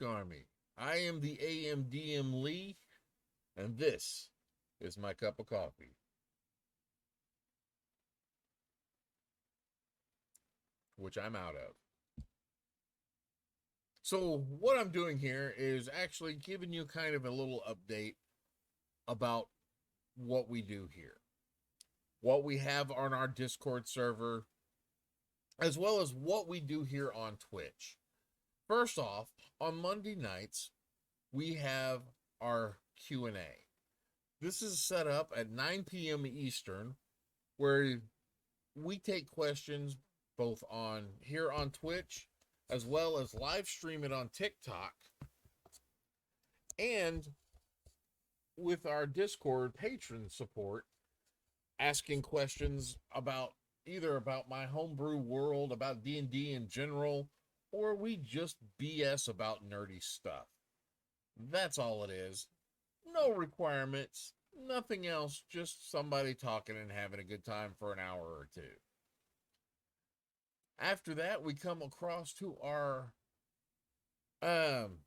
Army. I am the AMDM Lee, and this is my cup of coffee, which I'm out of. So, what I'm doing here is actually giving you kind of a little update about what we do here, what we have on our Discord server, as well as what we do here on Twitch. First off, on Monday nights, we have our Q&A. This is set up at 9 p.m. Eastern, where we take questions both on here on Twitch as well as live stream it on TikTok and with our Discord patron support, asking questions about either about my homebrew world, about D&D in general, or we just BS about nerdy stuff. That's all it is. No requirements, nothing else, just somebody talking and having a good time for an hour or two. After that, we come across to our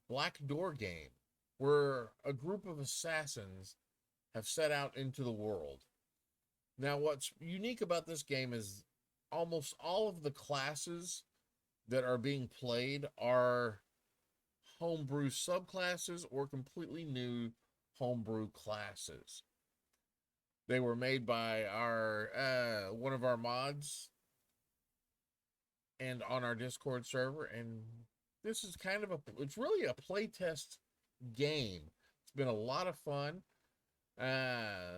Black Door game, where a group of assassins have set out into the world. Now, what's unique about this game is almost all of the classes that are being played are homebrew subclasses or completely new homebrew classes. They were made by our one of our mods and on our Discord server, and this is kind of it's really a playtest game. It's been a lot of fun.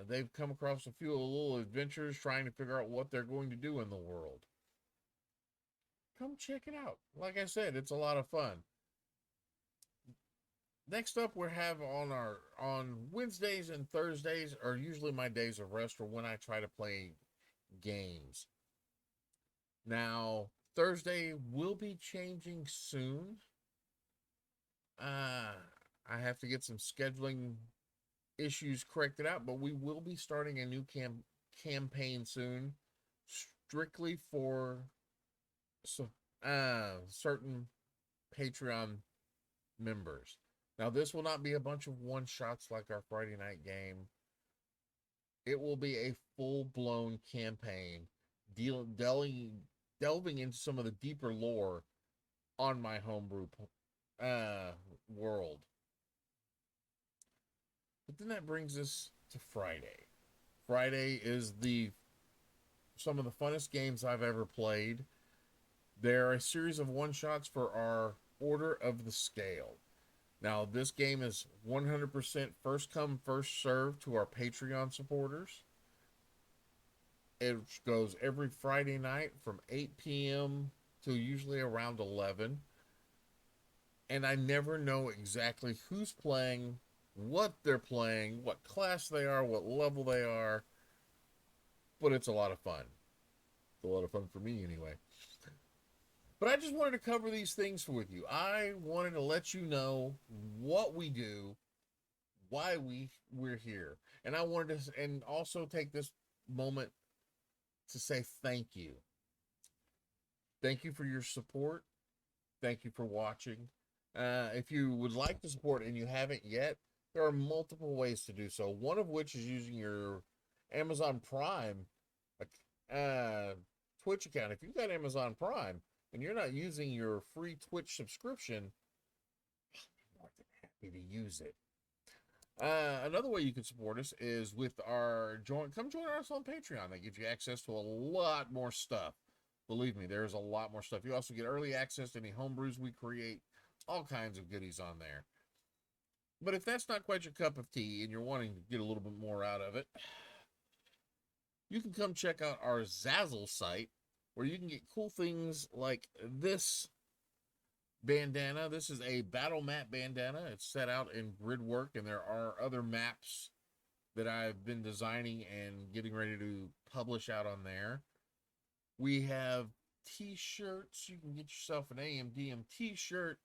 They've come across a few little adventures trying to figure out what they're going to do in the world. Come check it out. Like I said, it's a lot of fun. Next up, we have on Wednesdays and Thursdays are usually my days of rest or when I try to play games. Now, Thursday will be changing soon. I have to get some scheduling issues corrected out, but we will be starting a new campaign soon, strictly for certain Patreon members. Now, this will not be a bunch of one shots like our Friday night game. It will be a full blown campaign, delving into some of the deeper lore on my homebrew world. But then that brings us to Friday. Friday is the some of the funnest games I've ever played. They're a series of one shots for our Order of the Scale. Now, this game is 100% first come, first serve to our Patreon supporters. It goes every Friday night from 8 p.m. to usually around 11. And I never know exactly who's playing, what they're playing, what class they are, what level they are. But it's a lot of fun. It's a lot of fun for me, anyway. But I just wanted to cover these things with you. I wanted to let you know what we do, why we're here, and I wanted to, and also take this moment to say thank you. Thank you for your support. Thank you for watching. If you would like to support and you haven't yet, there are multiple ways to do so. One of which is using your Amazon Prime uh, Twitch account. If you've got Amazon Prime and you're not using your free Twitch subscription, I'm more than happy to use it. Another way you can support us is with our come join us on Patreon. That gives you access to a lot more stuff. Believe me, there's a lot more stuff. You also get early access to any homebrews we create, all kinds of goodies on there. But if that's not quite your cup of tea and you're wanting to get a little bit more out of it, you can come check out our Zazzle site where you can get cool things like this bandana. This is a battle map bandana. It's set out in grid work, and there are other maps that I've been designing and getting ready to publish out on there. We have t-shirts. You can get yourself an AMDM t-shirt.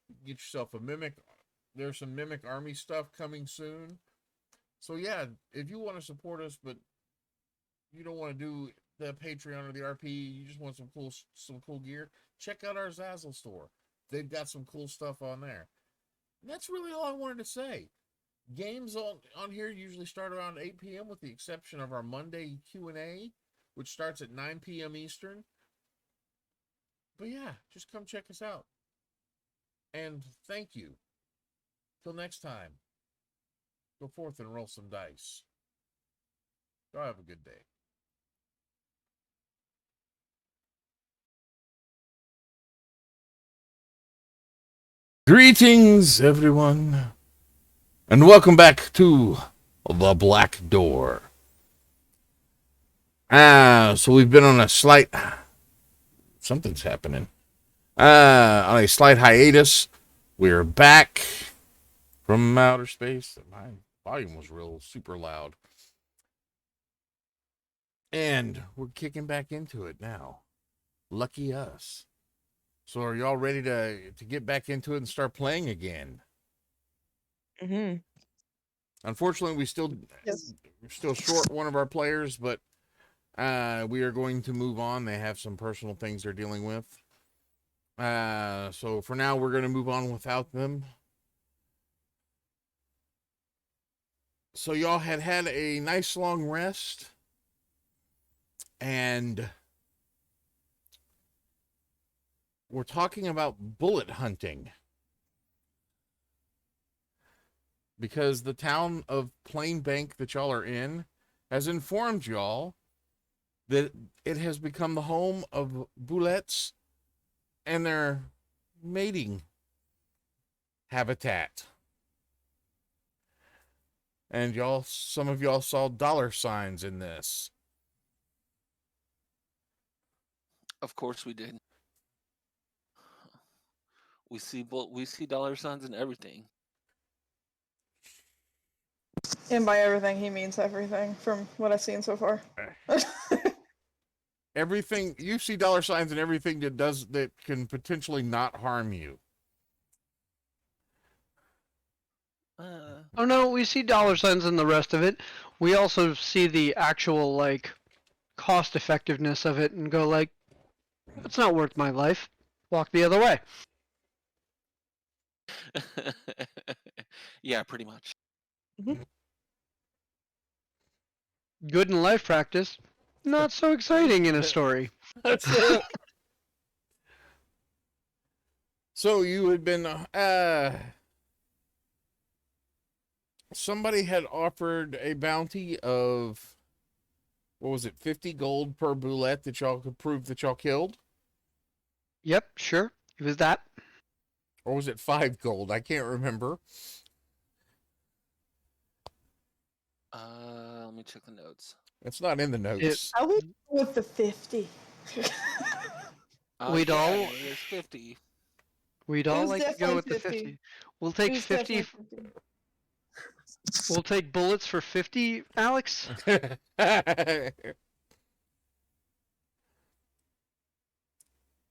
You can get yourself a Mimic. There's some Mimic Army stuff coming soon. So yeah, if you want to support us, but you don't want to do the Patreon or the RP, you just want some cool gear, check out our Zazzle store. They've got some cool stuff on there. That's really all I wanted to say. Games on here usually start around 8 p.m. with the exception of our Monday Q&A, which starts at 9 p.m. Eastern. But yeah, just come check us out. And thank you. Till next time, go forth and roll some dice. Go have a good day. Greetings, everyone, and welcome back to the Black Door. So we've been on a slight. Something's happening. On a slight hiatus. We're back from outer space. My volume was real super loud. And we're kicking back into it now. Lucky us. So are y'all ready to get back into it and start playing again? Mm-hmm. Unfortunately, Yes. we're still short one of our players, but we are going to move on. They have some personal things they're dealing with. So for now, we're going to move on without them. So y'all had a nice long rest, and we're talking about bullet hunting because the town of Plain Bank that y'all are in has informed y'all that it has become the home of Bulettes and their mating habitat. And some of y'all saw dollar signs in this. Of course we did. We see dollar signs and everything. And by everything, he means everything from what I've seen so far. Everything you see dollar signs and everything that can potentially not harm you. Oh no, we see dollar signs in the rest of it. We also see the actual like cost effectiveness of it and go like, it's not worth my life. Walk the other way. Yeah, pretty much. Good in life practice. Not so exciting in a story. That's it. So you had been somebody had offered a bounty of what was it, 50 gold per bulette that y'all could prove that y'all killed? Yep, sure. It was that. Or was it 5 gold? I can't remember. Let me check the notes. It's not in the It notes. I would go with the 50. We'd Yeah, all it was 50. we'd It all was like to go definitely with the 50. 50. We'll It take was 50. definitely 50. We'll take bullets for 50, Alex.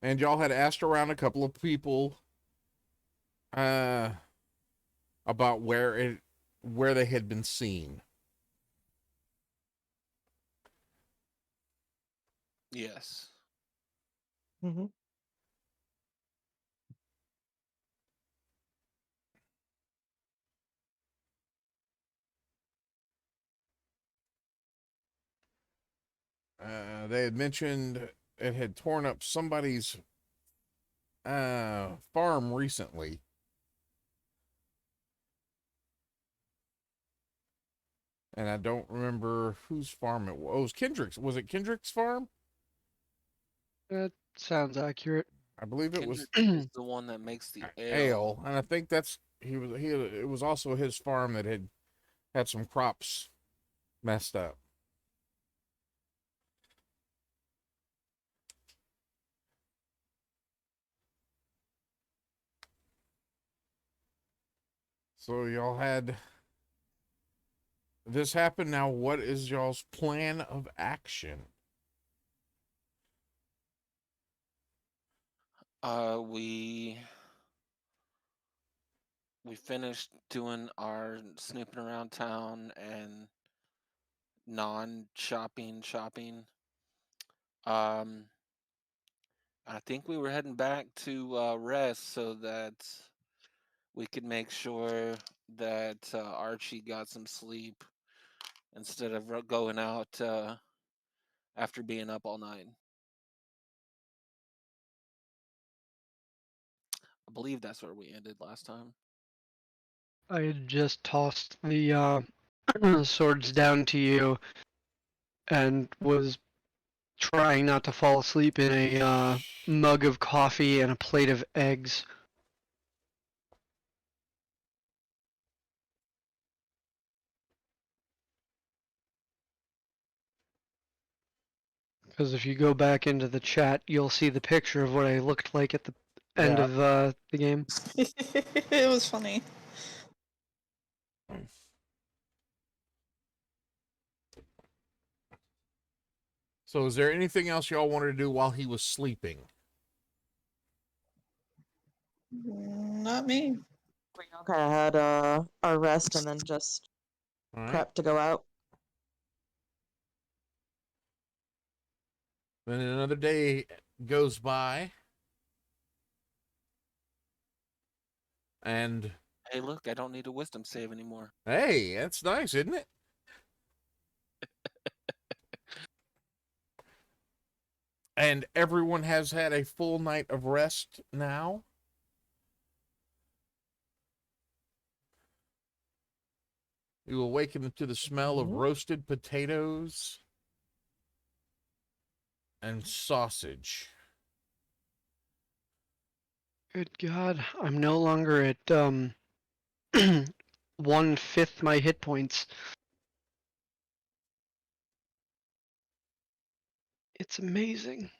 And y'all had asked around a couple of people uh about where they had been seen. Yes. Mm-hmm. They had mentioned it had torn up somebody's farm recently. And I don't remember whose farm it was. Oh, it was Kendrick's. Was it Kendrick's farm? That sounds accurate. I believe it was Kendrick is the one that makes the ale. ale, and I think that's it was also his farm that had some crops messed up. So y'all had this happen. Now, what is y'all's plan of action? We finished doing our snooping around town and non-shopping. Um, I think we were heading back to rest so that we could make sure that Archie got some sleep instead of going out after being up all night. I believe that's where we ended last time. I had just tossed the swords down to you and was trying not to fall asleep in a mug of coffee and a plate of eggs. Because if you go back into the chat, you'll see the picture of what I looked like at the end Yeah. of the game. It was funny. So, is there anything else y'all wanted to do while he was sleeping? Not me. We all kind of had our rest and then just All right. prep to go out. Then another day goes by, and Hey, look, I don't need a wisdom save anymore. hey, that's nice, isn't it? And everyone has had a full night of rest now. You awaken to the smell of roasted potatoes and sausage. Good God, I'm no longer at 1/5 my hit points. It's amazing.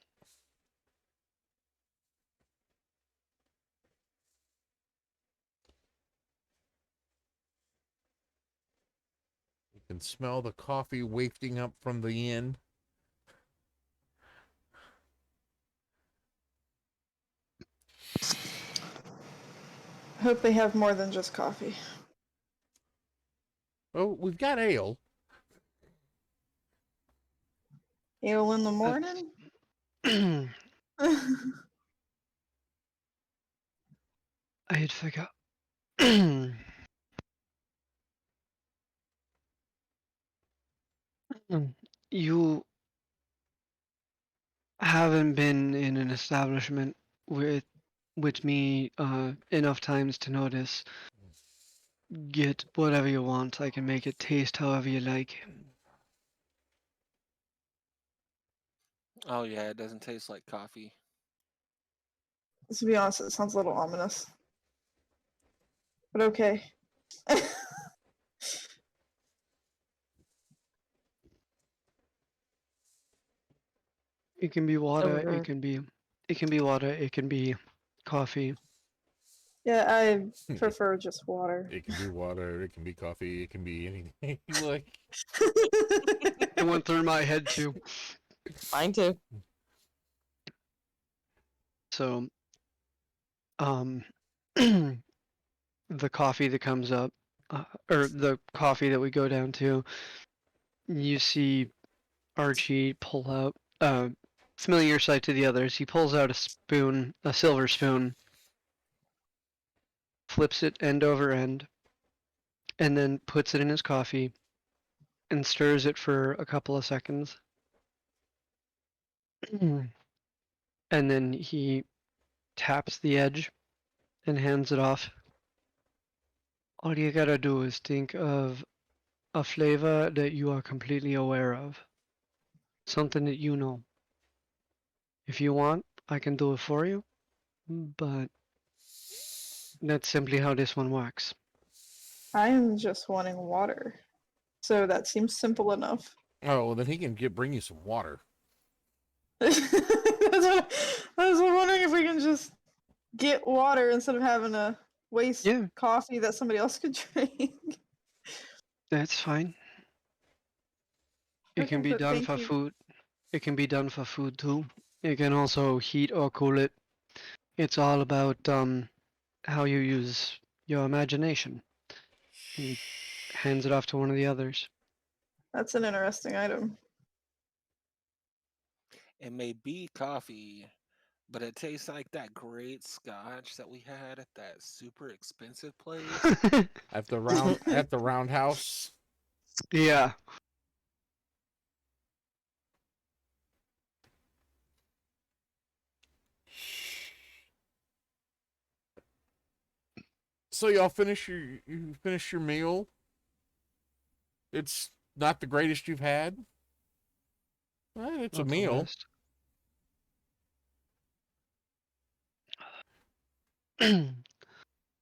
You can smell the coffee wafting up from the inn. Hope they have more than just coffee. Oh, we've got ale. Ale in the morning? I had forgot. You haven't been in an establishment with me enough times to notice. Get whatever you want. I can make it taste however you like. Oh yeah, it doesn't taste like coffee. To be honest, it sounds a little ominous. But okay. It can be water. we're- It can be water. It can be coffee. Yeah, I prefer just water. It can be water, it can be coffee, it can be anything. Like, It went through my head too. Mine too. So, the coffee that comes up, or the coffee that we go down to, you see Archie pull out, familiar sight to the others. He pulls out a spoon, a silver spoon, flips it end over end, and then puts it in his coffee and stirs it for a couple of seconds. And then he taps the edge and hands it off. All you gotta do is think of a flavor that you are completely aware of. Something that you know. If you want, I can do it for you, but that's simply how this one works. I'm just wanting water. So that seems simple enough. oh, well, then he can bring you some water. That's what, I was wondering if we can just get water instead of having to waste Yeah. coffee that somebody else could drink. That's fine. It Okay, can be but done thank for you. food. It can be done for food too. You can also heat or cool it. It's all about how you use your imagination. He hands it off to one of the others. That's an interesting item. It may be coffee, but it tastes like that great scotch that we had at that super expensive place. At the roundhouse. Yeah. So you finish your meal. It's not the greatest you've had. It's a Not the meal. best.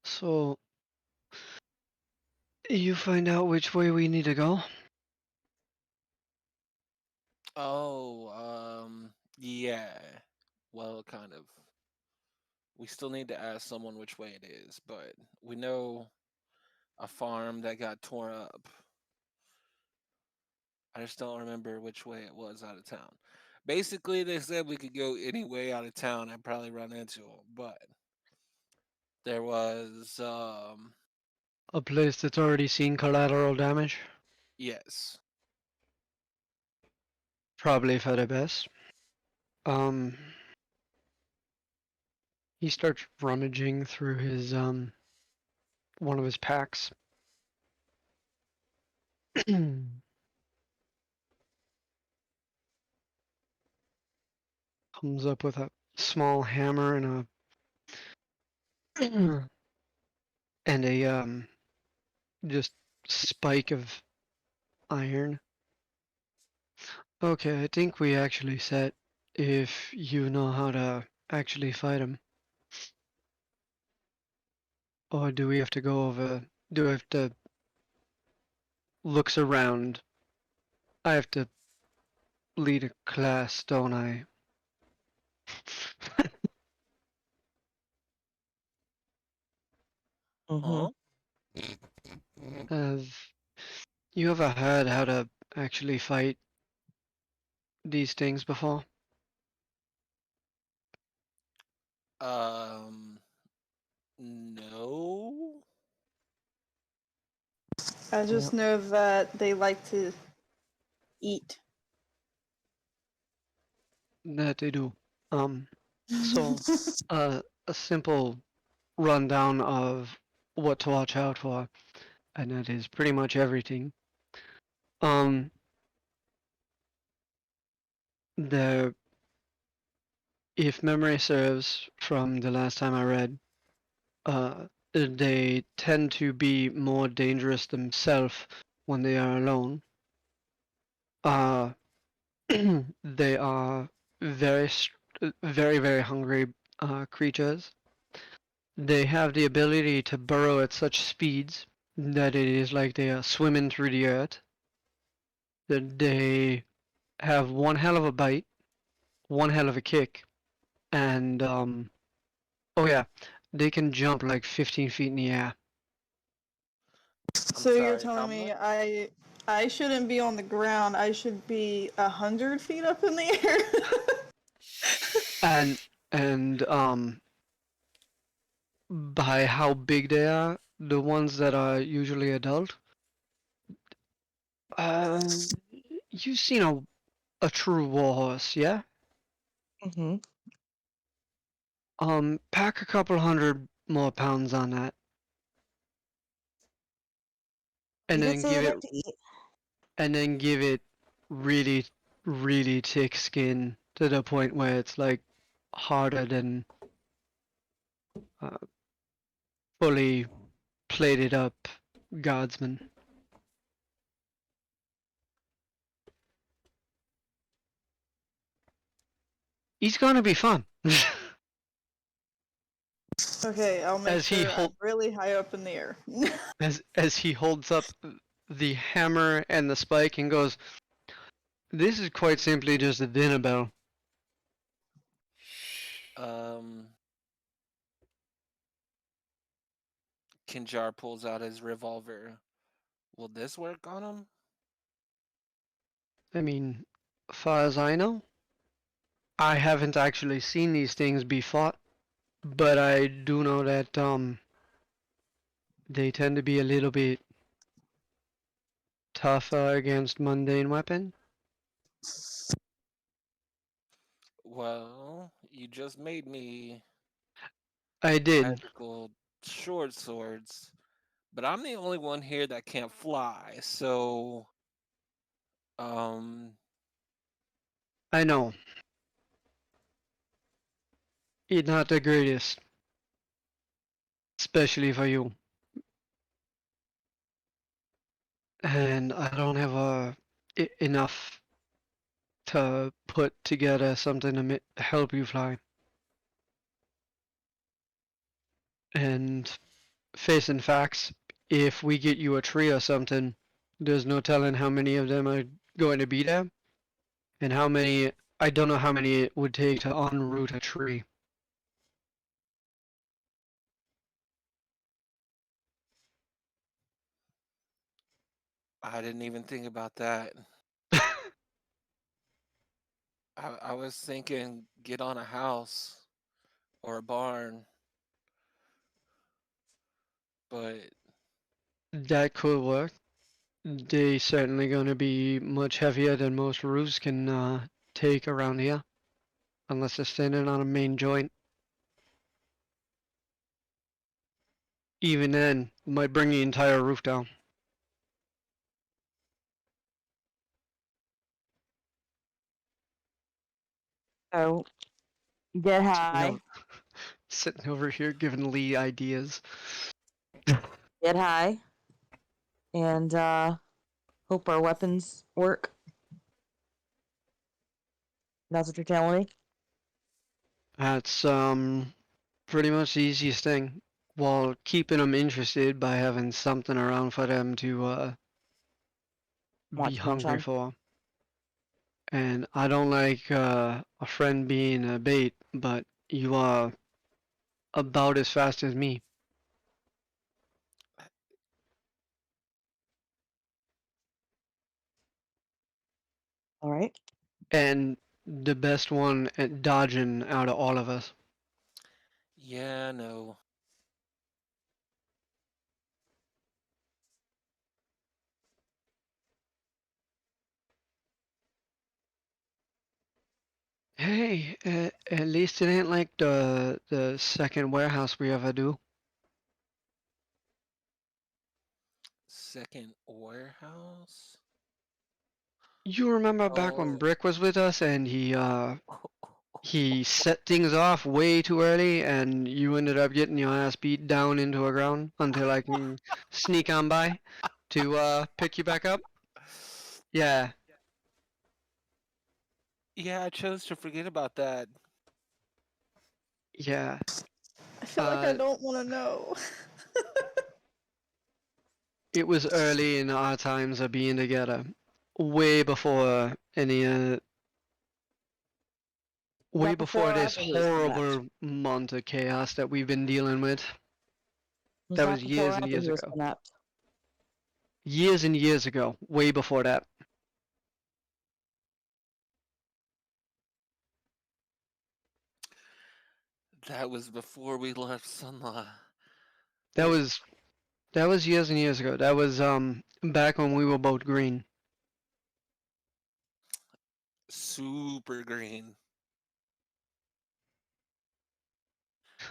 So you find out which way we need to go? Oh, yeah. Well, kind of. We still need to ask someone which way it is, but we know a farm that got torn up. I just don't remember which way it was out of town. Basically, they said we could go any way out of town and probably run into them, but there was, A place that's already seen collateral damage? yes. Probably for the best. Um, he starts rummaging through his one of his packs. Comes up with a small hammer and a and a just spike of iron. Okay, I think we actually set if you know how to actually fight him. Or do we have to go over? Do I have to looks around? I have to lead a class, don't I? Mm-hmm. Huh? Have you ever heard how to actually fight these things before? Um, no. I just Yep. know that they like to eat. That they do. Um, so a simple rundown of what to watch out for, and that is pretty much everything. Um, the if memory serves from the last time I read, they tend to be more dangerous themselves when they are alone. Uh, they are very, very hungry creatures. They have the ability to burrow at such speeds that it is like they are swimming through the earth. That they have one hell of a bite, one hell of a kick, and oh yeah, they can jump like 15 feet in the air. I'm So you're sorry, how telling me much? I shouldn't be on the ground. I should be 100 feet up in the air. And and by how big they are, the ones that are usually adult, uh, you've seen a true warhorse, yeah? Mm-hmm. Pack a couple hundred more pounds on that, and You could then say I give it like to eat. and then give it really, really thick skin to the point where it's like harder than uh, fully plated up guardsman. He's gonna be fun. Okay, I'll make as he sure I'm hold really high up in the air. as he holds up the hammer and the spike and goes, "This is quite simply just a dinner bell." Um, Kinjar pulls out his revolver. Will this work on him? I mean, far as I know, I haven't actually seen these things be fought, but I do know that they tend to be a little bit tougher against mundane weapon. Well, you just made me I did. magical short swords, but I'm the only one here that can't fly. So, um, I know. It's not the greatest, especially for you. And I don't have enough to put together something to help you fly. And facing facts, if we get you a tree or something, there's no telling how many of them are going to be there, and how many. I don't know how many it would take to unroot a tree. I didn't even think about that. I was thinking get on a house or a barn, but That could work. They certainly going to be much heavier than most roofs can take around here, unless they're standing on a main joint. Even then, might bring the entire roof down. So get Sitting high, over, sitting over here giving Lee ideas. get high, and hope our weapons work. That's what you're telling me. That's pretty much the easiest thing, while keeping them interested by having something around for them to Want be to munch hungry on? for. And I don't like a friend being a bait, but you are about as fast as me. All right. And the best one at dodging out of all of us. yeah, no. Hey, at least it ain't like the second warehouse we ever do. Second warehouse? You remember back when Oh, Brick was with us and he set things off way too early and you ended up getting your ass beat down into a ground until I can sneak on by to pick you back up? Yeah, yeah, I chose to forget about that. yeah. I feel like I Uh, don't want to know. it was early in our times of being together, way before any Was way that before before or this after he was kidnapped? horrible month of chaos that we've been dealing with. Was That that was before years or and after years he was ago. kidnapped? Years and years ago, way before that. That was before we left Sunla. That Well, was that was years and years ago. That was back when we were both green. super green.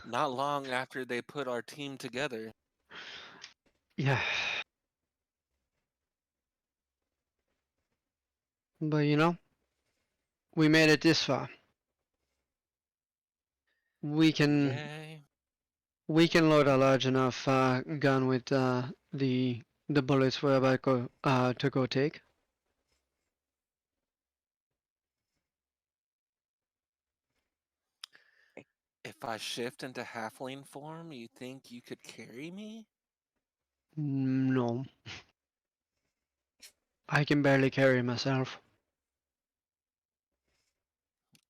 Not long after they put our team together. Yeah. But you know, we made it this far. We can Yay. we can load a large enough gun with the bullets we're about to go take. If I shift into halfling form, you think you could carry me? No, I can barely carry myself.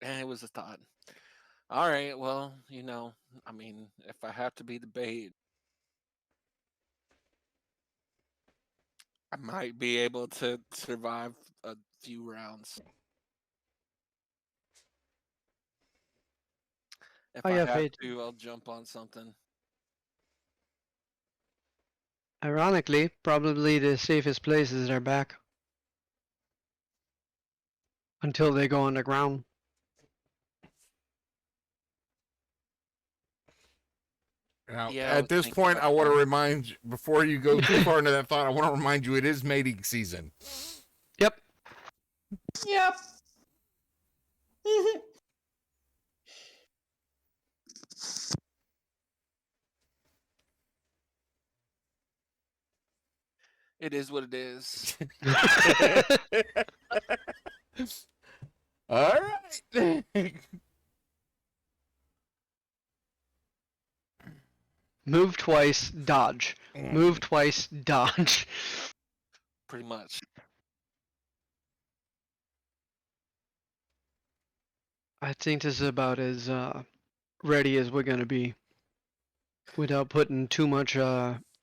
And it was a thought. All right, well, I mean, if I have to be the bait, I might be able to survive a few rounds. If I I got have faith. to, I'll jump on something. Ironically, probably the safest place is their back until they go underground. Now, Yeah, I at was this thinking point, I about want to that. remind you, before you go too far into that thought, I want to remind you it is mating season. Yep. Yep. It is what it is. All right. Move twice, dodge. Move twice, dodge. Pretty much. I think this is about as ready as we're gonna be, without putting too much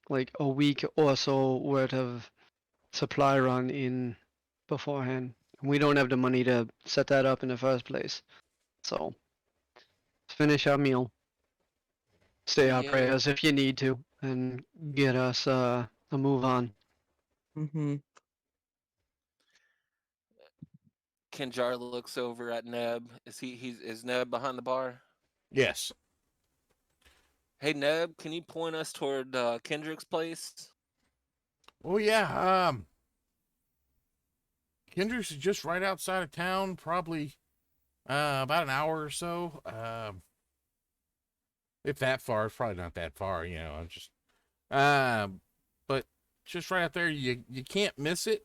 like a week or so worth of supply run in beforehand. We don't have the money to set that up in the first place. So finish our meal, say our Yeah. prayers if you need to, and get us a move on. Mm-hmm. Kenjar looks over at Neb. Is Neb behind the bar? Yes. Hey Neb, can you point us toward Kendrick's place? Oh yeah. Kendrick's is just right outside of town, probably about an hour or so. If that far, it's probably not that far. I'm just but just right out there. You can't miss it.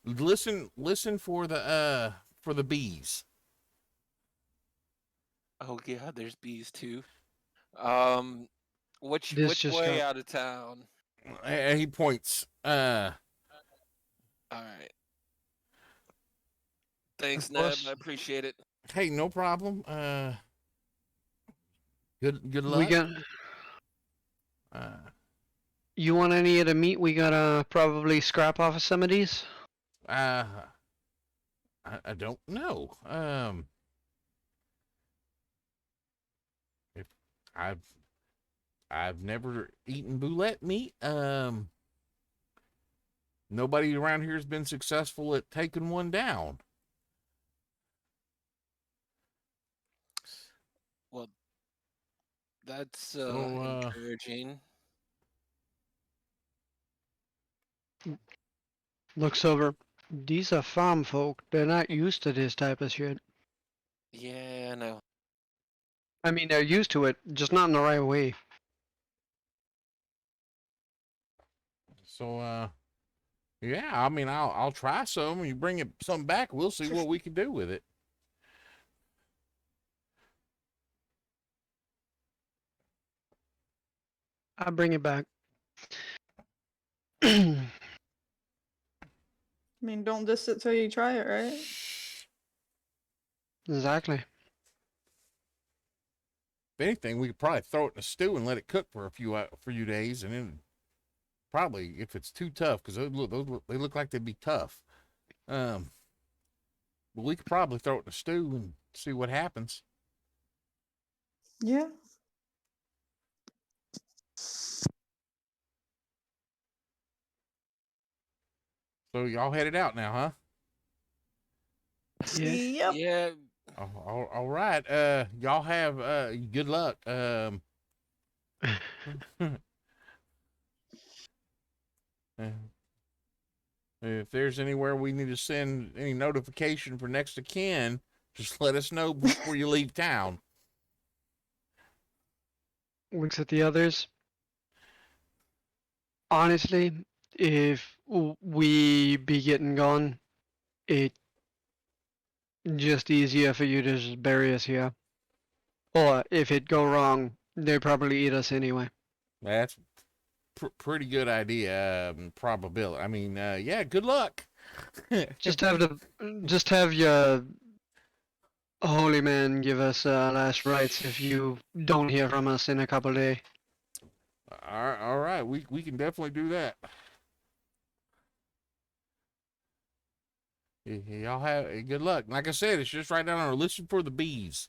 Listen for the bees. Oh yeah, there's bees too. Um, This which just way got out of town? He points. All right. Thanks, of Neb. course I appreciate it. Hey, no problem. Good we luck. got. Uh, You want any of the meat? We gotta probably scrap off of some of these. uh, I don't know. If I've never eaten Bulette meat. Nobody around here has been successful at taking one down. Well, that's So, encouraging. Looks over. These are farm folk. They're not used to this type of shit. Yeah, I know. I mean, they're used to it, just not in the right way. so, yeah. I mean, I'll try some. You bring some back, we'll see what we can do with it. I'll bring it back. I mean, don't diss it till you try it, right? Exactly. If anything, we could probably throw it in a stew and let it cook for a few days, and then probably if it's too tough, because they look like they'd be tough. But we could probably throw it in a stew and see what happens. Yeah. So y'all headed out now, huh? Yeah. Yep. Yeah, All right. Y'all have good luck. If there's anywhere we need to send any notification for next of kin, just let us know before you leave town. Looks at the others. Honestly, if we be getting gone, it just easier for you to just bury us here. Or if it go wrong, they probably eat us anyway. That's pretty good idea. Probability. I mean, yeah. Good luck. Just have your holy man give us last rites if you don't hear from us in a couple days. All right. We can definitely do that. Y'all have good luck. Like I said, it's just right down there. Listen for the bees.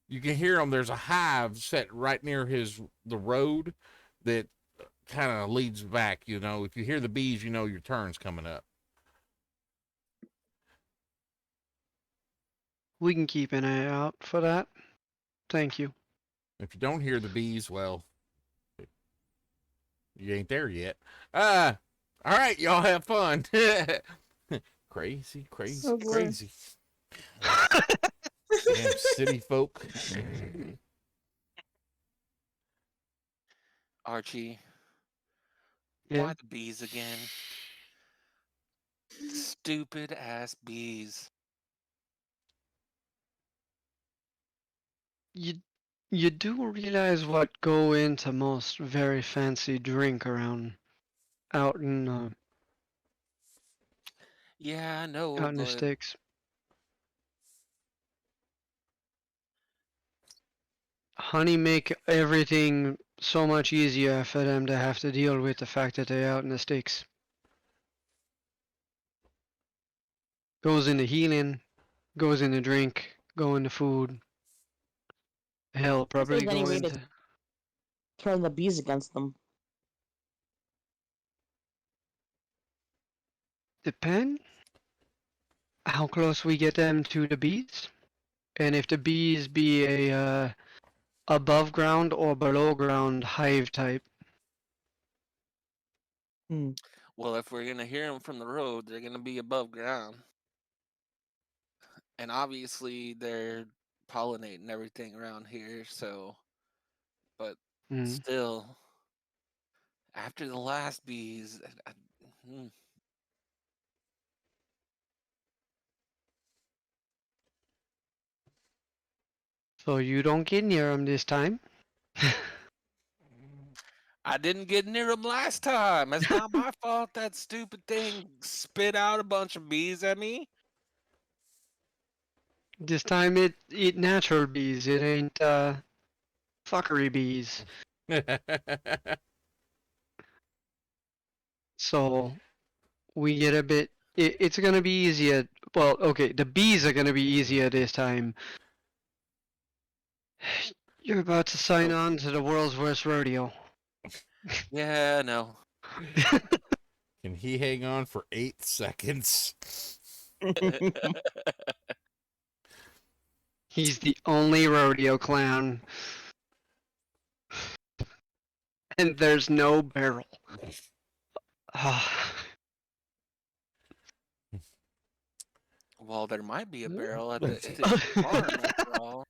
You can hear them. There's a hive set right near the road that kind of leads back. If you hear the bees, you know your turn's coming up. We can keep an eye out for that. Thank you. If you don't hear the bees, well, you ain't there yet. All right, y'all have fun. Crazy, crazy, Oh, boy. crazy. Damn city folk. Archie, Yeah. why the bees again? Stupid ass bees. You do realize what go into most very fancy drink around out Yeah, I know, out in the but sticks. Honey make everything so much easier for them to have to deal with the fact that they're out in the sticks. Goes into healing, goes into drink, go into food. Hell, If probably there's any go way to into turn the bees against them. depend how close we get them to the bees, and if the bees be a above ground or below ground hive type. well, if we're gonna hear them from the road, they're gonna be above ground, and obviously they're pollinating everything around here. So, but Mm. still, after the last bees, hmm. So you don't get near them this time. I didn't get near them last time. It's not my fault that stupid thing spit out a bunch of bees at me. This time it natural bees. It ain't fuckery bees. So we get a bit. It's gonna be easier. Well, okay, the bees are gonna be easier this time. You're about to sign Oh. on to the world's worst rodeo. Yeah, no. Can he hang on for 8 seconds? He's the only rodeo clown. And there's no barrel. Well, there might be a barrel at There the farm after all.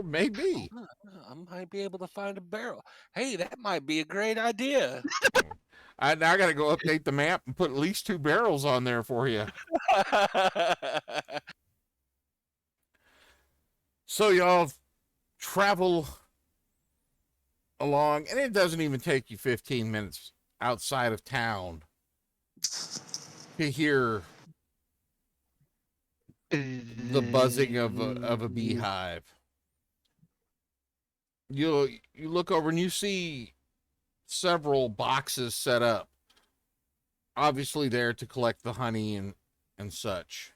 may be. Huh, I might be able to find a barrel. Hey, that might be a great idea. I got to go update the map and put at least 2 barrels on there for you. So y'all travel along, and it doesn't even take you 15 minutes outside of town to hear the buzzing of a beehive. You look over and you see several boxes set up, obviously there to collect the honey and such.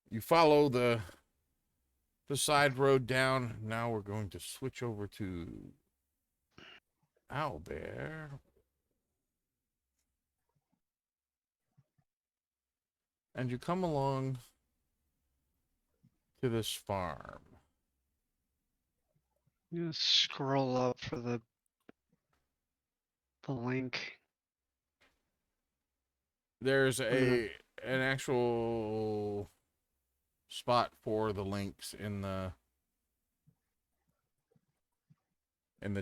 You follow the side road down. Now we're going to switch over to Owlbear. And you come along to this farm. You scroll up for the link. There's gonna- an actual spot for the links in the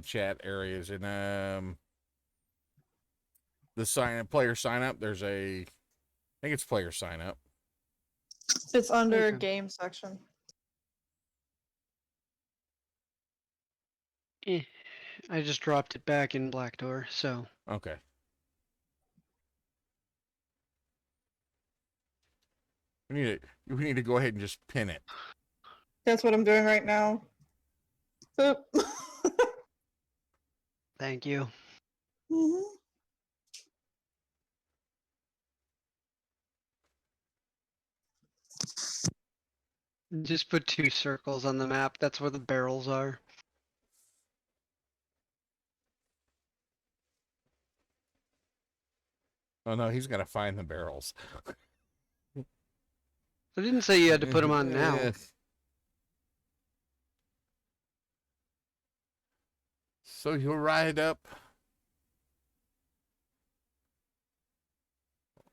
chat areas, and the player sign up. There's I think it's player sign up. It's under Okay. game section. I just dropped it back in Blackdoor, so Okay. We need to go ahead and just pin it. That's what I'm doing right now. Boop. thank you. Mhm. Just put 2 circles on the map. That's where the barrels are. Oh no, he's got to find the barrels. I didn't say you had to put them on now. So you ride up.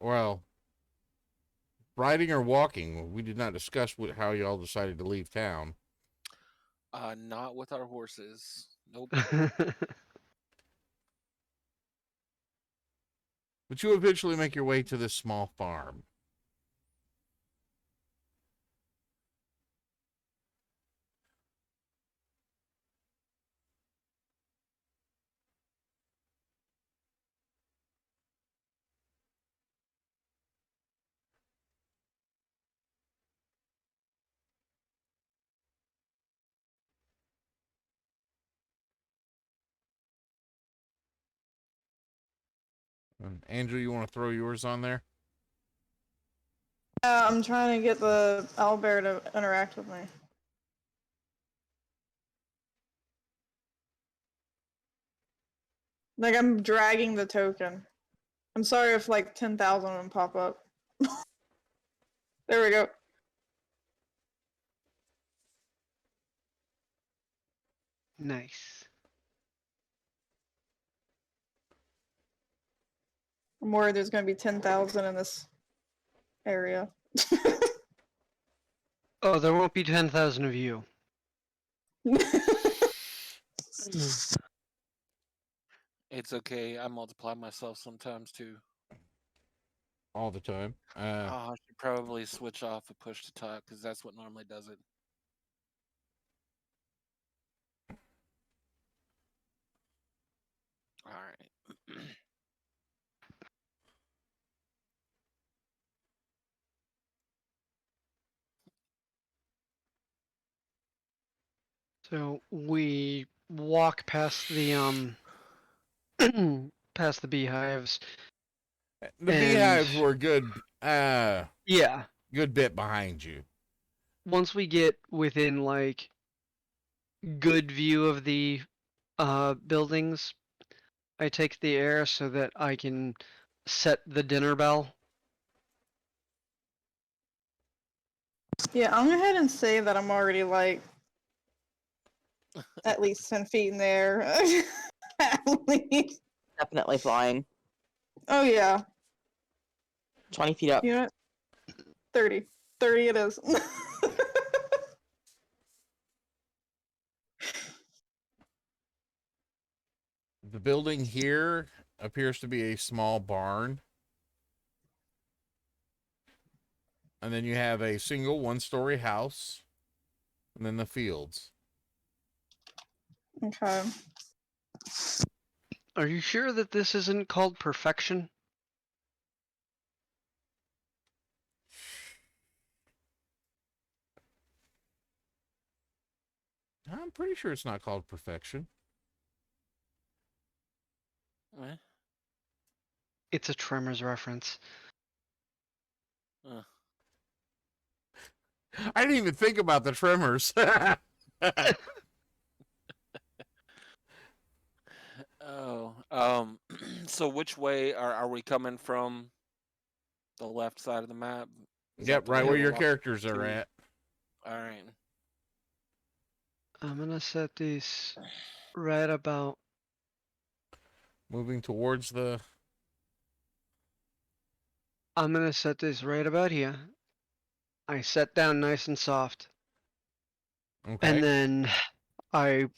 Well, riding or walking? We did not discuss how y'all decided to leave town. Not with our horses. Nope. But you eventually make your way to this small farm. And Andrew, you want to throw yours on there? I'm trying to get the owlbear to interact with me. Like, I'm dragging the token. I'm sorry if, like, 10,000 of them pop up. There we go. Nice. I'm worried there's gonna be 10,000 in this area. Oh, there won't be 10,000 of you. It's okay. I multiply myself sometimes too. All the time. I should probably switch off a push to talk because that's what normally does it. All right. So we walk past the past the beehives. The And- beehives were a good Yeah. good bit behind you. Once we get within like good view of the buildings, I take the air so that I can set the dinner bell. Yeah, I'm gonna go ahead and say that I'm already, like, at least 10 feet in the air. At least. Definitely flying. Oh, yeah. 20 feet up. You know what? 30. 30 it is. The building here appears to be a small barn. And then you have a single one-story house. And then the fields. Okay. Are you sure that this isn't called perfection? I'm pretty sure it's not called perfection. Eh? It's a Tremors reference. I didn't even think about the tremors. Oh, so which way are we coming from? The left side of the map? Is that Yep, the right way where we're your walking characters are to? at. All right. I'm gonna set these right about. Moving towards the... I'm gonna set this right about here. I set down nice and soft. Okay. And then I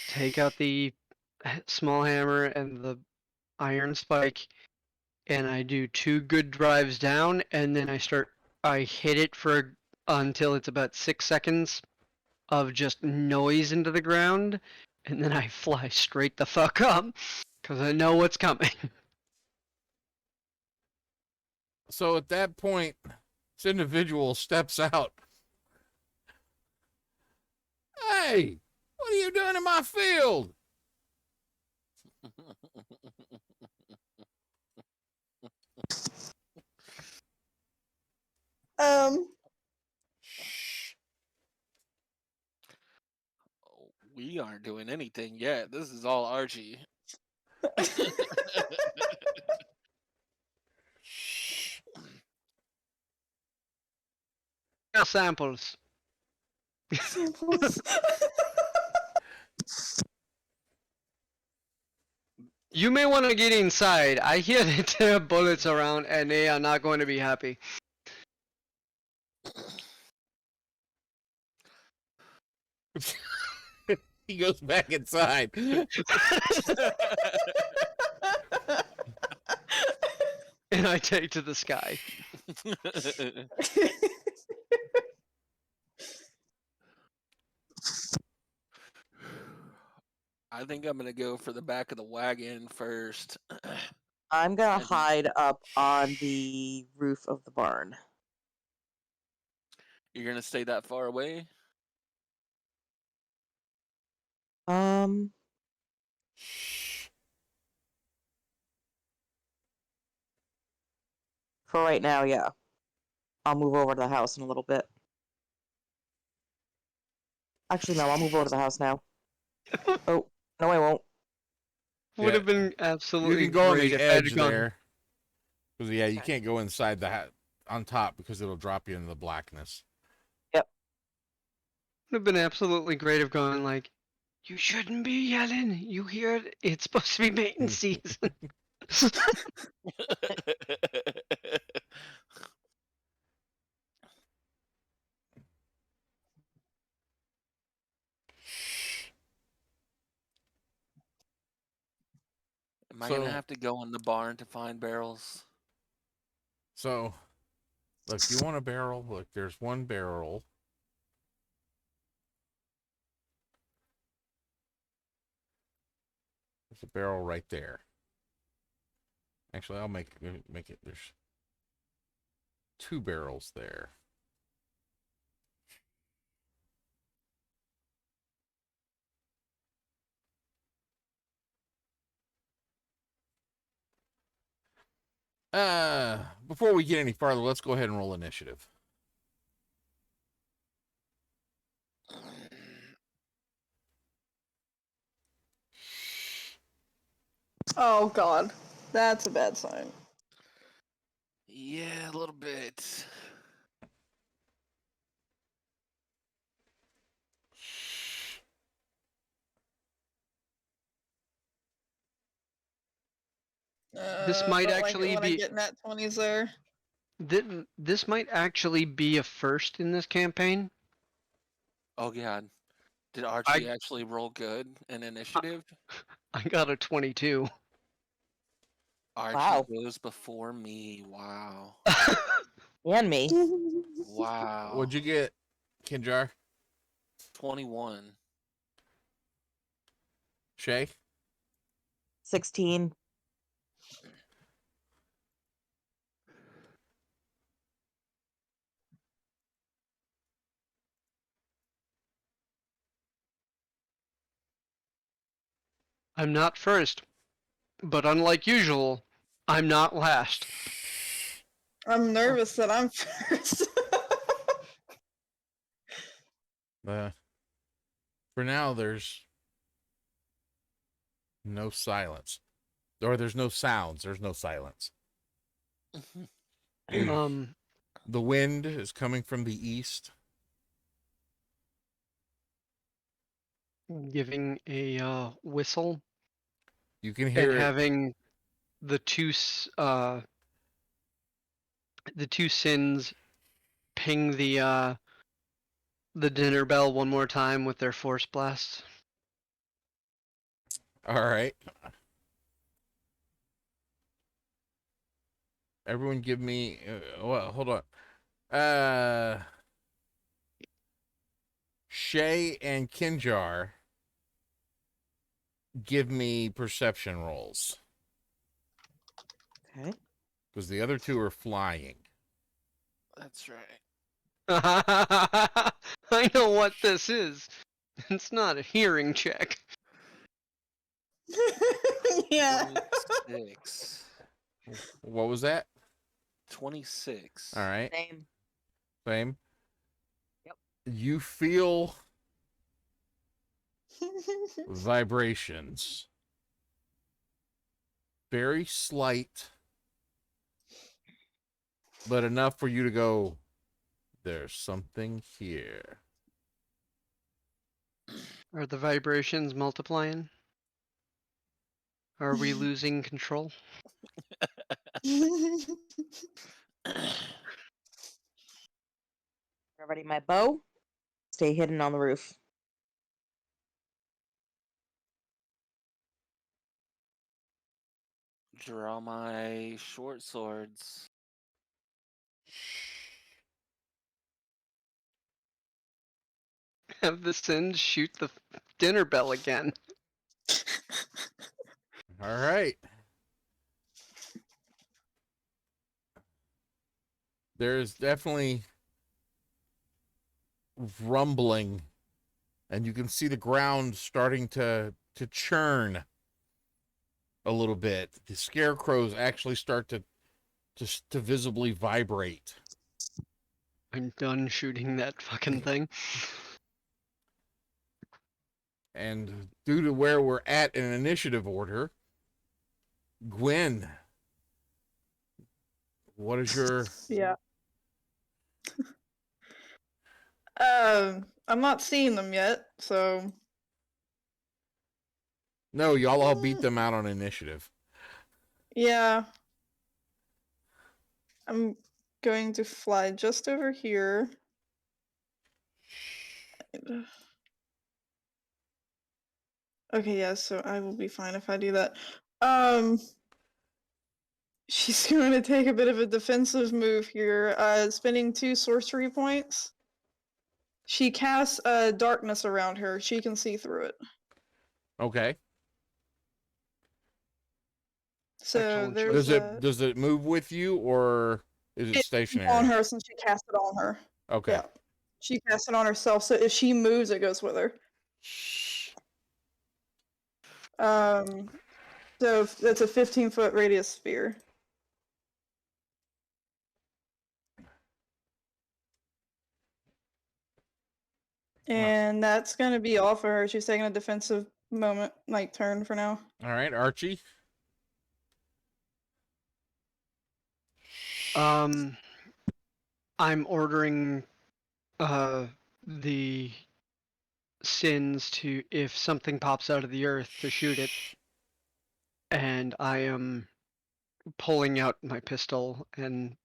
take out the small hammer and the iron spike, and I do 2 good drives down, and then I hit it for until it's about 6 seconds of just noise into the ground, and then I fly straight the fuck up, because I know what's coming. So at that point, this individual steps out. Hey, what are you doing in my field? We aren't doing anything yet. This is all Archie. Samples. Samples. You may want to get inside. I hear that there are bullets around, and they are not going to be happy. He goes back inside. And I take to the sky. I think I'm gonna go for the back of the wagon first. I'm gonna And- hide up on the roof of the barn. You're gonna stay that far away? Um, for right now, yeah. I'll move over to the house in a little bit. Actually, no, I'll move over to the house now. Oh, no, I won't. Would Yeah. have been You absolutely can go on great the if I had edge gone. there. Because yeah, you Okay. can't go inside the on top because it'll drop you into the blackness. Would have been absolutely great if going like, you shouldn't be yelling. You hear it? It's supposed to be mating season. Am I gonna So- have to go in the barn to find barrels? So, look, you want a barrel? Look, there's one barrel. There's a barrel right there. Actually, I'll make it. There's 2 barrels there. Before we get any farther, let's go ahead and roll initiative. Oh god, that's a bad sign. Yeah, a little bit. This might don't like it actually when I be- get nat 20s there. This might actually be a first in this campaign. Oh god. Did Archie actually roll good in initiative? I got a 22. Archie Wow. goes before me. Wow. And me. Wow. What'd you get, Kinjar? 21. Shay? 16. I'm not first, but unlike usual, I'm not last. I'm nervous that I'm first. For now, there's no silence. Or there's no sounds. There's no silence. Um, The wind is coming from the east. giving a whistle You can hear and it. having the the 2 sins ping the dinner bell one more time with their force blasts. All right. Everyone give me well, hold on. Shay and Kinjar give me perception rolls Okay. because the other 2 are flying. That's right. I know what this is. It's not a hearing check. Yeah. 26. What was that? 26. All right. Same. Same. Yep. You feel vibrations. Very slight, but enough for you to go, there's something here. Are the vibrations multiplying? Are we losing control? Ready my bow. Stay hidden on the roof. Draw my short swords. Have the Sins shoot the dinner bell again. All right. There's definitely rumbling, and you can see the ground starting to churn a little bit. The scarecrows actually start to visibly vibrate. I'm done shooting that fucking thing. And due to where we're at in initiative order, Gwen, what is your... Yeah. I'm not seeing them yet, so No, y'all all beat them out on initiative. yeah. I'm going to fly just over here. Okay, yeah, so I will be fine if I do that. She's going to take a bit of a defensive move here, spending 2 sorcery points. She casts darkness around her. She can see through it. Okay. So Excellent there's choice. Does it move with you, or is it it's stationary? on her since she cast it on her. Okay. Yeah. She casts it on herself, so if she moves, it goes with her. So that's a 15-foot radius sphere. And that's gonna be all for her. She's taking a defensive moment, like turn for now. All right, Archie. I'm ordering the Sins to, if something pops out of the earth, to shoot it. And I am pulling out my pistol and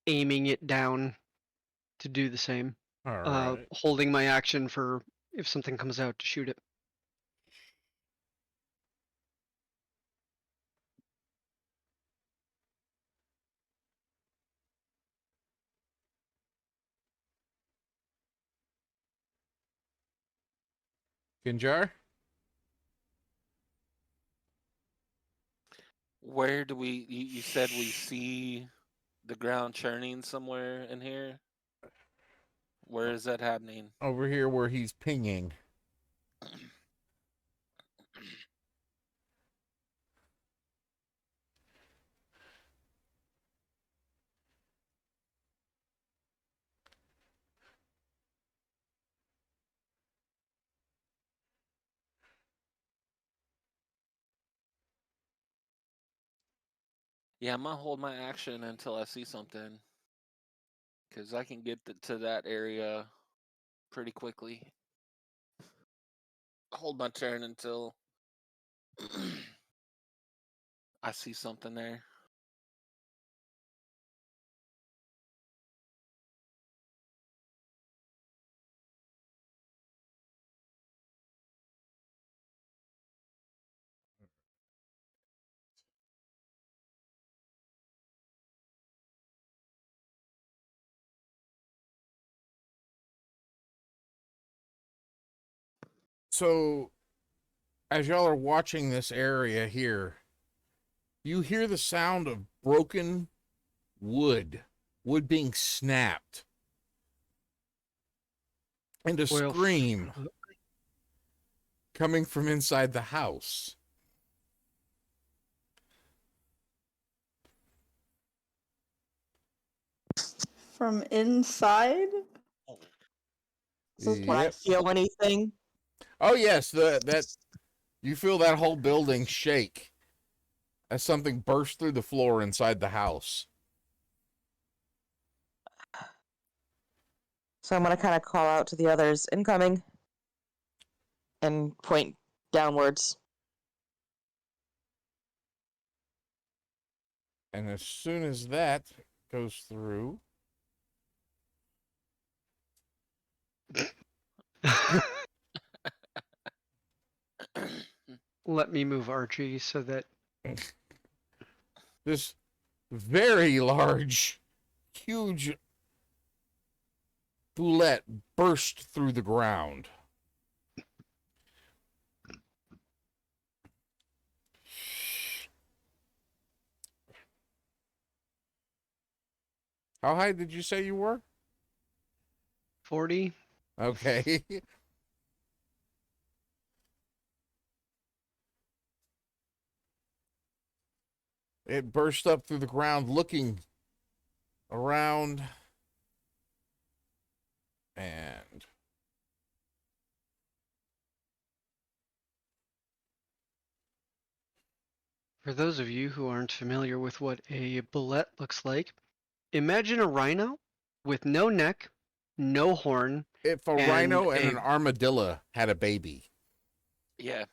aiming it down to do the same. All right. Holding my action for if something comes out to shoot it. Kinjar? Where do we? You said we see the ground churning somewhere in here. Where is that happening? Over here where he's pinging. Yeah, I'm gonna hold my action until I see something, because I can get to that area pretty quickly. Hold my turn until I see something there. So, as y'all are watching this area here, you hear the sound of broken wood being snapped, and a Well, scream coming from inside the house. From inside? Can I Yep. feel anything? Oh yes, that you feel that whole building shake as something bursts through the floor inside the house. So I'm gonna kind of call out to the others, incoming, and point downwards. And as soon as that goes through, Let me move Archie so that this very large, huge Bulette burst through the ground. How high did you say you were? 40. Okay. It burst up through the ground, looking around, and For those of you who aren't familiar with what a bulette looks like, imagine a rhino with no neck, no horn, if a and rhino and an armadillo had a baby. Yeah.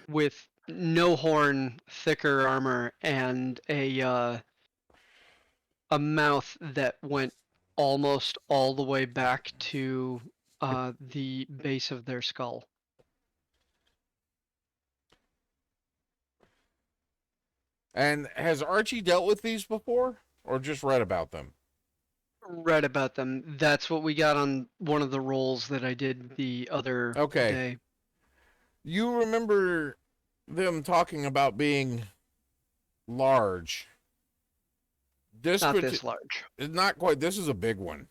with no horn, thicker armor, and a mouth that went almost all the way back to the base of their skull. And has Archie dealt with these before, or just read about them? Read about them. That's what we got on one of the rolls that I did the other Okay. day. You remember them talking about being large. Not this large. Not quite. This is a big one.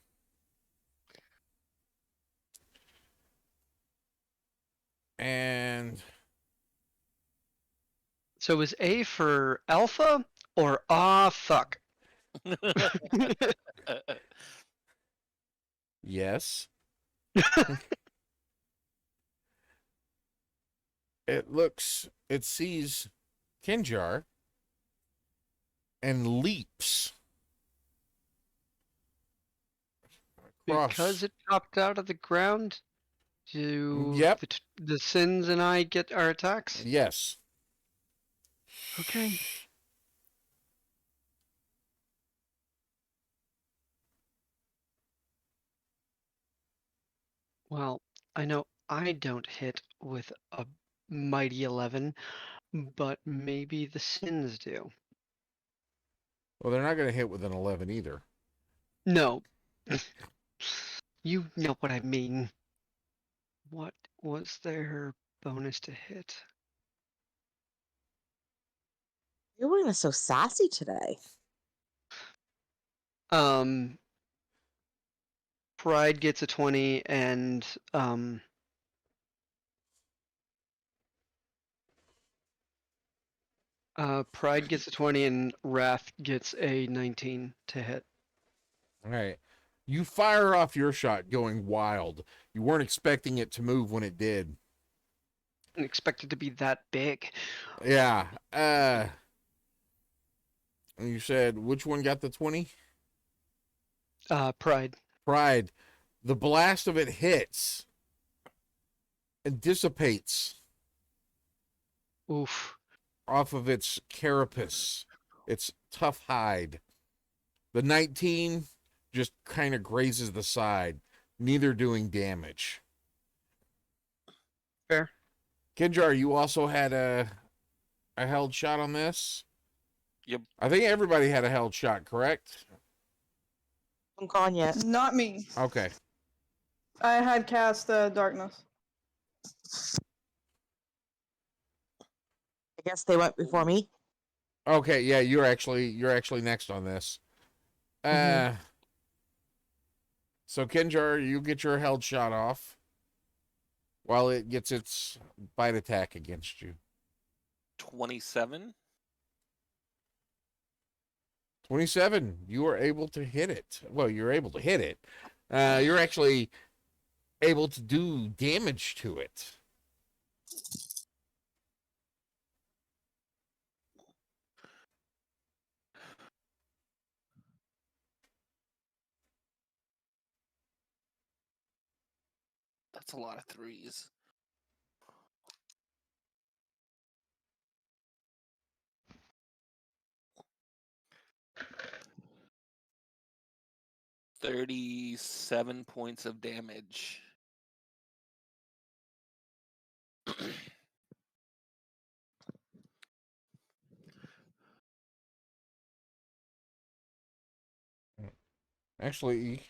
And So is A for alpha or ah fuck? yes, it sees Kinjar and leaps across. Because it popped out of the ground, do Yep. the Sins and I get our attacks? Yes. Okay. Well, I know I don't hit with a mighty 11, but maybe the Sins do. Well, they're not going to hit with an 11 either. No. You know what I mean. What was their bonus to hit? Everyone is so sassy today. Pride gets a 20 and Pride gets a 20 and Wrath gets a 19 to hit. All right. You fire off your shot going wild. You weren't expecting it to move when it did. Didn't expect it to be that big. Yeah. And you said which one got the 20? Pride. Pride. The blast of it hits and dissipates Oof. off of its carapace, its tough hide. The 19 just kind of grazes the side, neither doing damage. Fair. Kinjar, you also had a held shot on this? Yep. I think everybody had a held shot, correct? I'm gone yet. Not me. Okay. I had cast darkness. I guess they went before me. Okay, yeah, you're actually next on this. So Kinjar, you get your held shot off while it gets its bite attack against you. 27. 27. You are able to hit it. Well, you're able to hit it. You're actually able to do damage to it. That's a lot of threes. 37 points of damage. Actually,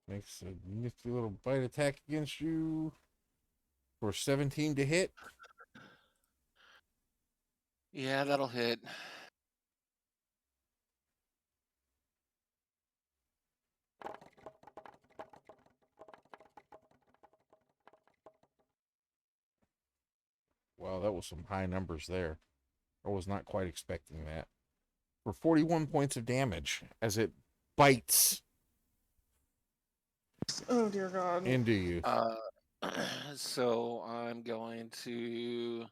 makes a nifty little bite attack against you for 17 to hit. Yeah, that'll hit. Wow, that was some high numbers there. I was not quite expecting that. For 41 points of damage as it bites Oh dear God. into you. So I'm going to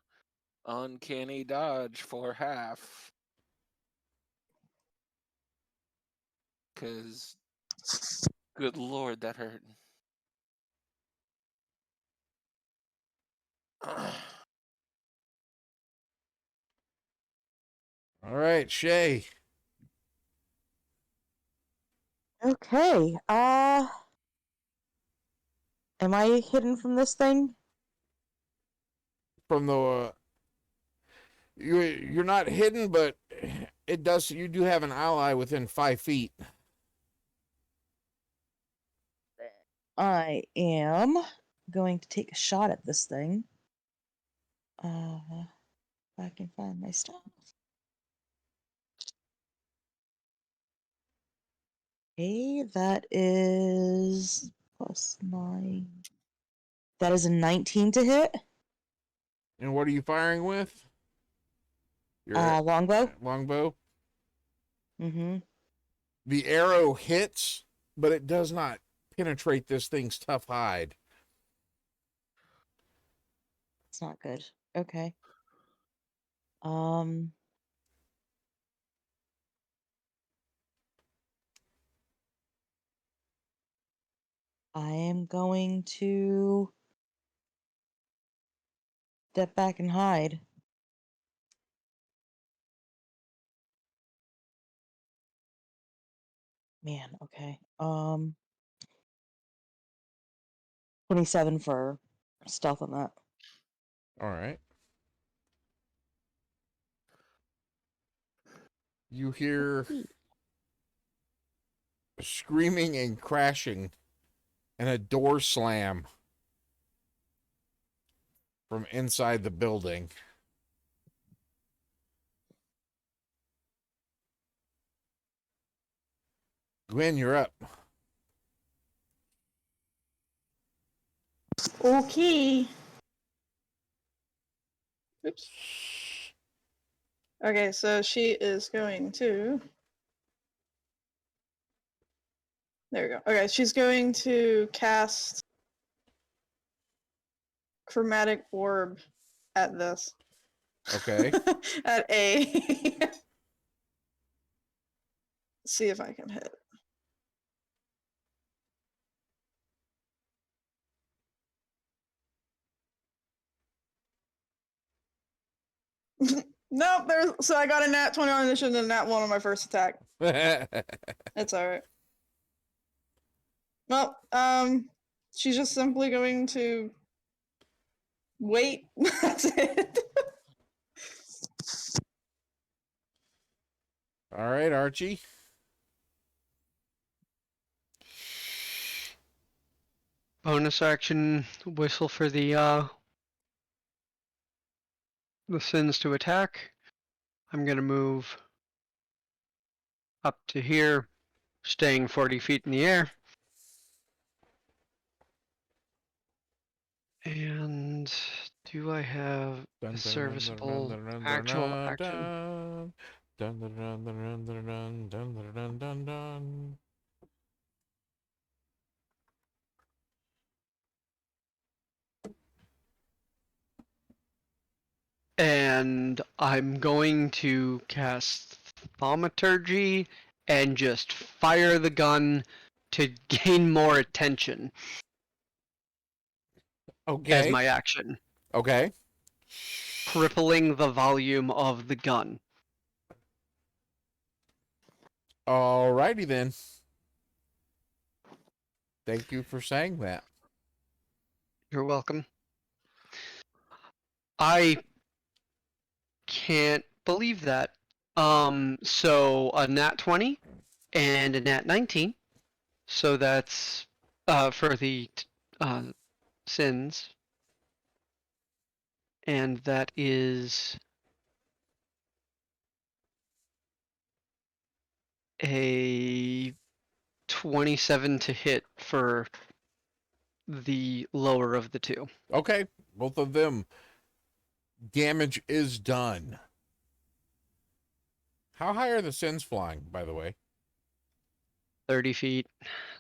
uncanny dodge for half. Because, good lord, that hurt. All right, Shay. Okay. Am I hidden from this thing? From the you're not hidden, but it does. You do have an ally within 5 feet. I am going to take a shot at this thing. If I can find my stuff. Okay, that is +9. That is a 19 to hit. And what are you firing with? Your Longbow. longbow. Mm-hmm. The arrow hits, but it does not penetrate this thing's tough hide. It's not good. Okay. I am going to step back and hide. Man, okay. 27 for stealth on that. All right. You hear screaming and crashing and a door slam from inside the building. Gwen, you're up. Okay. Oops. Okay, so she is going to. There we go. Okay, she's going to cast Chromatic Orb at this. Okay. At A. See if I can hit. Nope, so I got a nat 20 on initiative and a nat 1 on my first attack. It's alright. Well, she's just simply going to wait. That's it. All right, Archie. Bonus action, whistle for the sins to attack. I'm gonna move up to here, staying 40 feet in the air. And do I have a serviceable actual action? And I'm going to cast Thaumaturgy and just fire the gun to gain more attention. Okay. as my action, Okay. crippling the volume of the gun. Alrighty then. Thank you for saying that. You're welcome. I can't believe that. So a nat 20 and a nat 19. So that's for the sins. And that is a 27 to hit for the lower of the two. Okay. Both of them. Damage is done. How high are the sins flying, by the way? 30 feet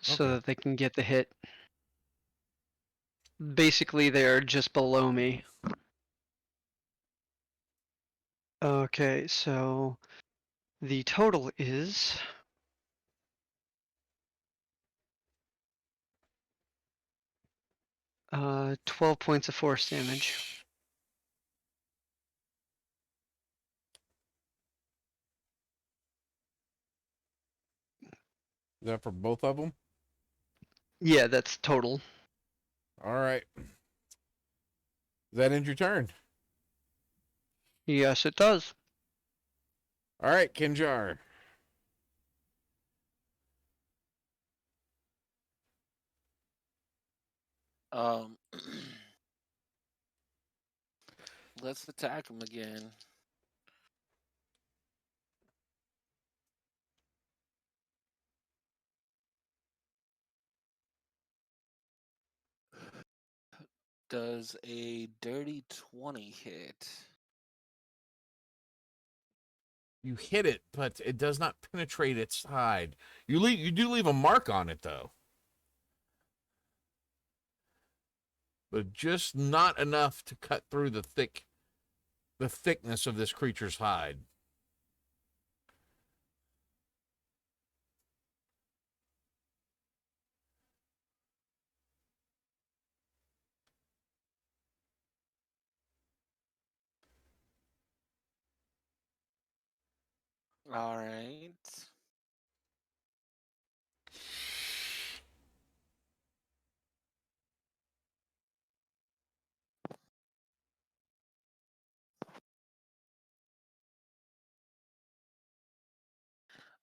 so Okay. that they can get the hit. Basically, they're just below me. Okay, so the total is 12 points of force damage. Is that for both of them? Yeah, that's total. All right. Does that end your turn? Yes, it does. All right, Kinjar. Um, let's attack him again. Does a dirty 20 hit? You hit it, but it does not penetrate its hide. You do leave a mark on it though. But just not enough to cut through the thickness of this creature's hide. All right.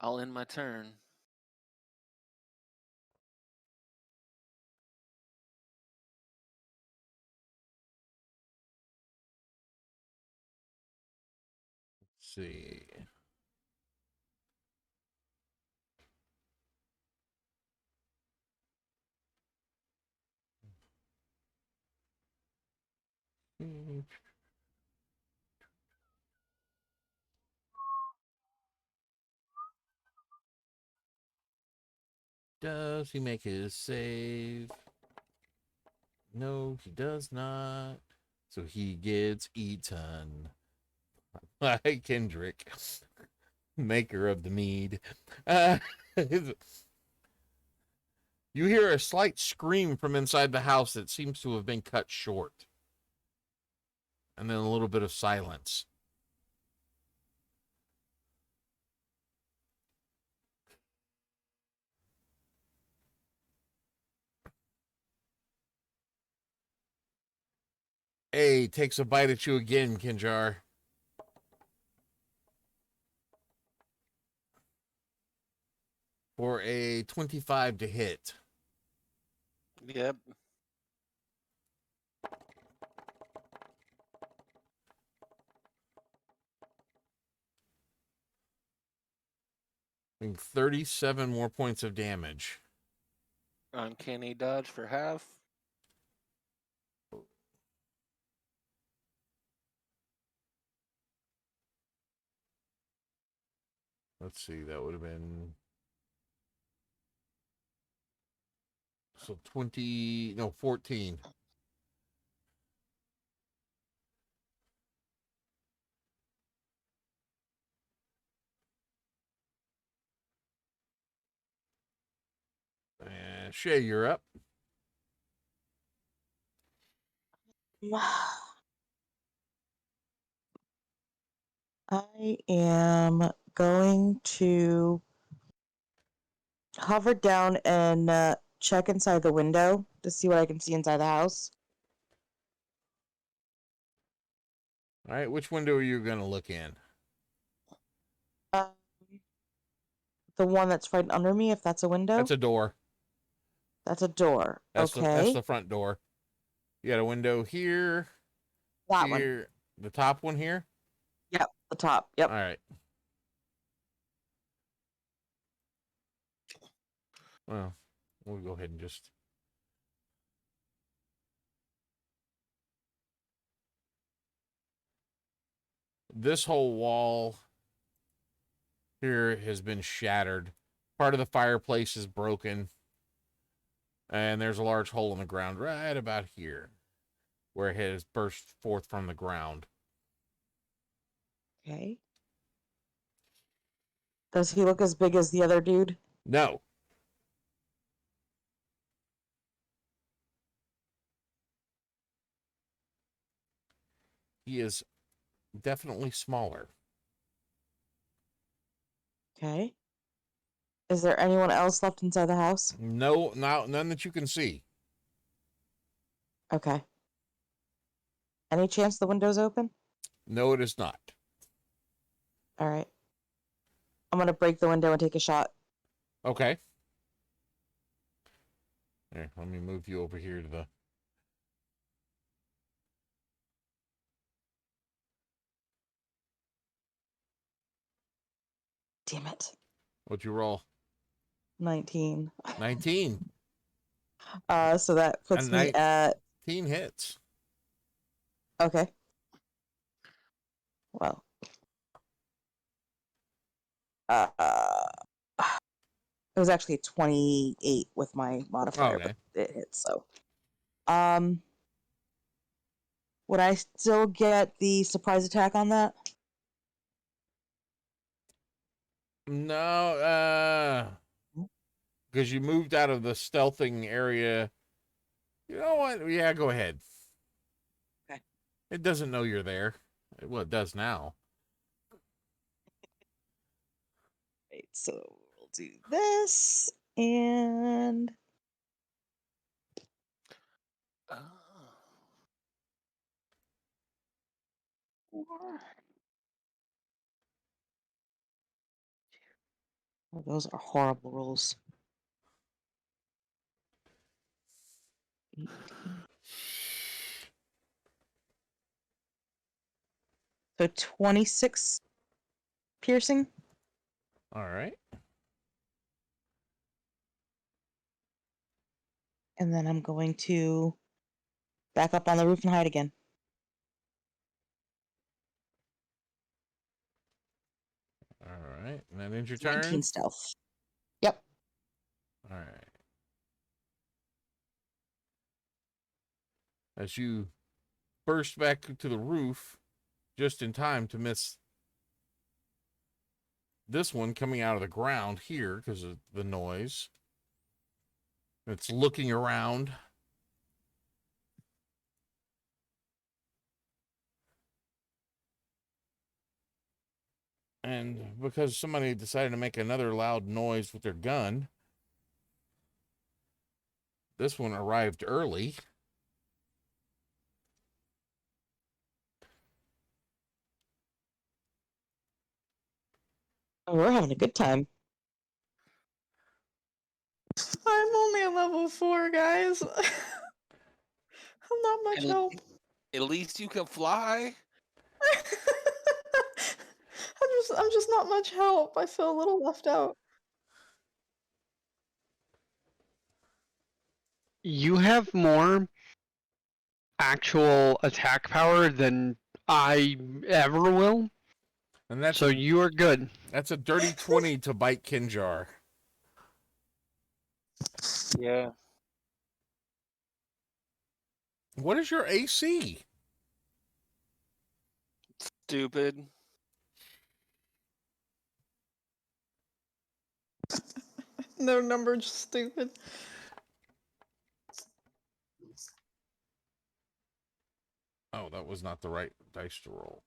I'll end my turn. Let's see. Does he make his save? No, he does not. So he gets eaten by Kendrick, maker of the mead. You hear a slight scream from inside the house that seems to have been cut short. And then a little bit of silence. A takes a bite at you again, Kinjar. For a 25 to hit. Yep. Doing 37 more points of damage. Uncanny dodge for half. Let's see, that would have been. So 20, no, 14. Shay, you're up. I am going to hover down and check inside the window to see what I can see inside the house. All right, which window are you going to look in? Um, the one that's right under me, if that's a window. That's a door. That's a door. That's okay. the front door. You got a window here. That one. Here, the top one here. Yep, the top. Yep. All right. Well, we'll go ahead and just. This whole wall here has been shattered. Part of the fireplace is broken. And there's a large hole in the ground right about here, where it has burst forth from the ground. Okay. Does he look as big as the other dude? No. He is definitely smaller. Okay. Is there anyone else left inside the house? No, none that you can see. Okay. Any chance the window's open? No, it is not. All right. I'm going to break the window and take a shot. Okay. Here, let me move you over here to the. Damn it. What'd you roll? 19. 19. So that puts me at 19 hits. okay. Well. It was actually 28 with my modifier, Okay. but it hits. So, would I still get the surprise attack on that? No, because you moved out of the stealthing area. You know what? Yeah, go ahead. Okay. It doesn't know you're there. Well, it does now. Right, so we'll do this and Oh. oh, those are horrible rolls. 18. So 26 piercing. All right. And then I'm going to back up on the roof and hide again. All right. And that ends your 19 turn. stealth. Yep. All right. As you burst back to the roof just in time to miss this one coming out of the ground here because of the noise. It's looking around. And because somebody decided to make another loud noise with their gun, this one arrived early. Oh, we're having a good time. I'm only a level 4, guys. I'm not much And help. at least you can fly. I'm just not much help. I feel a little left out. You have more actual attack power than I ever will. And that's So you are good. that's a dirty 20 to bite Kinjar. Yeah. What is your AC? Stupid. No number, just stupid. Oh, that was not the right dice to roll.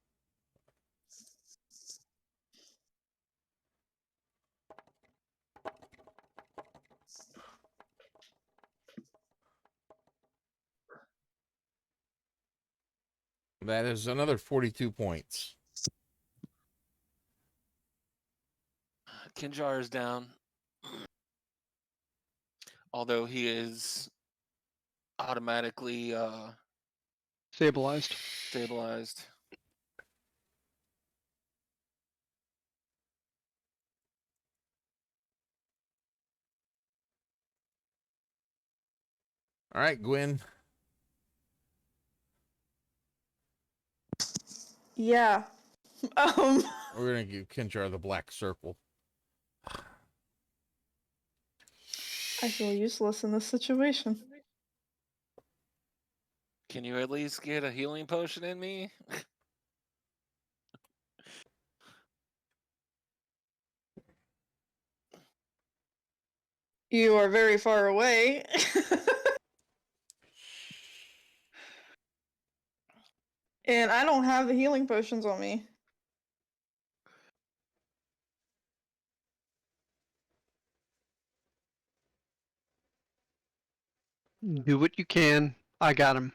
That is another 42 points. Kinjar is down. Although he is automatically Stabilized. stabilized. All right, Gwen. Yeah. Um. We're going to give Kinchar the black circle. I feel useless in this situation. Can you at least get a healing potion in me? You are very far away. And I don't have the healing potions on me. Do what you can. I got him.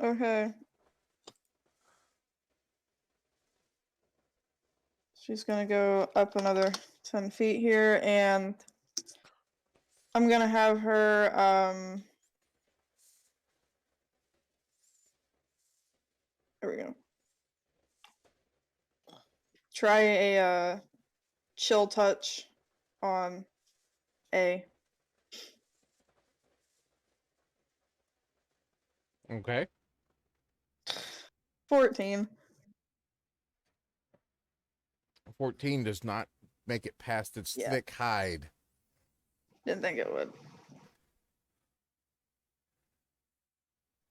Okay. She's gonna go up another 10 feet here, and I'm gonna have her, there we go. Try a, chill touch on A. Okay. 14. 14 does not make it past its Yeah. thick hide. Didn't think it would.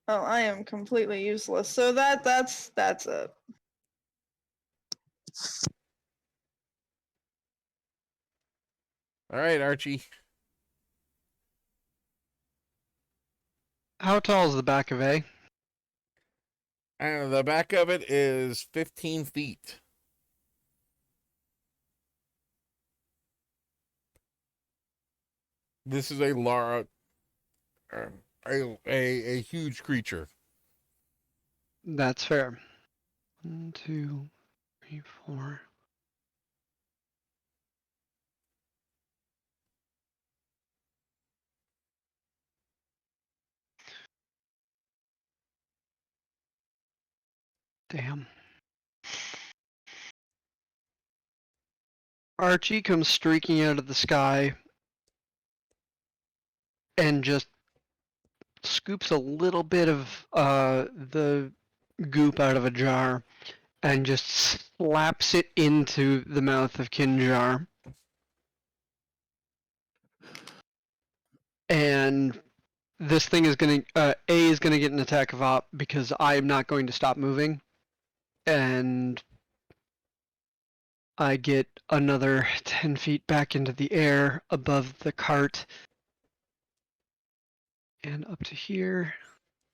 Oh, I am completely useless. So that's it. All right, Archie. How tall is the back of A? And the back of it is 15 feet. This is a large, a huge creature. That's fair. 1, 2, 3, 4. Damn. Archie comes streaking out of the sky and just scoops a little bit of the goop out of a jar and just slaps it into the mouth of Kinjar. And this thing is gonna A is gonna get an attack of op because I'm not going to stop moving, and I get another 10 feet back into the air above the cart, and up to here.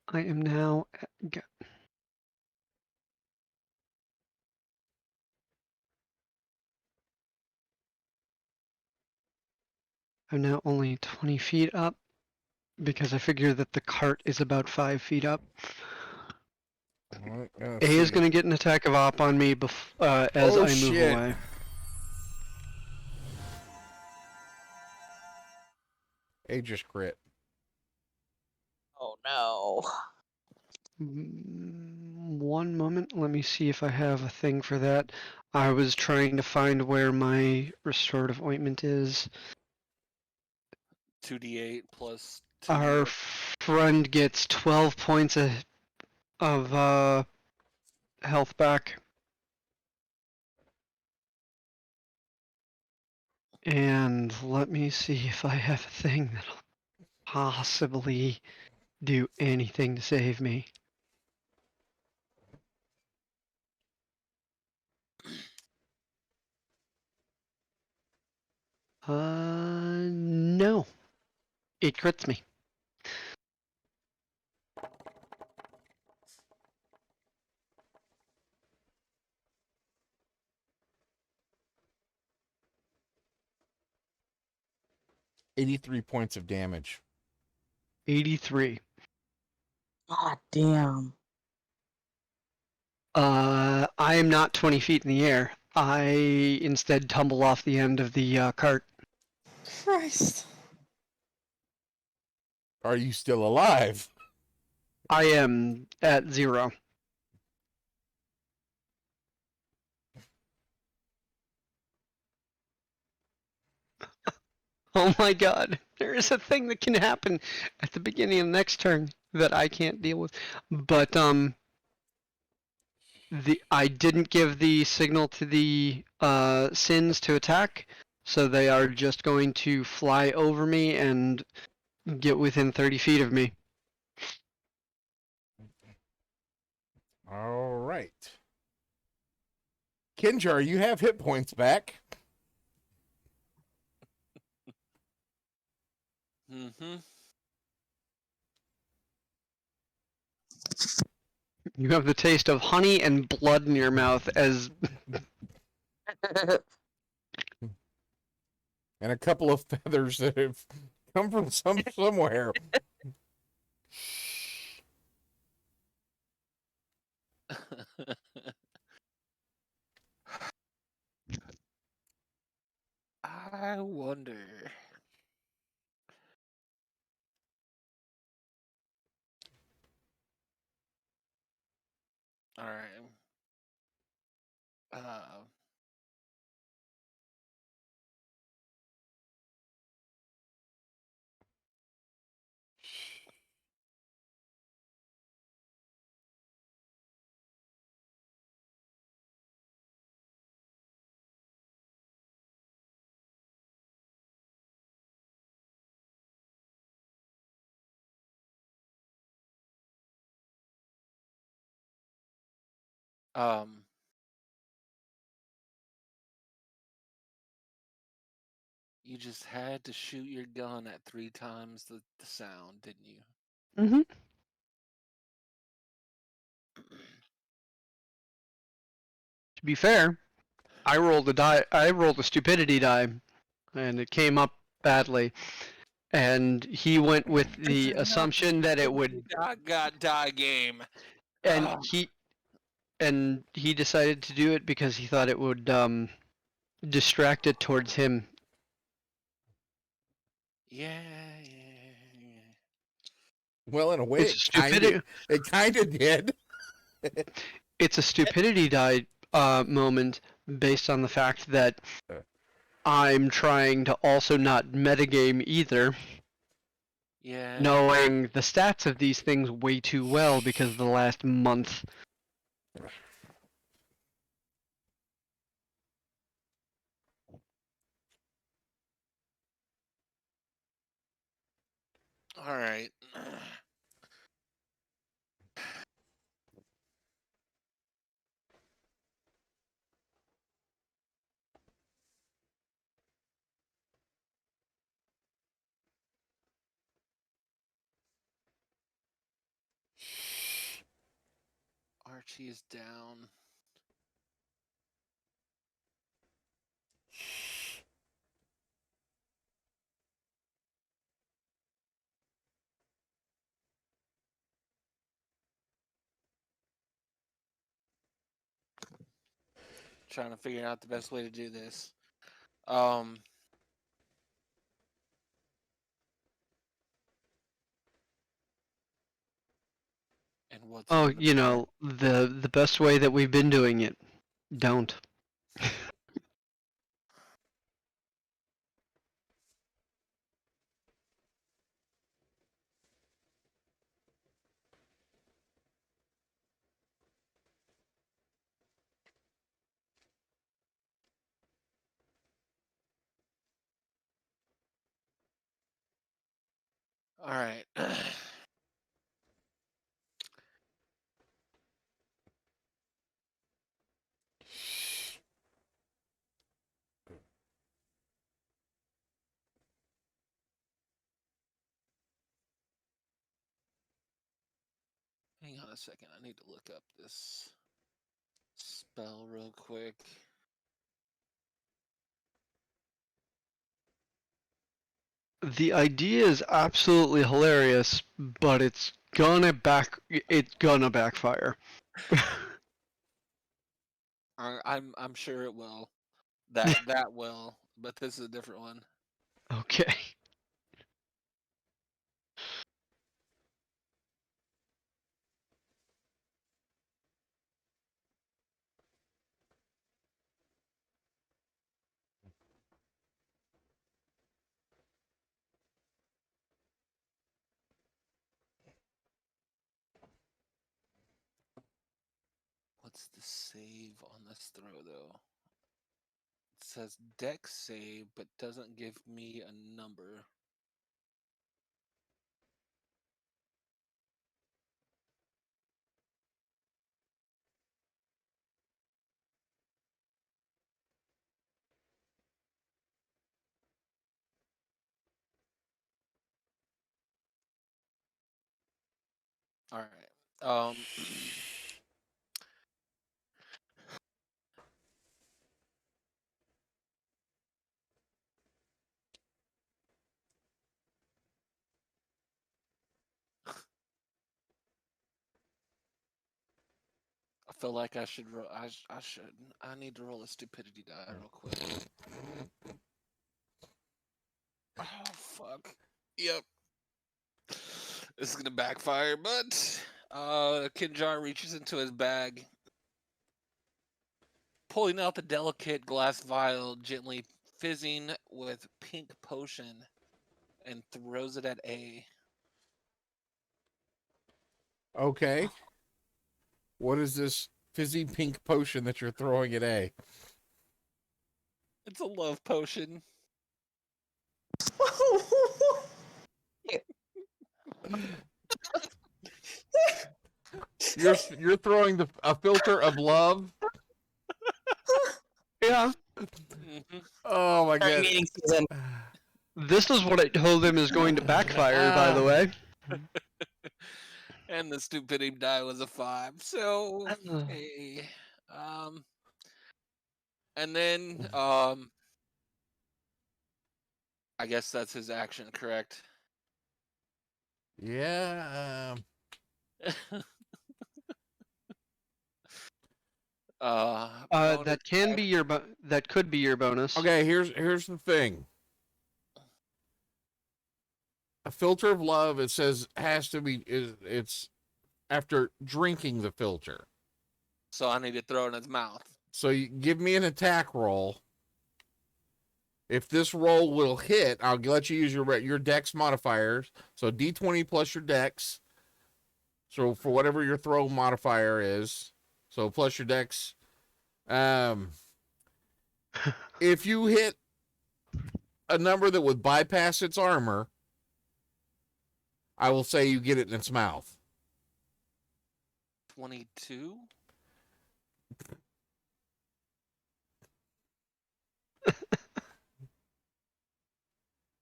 I am now I'm now only 20 feet up because I figure that the cart is about 5 feet up. A is going to get an attack of op on me as I move away. A just crit. Oh no. One moment, let me see if I have a thing for that. I was trying to find where my restorative ointment is. 2d8 plus 2. Our friend gets 12 points of health back. And let me see if I have a thing that'll possibly do anything to save me. No. It crits me. 83 points of damage. 83. God damn. I am not 20 feet in the air. I instead tumble off the end of the cart. Christ. Are you still alive? I am at 0. Oh my god. There is a thing that can happen at the beginning of the next turn that I can't deal with. But I didn't give the signal to the sins to attack, so they are just going to fly over me and get within 30 feet of me. All right. Kinjar, you have hit points back. Mm-hmm. You have the taste of honey and blood in your mouth as And a couple of feathers that have come from somewhere. I wonder. All right. Um. You just had to shoot your gun at 3 times the sound, didn't you? Mm-hmm. To be fair, I rolled a stupidity die, and it came up badly. And he went with the assumption that it would, die game. and Ugh. he decided to do it because he thought it would distract it towards him. Yeah. Well, in a way, It's a stupidity. it kind of did. It's a stupidity die moment based on the fact that I'm trying to also not metagame either, Yeah. knowing the stats of these things way too well because of the last month. All right. Archie is down. Trying to figure out the best way to do this. And what's Oh, in the you know, the best way that we've been doing it. Don't. All right. Hang on a second. I need to look up this spell real quick. The idea is absolutely hilarious, but it's gonna backfire. I'm sure it will. That will, but this is a different one. Okay. What's the save on this throw though? It says deck save, but doesn't give me a number. All right. I feel like I should roll. I should. I need to roll a stupidity die real quick. Oh fuck. Yep. This is gonna backfire, but Kinjar reaches into his bag, pulling out the delicate glass vial, gently fizzing with pink potion, and throws it at A. Okay. What is this fizzy pink potion that you're throwing at A? It's a love potion. You're throwing a filter of love. Yeah. Mhm. Oh my During god. meeting season. This is what I told him is going to backfire, by the way. And the stupidity die was a 5. So, hey, and then I guess that's his action, correct? Yeah. That can be your that could be your bonus. Okay, here's the thing. A filter of love, it says, has to be it's after drinking the filter. So I need to throw it in his mouth. So you give me an attack roll. If this roll will hit, I'll let you use your dex modifiers. So D20 plus your dex. So for whatever your throw modifier is, so plus your dex. If you hit a number that would bypass its armor, I will say you get it in its mouth. 22.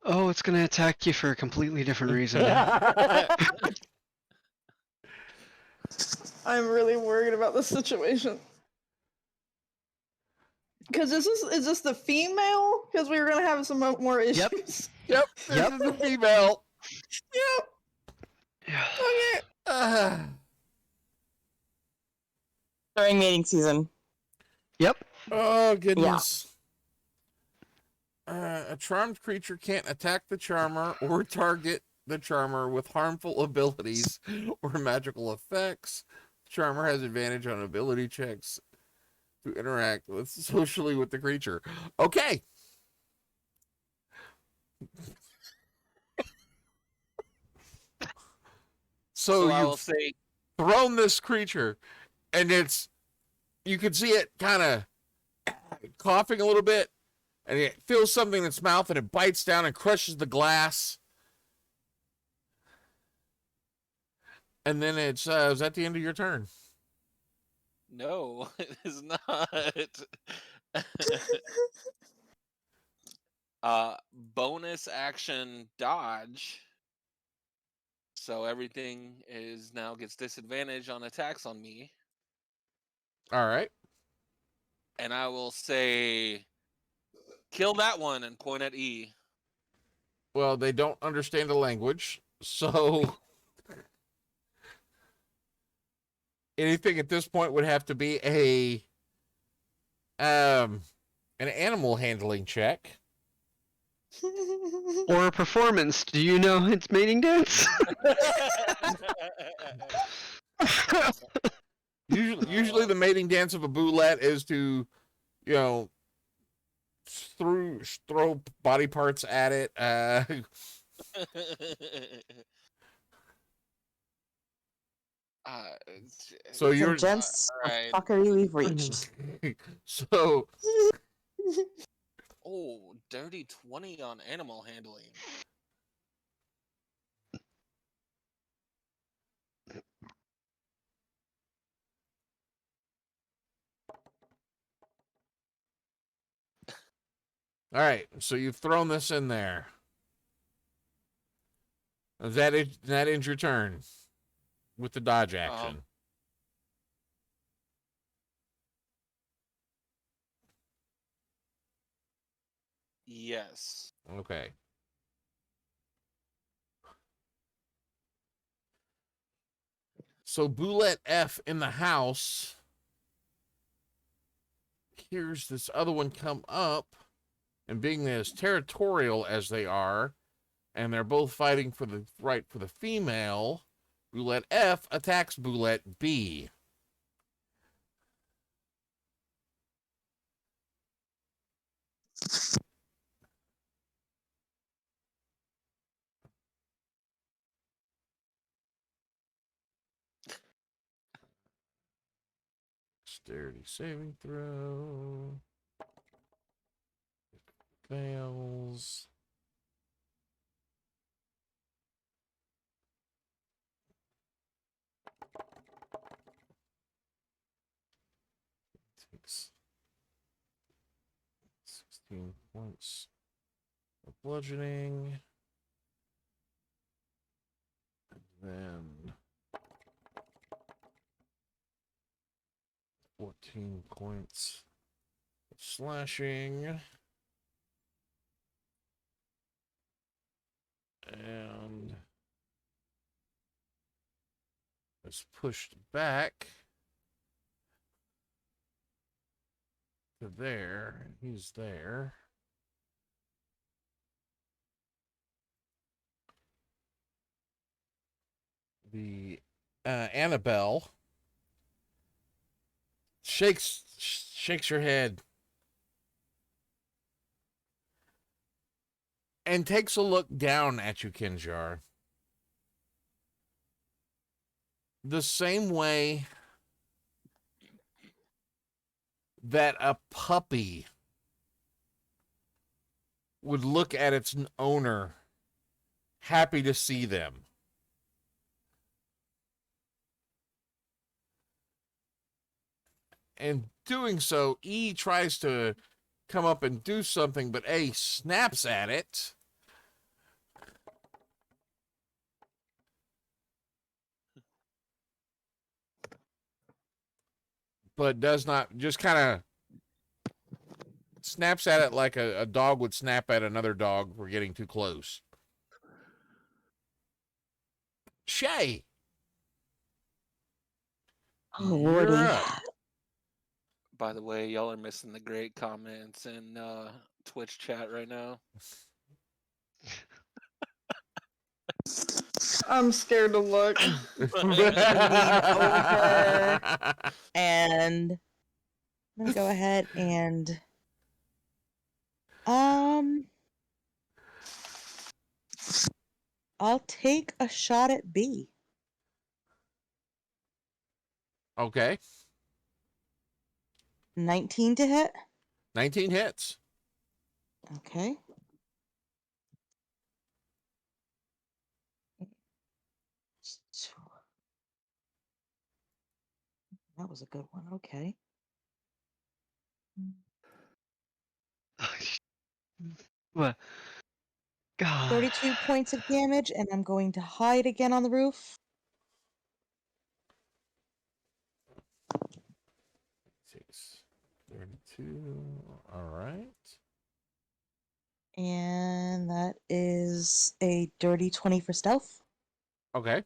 Oh, it's gonna attack you for a completely different reason. I'm really worried about this situation. Because is this the female? Because we were gonna have some more issues. Yep. This is the female. Yep. Yeah. Okay. During mating season. Yep. Oh goodness. A charmed creature can't attack the charmer or target the charmer with harmful abilities or magical effects. The charmer has advantage on ability checks to interact with socially with the creature. Okay. So I will you've say thrown this creature, and you can see it kind of coughing a little bit, and it feels something in its mouth, and it bites down and crushes the glass. And then is that the end of your turn? no, it is not. Bonus action dodge. So everything is now gets disadvantage on attacks on me. All right. And I will say kill that one and point at E. Well, they don't understand the language, so anything at this point would have to be an animal handling check. Or a performance. Do you know its mating dance? Usually the mating dance of a Bulette is to, you know, throw body parts at it. uh, So you're Gents, Alright. fuckery we've reached. so Oh, dirty 20 on animal handling. all right. So you've thrown this in there. That ends your turn with the dodge action. Yes. Okay. So Bulette F in the house hears this other one come up, and being as territorial as they are, and they're both fighting for the right for the female, Bulette F attacks Bulette B. Dexterity saving throw. Fails. Takes 16 points of bludgeoning. And then 14 points of slashing. And is pushed back to there. He's there. The Annabelle shakes her head and takes a look down at you, Kinjar. The same way that a puppy would look at its owner, happy to see them. And doing so, E tries to come up and do something, but A snaps at it. But does not, just kind of snaps at it like a dog would snap at another dog for getting too close. Shay, Oh, you're lordy. up. By the way, y'all are missing the great comments in Twitch chat right now. I'm scared to look. Lean over and I'm gonna go ahead and I'll take a shot at B. Okay, 19 to hit. 19 hits. Okay. That was a good one. Okay. What? God. 32 points of damage, and I'm going to hide again on the roof. 6, 32. All right. And that is a dirty 20 for stealth. Okay.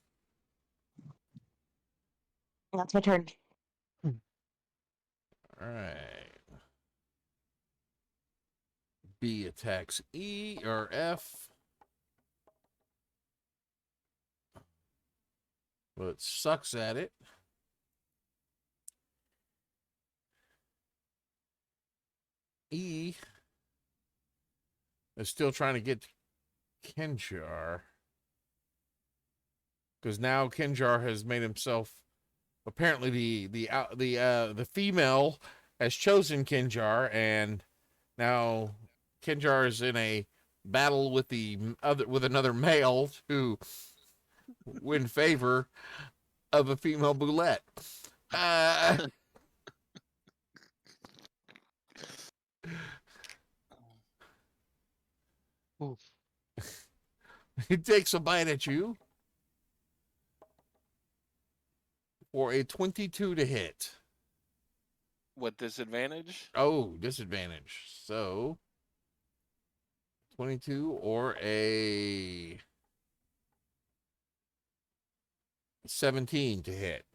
And that's my turn. All right. B attacks E or F. Well, it sucks at it. E is still trying to get Kenjar. Because now Kenjar has made himself apparently the female has chosen Kenjar, and now Kenjar is in a battle with another male to win favor of a female Bulette. Oof. He takes a bite at you for a 22 to hit. With disadvantage? Oh, disadvantage. So 22 or a 17 to hit.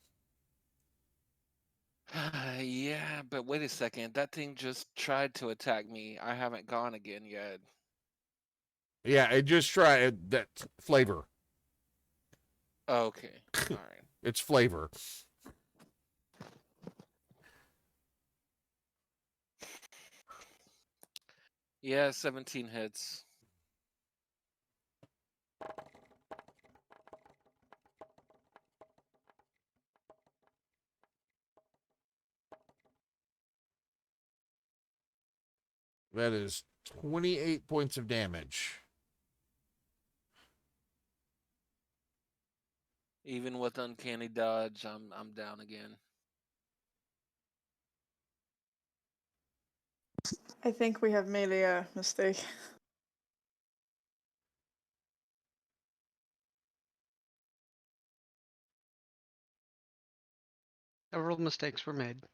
Yeah, but wait a second. That thing just tried to attack me. I haven't gone again yet. Yeah, it just tried that flavor. Okay. All right. It's flavor. Yeah, 17 hits. That is 28 points of damage. Even with uncanny dodge, I'm down again. I think we have made a mistake. Several mistakes were made.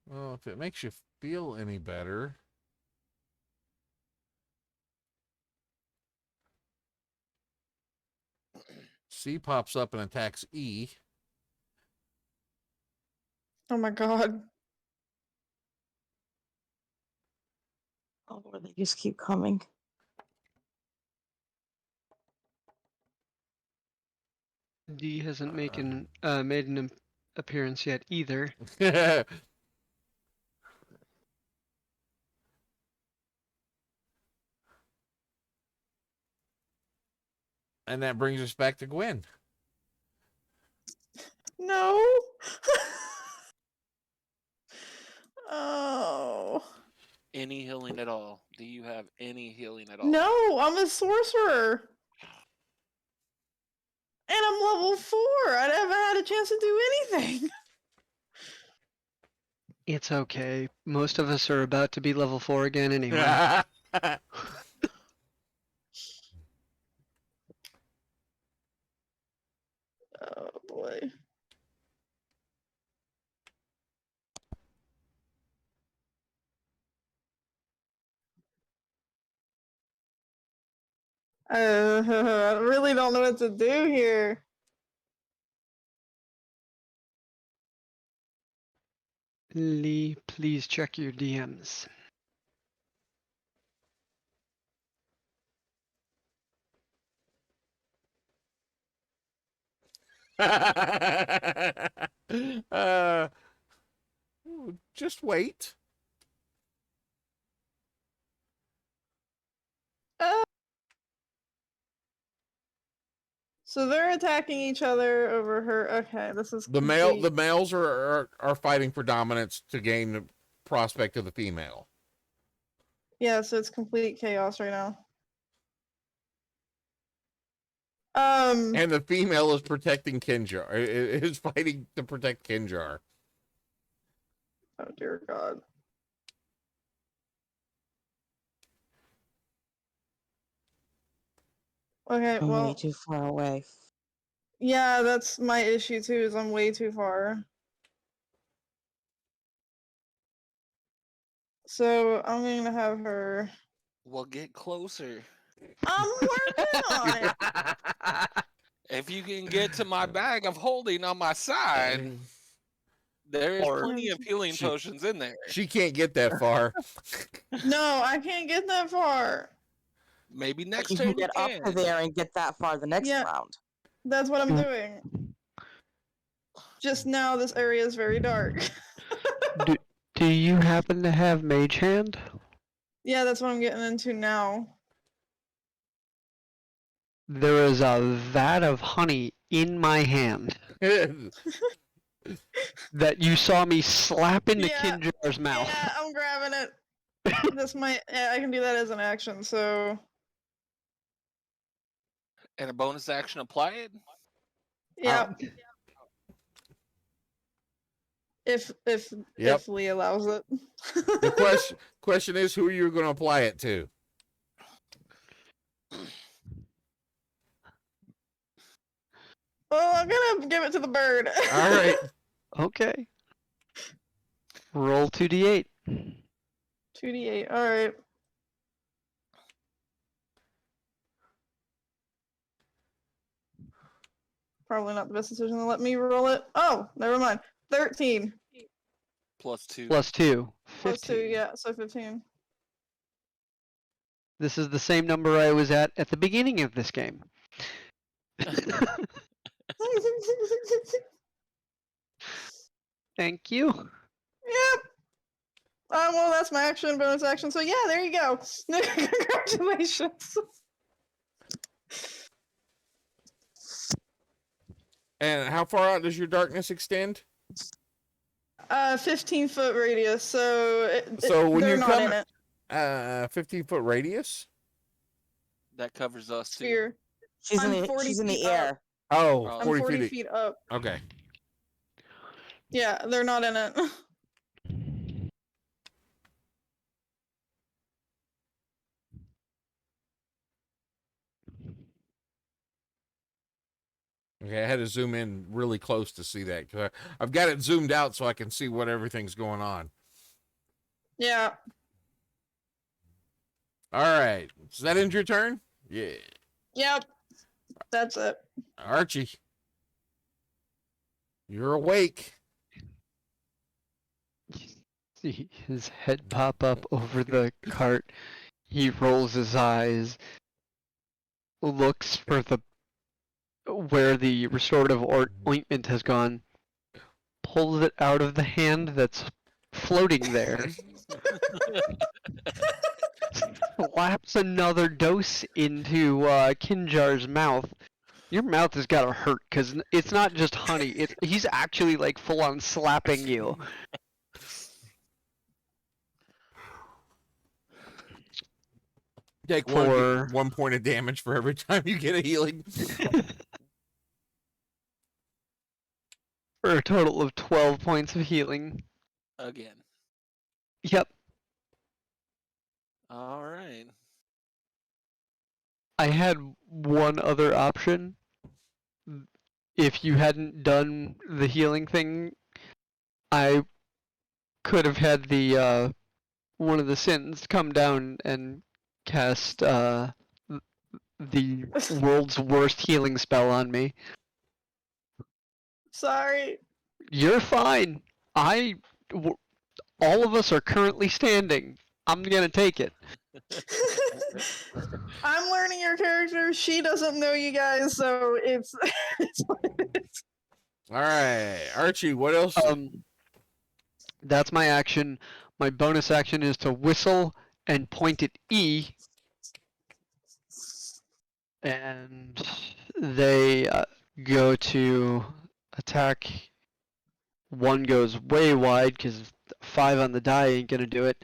Well, if it makes you feel any better. C pops up and attacks E. Oh my god. Oh, they just keep coming. D hasn't made an appearance yet either. And that brings us back to Gwen. No. Oh. Any healing at all? Do you have any healing at all? No, I'm a sorcerer. And I'm level 4. I haven't had a chance to do anything. It's okay. Most of us are about to be level 4 again anyway. Oh boy. I really don't know what to do here. Lee, please check your DMs. uh, just wait. So they're attacking each other over her. Okay, this is The males are fighting for dominance to gain the prospect of the female. Yeah, so it's complete chaos right now. And the female is protecting Kenjar. Is fighting to protect Kenjar. Oh dear God. Okay, I'm way well, too far away. yeah, that's my issue too, is I'm way too far. So I'm going to have her. Well, get closer. I'm working on it. If you can get to my bag of holding on my side, there is Or- plenty of healing She- potions in there. She can't get that far. No, I can't get that far. Maybe But next you turn can get up to there and get that far the next Yeah. round. That's what I'm Mm. doing. Just now, this area is very dark. Do you happen to have Mage Hand? Yeah, that's what I'm getting into now. There is a vat of honey in my hand that you saw me slap into Yeah. Kinjar's mouth. Yeah, I'm grabbing it. This might. Yeah, I can do that as an action. So and a bonus action apply it. yeah. Oh. If Yep. if Lee allows it. The question is, who are you going to apply it to? Well, I'm gonna give it to the bird. All right. Okay. Roll 2d8. 2d8. All right. Probably not the best decision to let me roll it. Oh, never mind. 13 Plus 2. Plus 2. plus 2. 15. Yeah, so 15. This is the same number I was at the beginning of this game. Thank you. Yep. Well, that's my action, bonus action. So yeah, there you go. Congratulations. And how far out does your darkness extend? 15-foot radius. So So when they're you not come, in it. 15-foot radius. That covers us too. Sphere. She's I'm in 40 the feet up. air. Oh, I'm I'm 40, 40 feet. feet up. Okay. Yeah, they're not in it. Okay, I had to zoom in really close to see that because I've got it zoomed out so I can see what everything's going on. Yeah. All right. Does that end your turn? Yeah. Yep. That's it. Archie, you're awake. See his head pop up over the cart. He rolls his eyes, looks for the where the restorative ointment has gone, pulls it out of the hand that's floating there, slaps another dose into Kinjar's mouth. Your mouth has got to hurt because it's not just honey. He's actually like full on slapping you. Take For- 1 point of damage for every time you get a healing. For a total of 12 points of healing. Again. Yep. All right. I had one other option. If you hadn't done the healing thing, I could have had the one of the sins come down and cast the world's worst healing spell on me. Sorry. You're fine. All of us are currently standing. I'm gonna take it. I'm learning your character. She doesn't know you guys, so it's what it is. All right, Archie, what else? That's my action. My bonus action is to whistle and point at E. And they go to attack. One goes way wide because 5 on the die ain't gonna do it.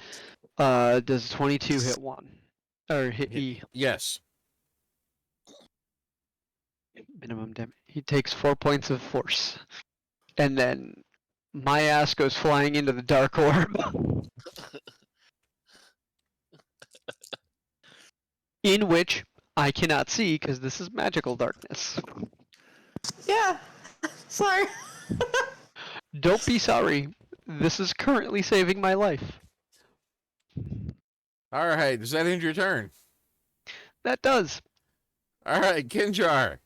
Does 22 hit 1? Or hit E? Yes. Minimum damage. He takes 4 points of force. And then my ass goes flying into the dark orb. In which I cannot see because this is magical darkness. Yeah. Sorry. Don't be sorry. This is currently saving my life. All right, does that end your turn? That does. All right, Kinjar.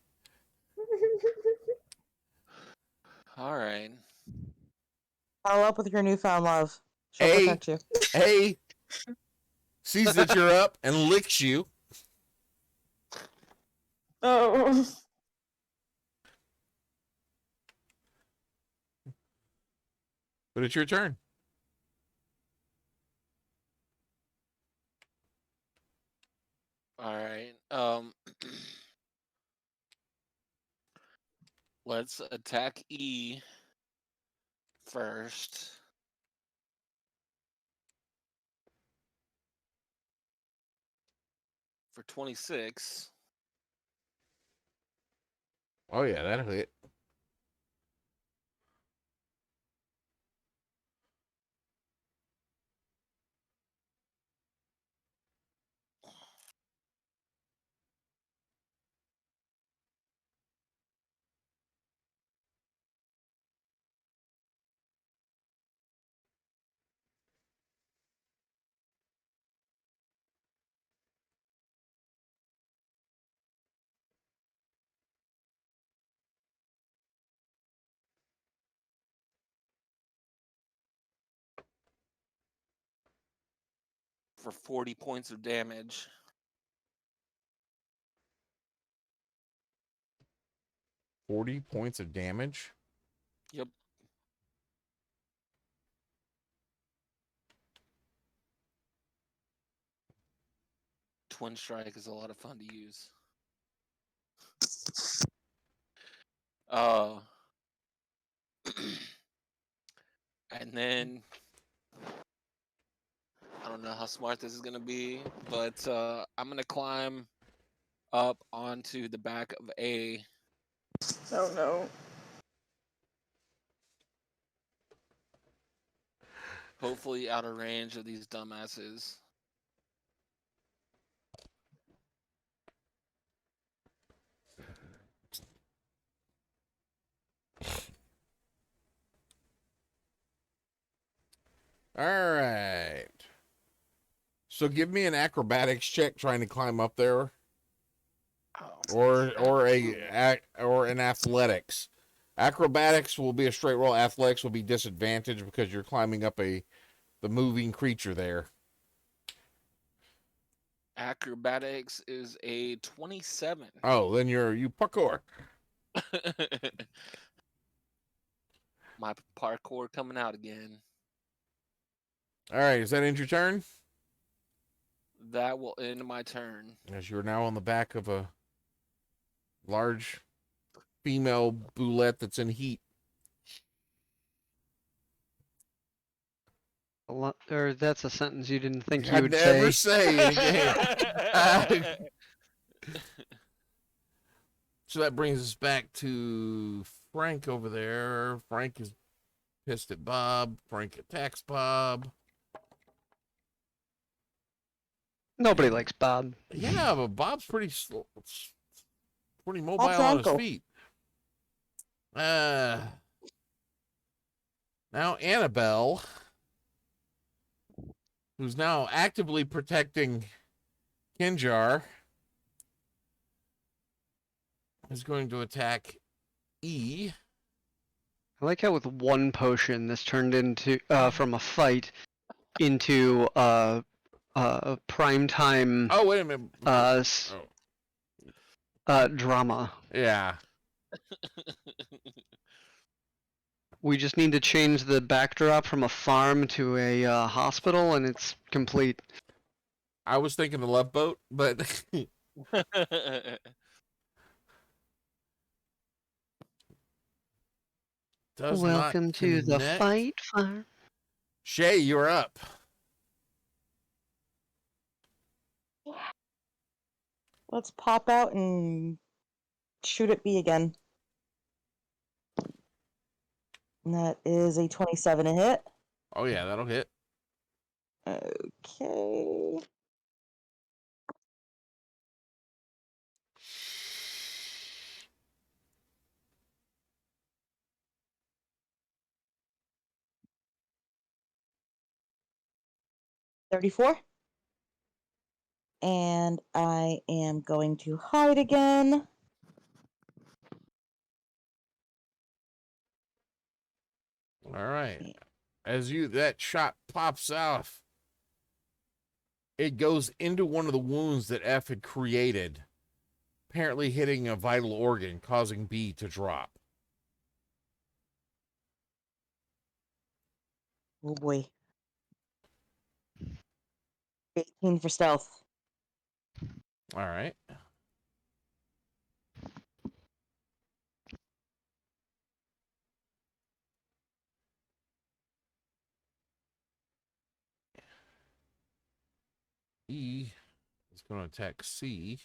All right. Follow up with your newfound love. She'll A, protect you. A sees that you're up and licks you. Oh. But it's your turn. All right. Let's attack E first. For 26. Oh yeah, that'll hit. For 40 points of damage. 40 points of damage. Yep. Twin Strike is a lot of fun to use. And then I don't know how smart this is gonna be, but I'm gonna climb up onto the back of A. Oh no. Hopefully out of range of these dumbasses. All right. So give me an acrobatics check trying to climb up there, Oh, or an athletics. Acrobatics will be a straight roll. Athletics will be disadvantaged because you're climbing up the moving creature there. acrobatics is a 27. Oh, then you parkour. My parkour coming out again. All right, is that end your turn? That will end my turn. As you're now on the back of a large female Bulette that's in heat. Or that's a sentence you didn't think you I'd would never say. say in a game. So that brings us back to Frank over there. Frank is pissed at Bob. Frank attacks Bob. Nobody likes Bob. Yeah, but Bob's pretty slow, pretty mobile Bob's on his uncle. feet. Now Annabelle, who's now actively protecting Kinjar, is going to attack E. I like how with one potion this turned into from a fight into prime time Oh, wait a minute. drama. Yeah. We just need to change the backdrop from a farm to a hospital, and it's complete. I was thinking the Love Boat, but does Welcome not to the connect. fight farm. Shay, you're up. Let's pop out and shoot at B again. And that is a 27 to hit. Oh yeah, that'll hit. Okay. $34. And I am going to hide again. All right. As that shot pops off, it goes into one of the wounds that F had created, apparently hitting a vital organ, causing B to drop. Oh boy. 18 for stealth. All right. E is going to attack C.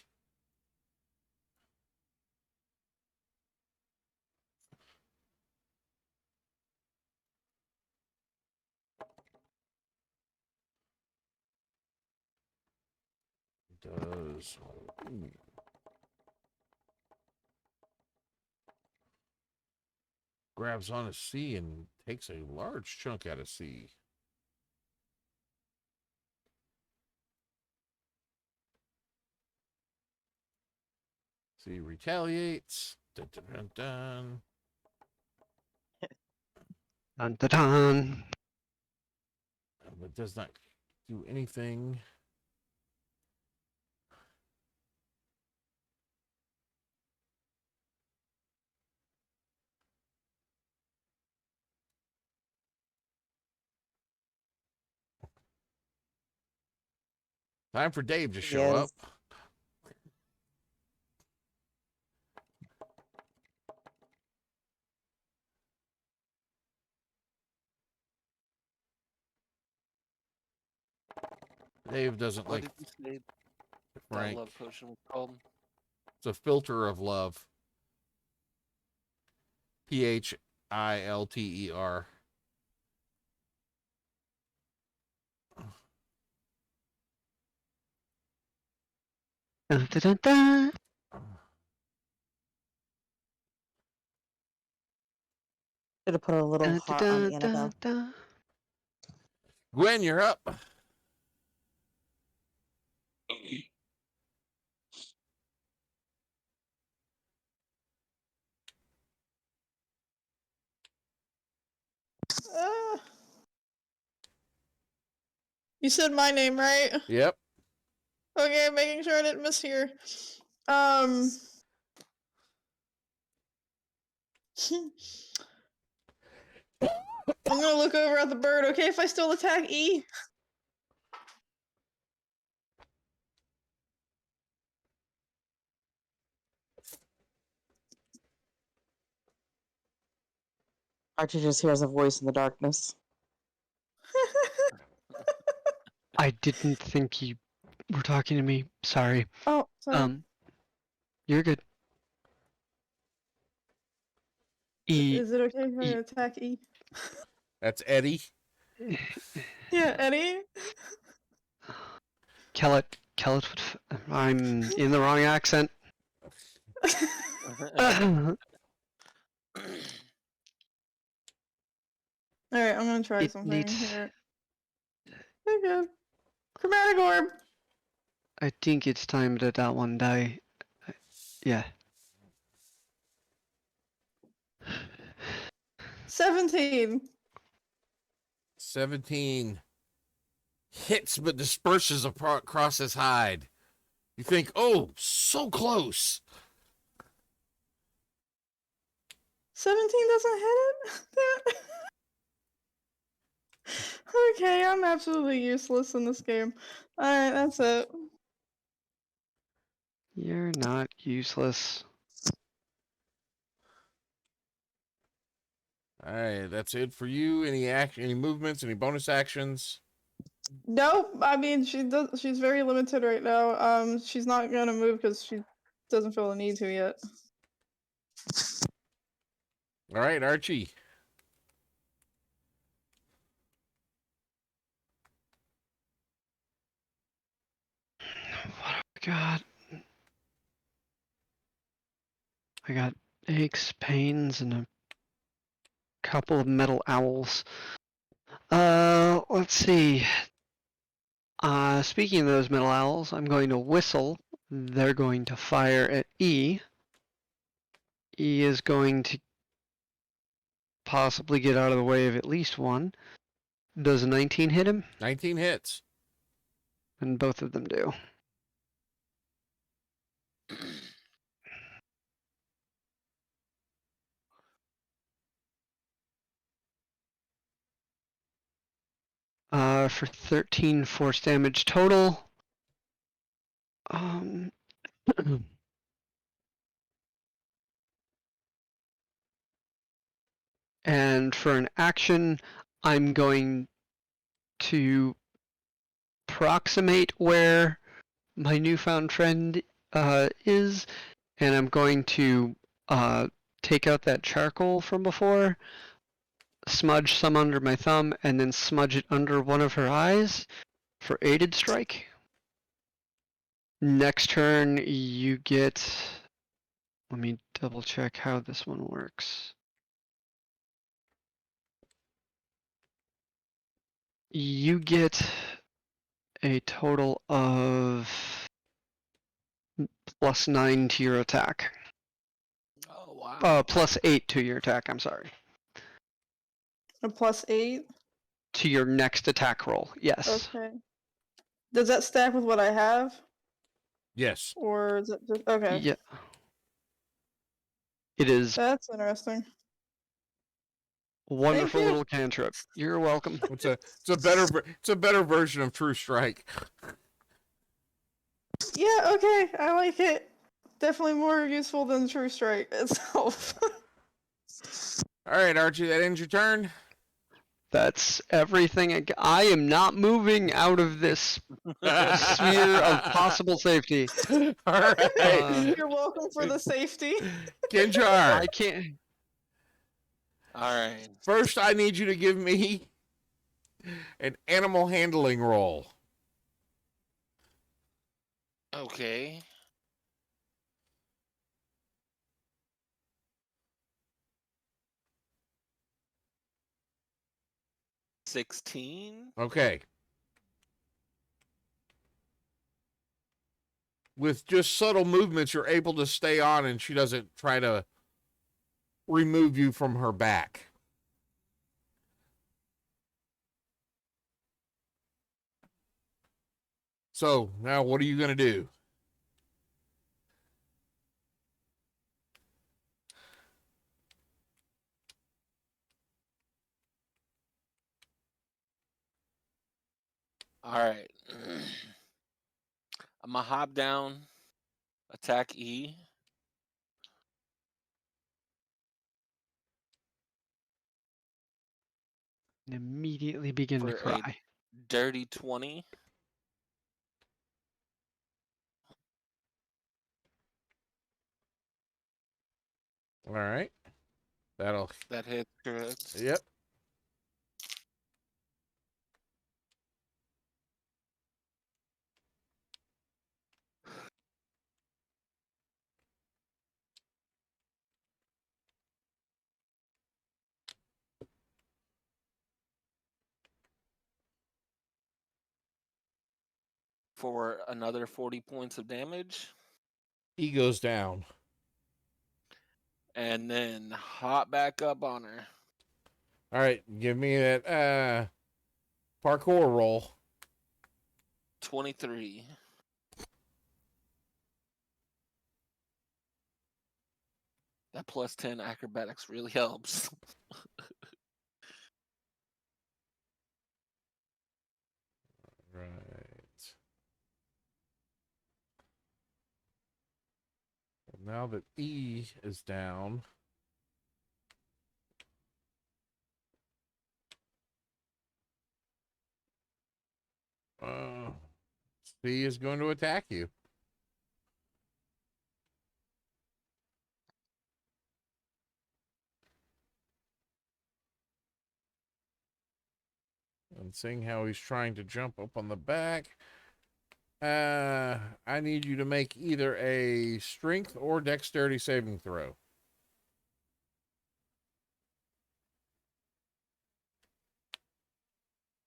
Does. Ooh. Grabs on a C and takes a large chunk out of C. C retaliates. Dun, dun, dun, dun. Dun, dun, dun. But does not do anything. Time for Dave to show Yes. up. Dave doesn't What like did you say that Frank. love potion was called? It's a filter of love. Philter. Dun, dun, dun, dun. Should have put a little Dun, heart on dun, dun, Annabelle. dun. Gwen, you're up. Uh, you said my name, right? Yep. Okay, making sure I didn't miss here. I'm gonna look over at the bird. Okay, if I still attack E. Archie just hears a voice in the darkness. I didn't think you were talking to me. Sorry. Oh, sorry. You're good. E. Is it okay if I E- attack E? That's Eddie. Yeah, Eddie. Kellet. I'm in the wrong accent. Alright, I'm gonna try It something needs. here. Okay. Chromatic orb. I think it's time that one die. Yeah. 17. 17 hits but disperses across his hide. You think, oh, so close. 17 doesn't hit it? Okay, I'm absolutely useless in this game. Alright, that's it. You're not useless. All right, that's it for you. Any movements, any bonus actions? Nope. I mean, she's very limited right now. She's not gonna move because she doesn't feel the need to yet. All right, Archie. What do I got? I got aches, pains, and a couple of metal owls. Let's see. Speaking of those metal owls, I'm going to whistle. They're going to fire at E. E is going to possibly get out of the way of at least one. Does a 19 hit him? 19 hits. And both of them do. For 13 force damage total. And for an action, I'm going to approximate where my newfound friend is, and I'm going to take out that charcoal from before, smudge some under my thumb, and then smudge it under one of her eyes for aided strike. Next turn, you get. Let me double check how this one works. You get a total of +9 to your attack. Oh wow. +8 to your attack, I'm sorry. A +8. To your next attack roll, yes. Okay. Does that stack with what I have, Yes. or is it just okay? Yeah. It is That's interesting. wonderful you. little cantrip. You're welcome. It's a better version of True Strike. Yeah, okay, I like it. Definitely more useful than True Strike itself. All right, Archie, that ends your turn. That's everything. I am not moving out of this sphere of possible safety. All right. You're welcome for the safety. Kinjar. I can't. All right. First, I need you to give me an animal handling roll. Okay. $16. Okay. With just subtle movements, you're able to stay on, and she doesn't try to remove you from her back. So, now what are you going to do? All right. I'm gonna hop down, attack E. And immediately begin to For a cry. dirty 20. All right. That'll. That hits, correct? Yep. For another 40 points of damage. E goes down. And then hop back up on her. All right. Give me that parkour roll. 23. That +10 acrobatics really helps. Right. Now that E is down. C is going to attack you. And seeing how he's trying to jump up on the back, I need you to make either a strength or dexterity saving throw.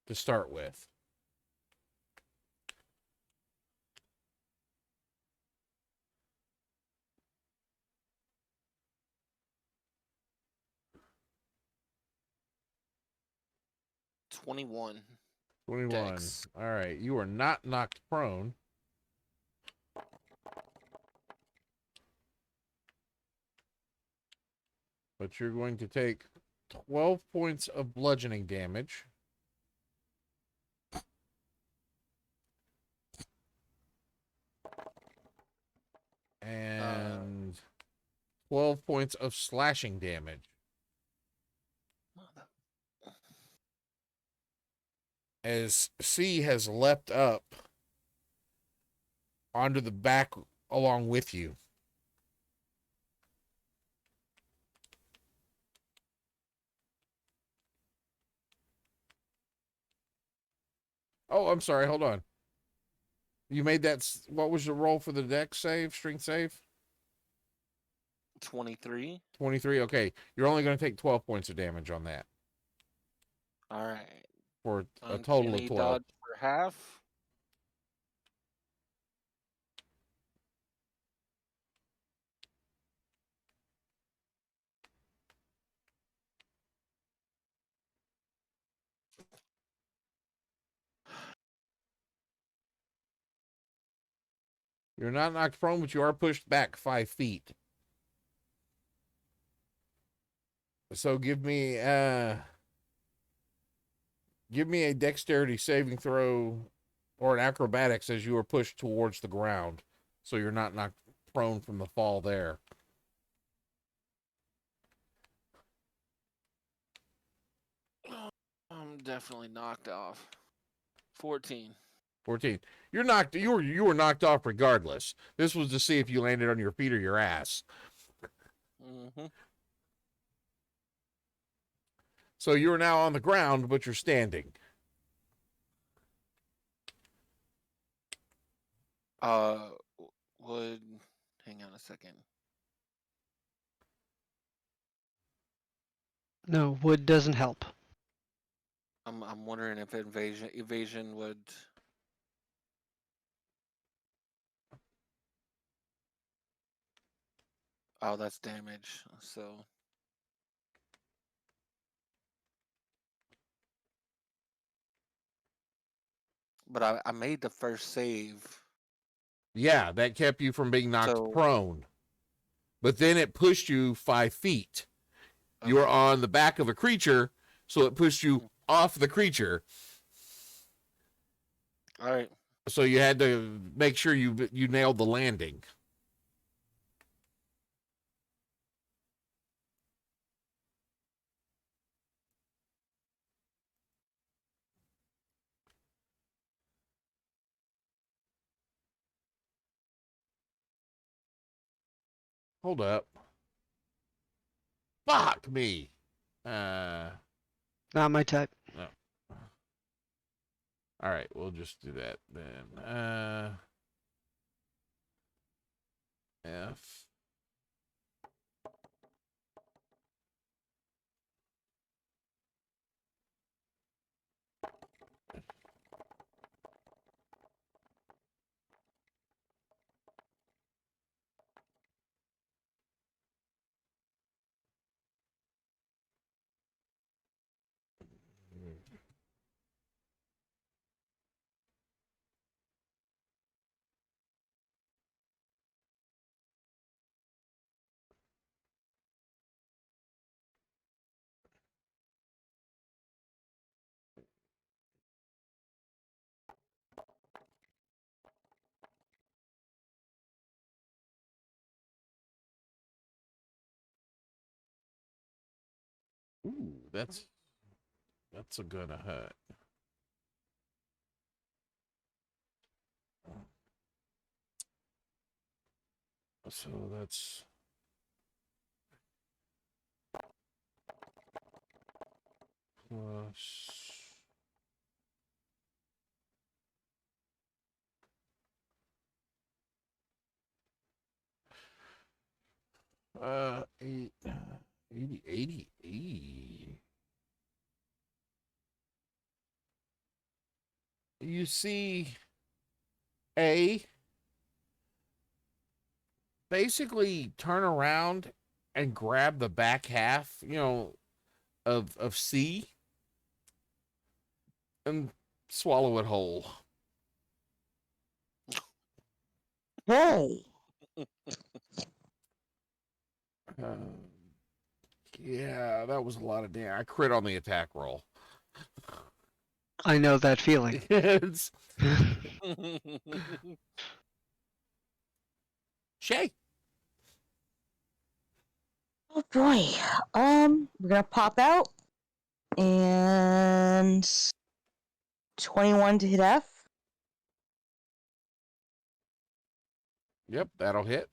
To start with. 21. 21. Dex. All right. You are not knocked prone. But you're going to take 12 points of bludgeoning damage. And 12 points of slashing damage. As C has leapt up onto the back along with you. Oh, I'm sorry. Hold on. You made that. What was the roll for the dex save, strength save? 23. 23. Okay. You're only going to take 12 points of damage on that All right. for a total of Uncanny 12. dodge for half. You're not knocked prone, but you are pushed back 5 feet. So give me a dexterity saving throw or an acrobatics as you are pushed towards the ground. So you're not knocked prone from the fall there. I'm definitely knocked off. 14. 14. You were knocked off regardless. This was to see if you landed on your feet or your ass. Mm-hmm. So you're now on the ground, but you're standing. Would hang on a second. No, wood doesn't help. I'm wondering if evasion would. Oh, that's damage. So. But I made the first save. Yeah, that kept you from being knocked So prone. But then it pushed you 5 feet. You were okay. on the back of a creature, so it pushed you off the creature. All right. So you had to make sure you nailed the landing. Hold up. Fuck me. Not my type. No. All right, we'll just do that then. F. Ooh, that's a good hurt. So that's plus 80. You see A basically turn around and grab the back half, of C and swallow it whole. Hey. Yeah, that was a lot of damage. I crit on the attack roll. I know that feeling. It's Shay. Oh boy. We're gonna pop out and 21 to hit F. Yep, that'll hit.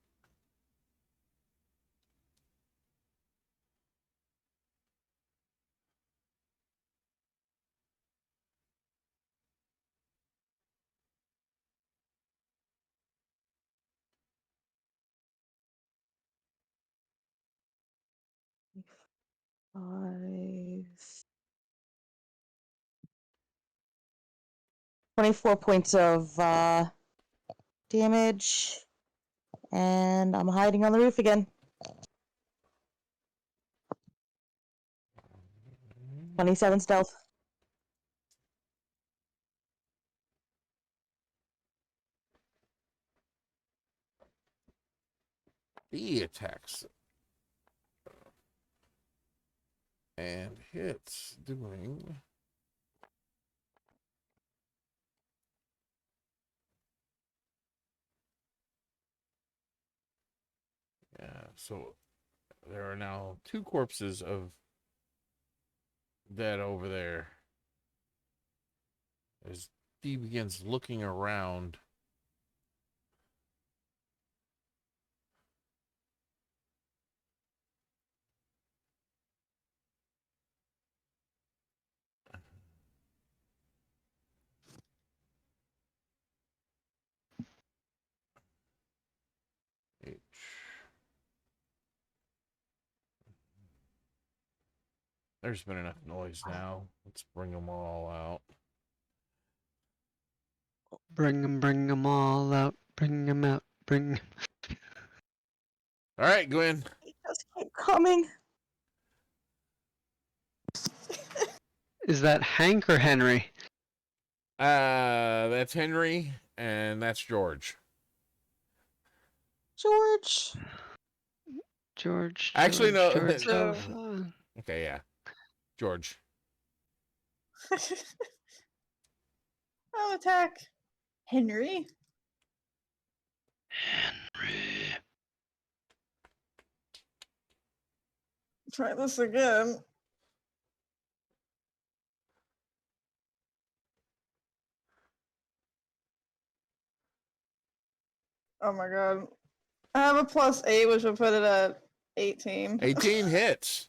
Five. 24 points of damage. And I'm hiding on the roof again. 27 stealth. He attacks and hits, doing so there are now 2 corpses of dead over there. As he begins looking around, H. There's been enough noise now. Let's bring them all out. Bring them all out. Bring them out. Bring. All right, Gwen. He just keep coming. Is that Hank or Henry? That's Henry, and that's George. George. George. Actually, no. George. So- Okay, yeah, George. I'll attack Henry. Henry. Try this again. Oh my god. I have a +8, which will put it at 18. 18 hits.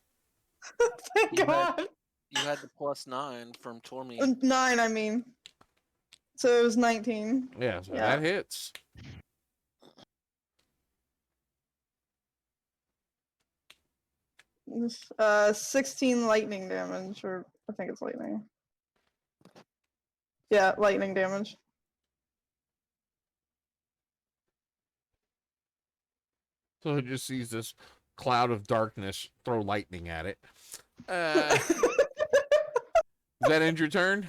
Thank You had- god. You had the +9 from Tormy. 9, I mean. So it was 19. Yeah, so Yeah. that hits. This, 16 lightning damage, or I think it's lightning. Yeah, lightning damage. So he just sees this cloud of darkness throw lightning at it. Does that end your turn?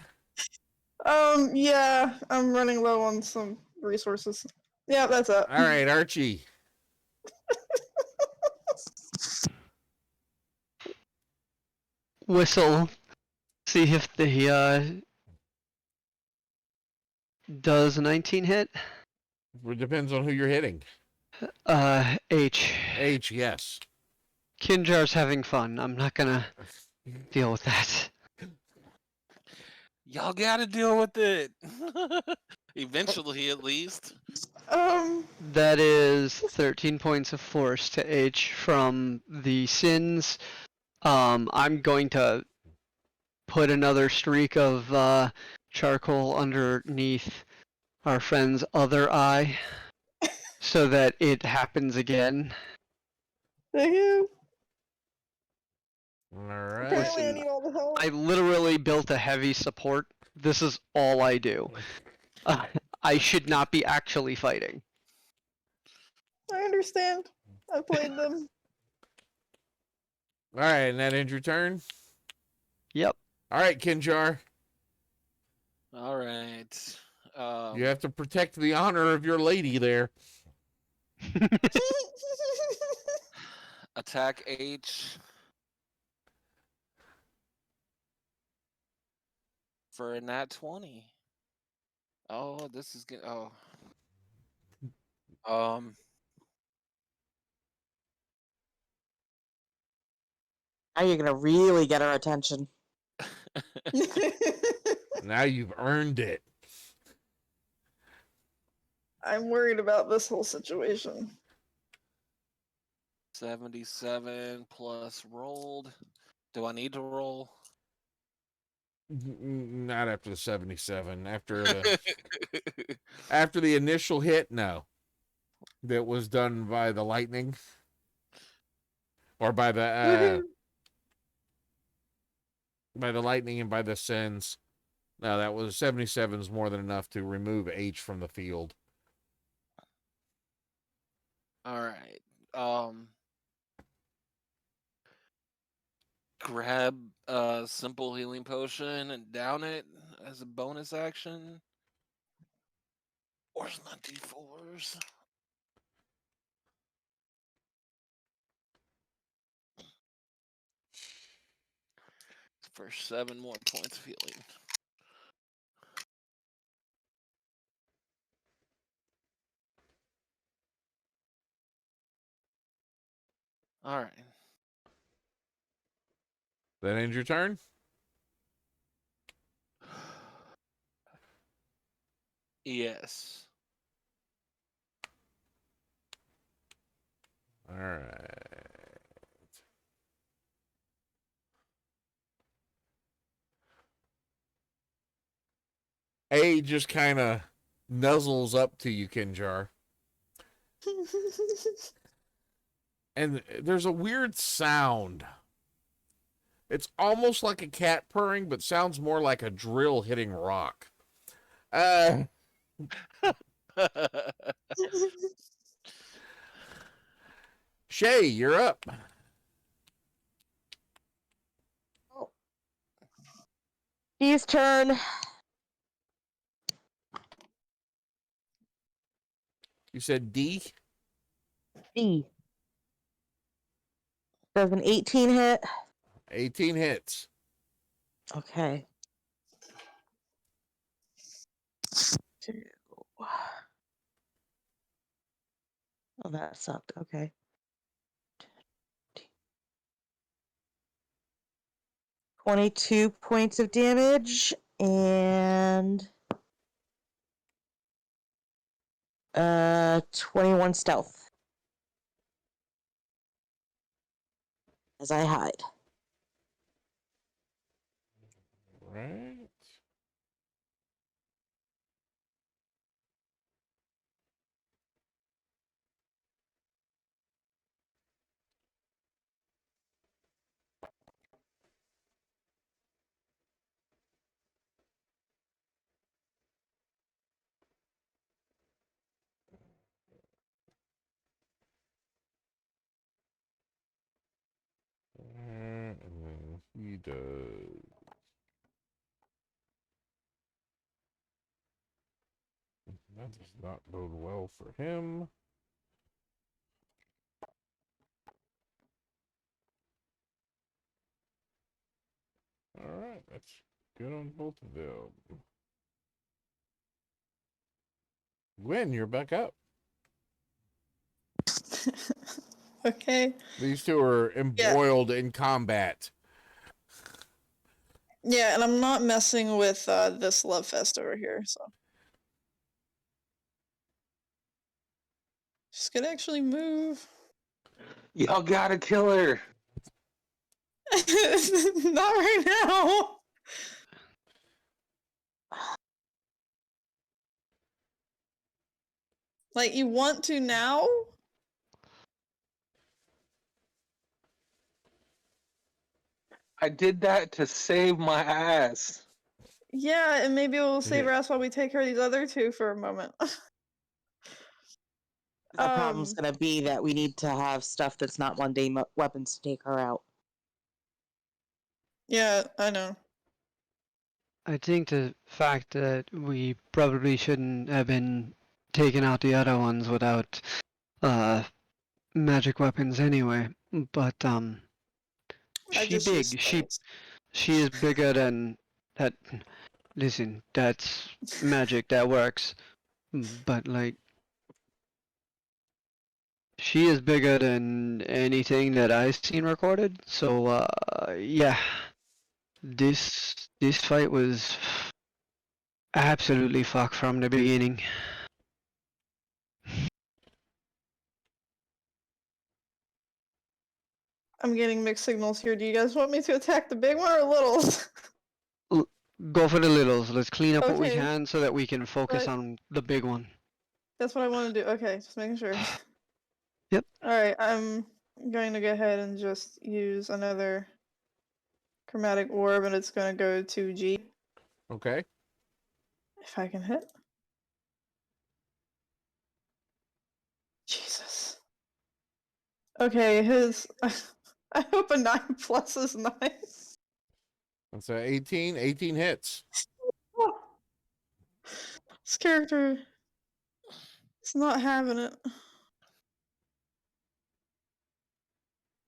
Yeah, I'm running low on some resources. Yeah, that's it. All right, Archie. Whistle. See if the does 19 hit. It depends on who you're hitting. H. H, yes. Kinjar's having fun. I'm not gonna deal with that. Y'all gotta deal with it. Eventually, at least. That is 13 points of force to H from the sins. I'm going to put another streak of charcoal underneath our friend's other eye so that it happens again. Thank you. All right. Apparently, I need all the help. I literally built a heavy support. This is all I do. I should not be actually fighting. I understand. I played them. All right, and that ends your turn? Yep. All right, Kinjar. All right. You have to protect the honor of your lady there. Attack H for a nat 20. Oh, this is good. Oh. Now you're gonna really get our attention. Now you've earned it. I'm worried about this whole situation. 77 plus rolled. Do I need to roll? Not after the 77. After the initial hit, no. That was done by the lightning. Or by the lightning and by the sins. No, that was 77 is more than enough to remove H from the field. All right. Grab a simple healing potion and down it as a bonus action. Where's my D4s? For 7 more points of healing. All right. That ends your turn? Yes. All right. A just kind of nuzzles up to you, Kinjar. And there's a weird sound. It's almost like a cat purring, but sounds more like a drill hitting rock. Shay, you're up. D's turn. You said D? D. Does an 18 hit? 18 hits. Okay. 2. Oh, that sucked. Okay. 22 points of damage and 21 stealth as I hide. Right. And then he does. That does not bode well for him. All right, that's good on both of them. Gwen, you're back up. Okay. These two are embroiled in combat. Yeah, and I'm not messing with this love fest over here, so. She's gonna actually move. Y'all gotta kill her. Not right now. Like, you want to now? I did that to save my ass. Yeah, and maybe we'll save her ass while we take care of these other two for a moment. The problem's gonna be that we need to have stuff that's not mundane weapons to take her out. Yeah, I know. I think the fact that we probably shouldn't have been taking out the other ones without magic weapons anyway. But I she just use big. spells. She is bigger than that. Listen, that's magic that works. But like she is bigger than anything that I've seen recorded. So yeah, this fight was absolutely fucked from the beginning. I'm getting mixed signals here. Do you guys want me to attack the big one or littles? Go for the littles. Let's clean up what we Okay. can so that we can focus Right. on the big one. That's what I want to do. Okay, just making sure. Yep. Alright, I'm going to go ahead and just use another chromatic orb, and it's going to go to G. Okay. If I can hit. Jesus. Okay, his. I hope a 9 plus is nice. That's 18. 18 hits. This character is not having it.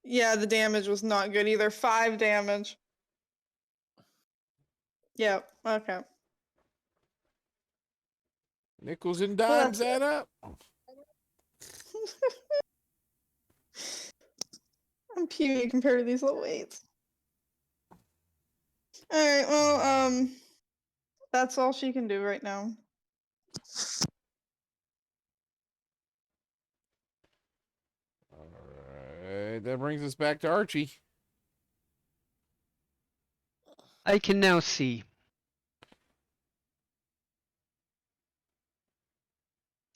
Yeah, the damage was not good either. 5 damage. Yep, okay. Nickels and Well, dimes that's add up. I'm puny compared to these little weights. Alright, well, that's all she can do right now. All right. That brings us back to Archie. I can now see.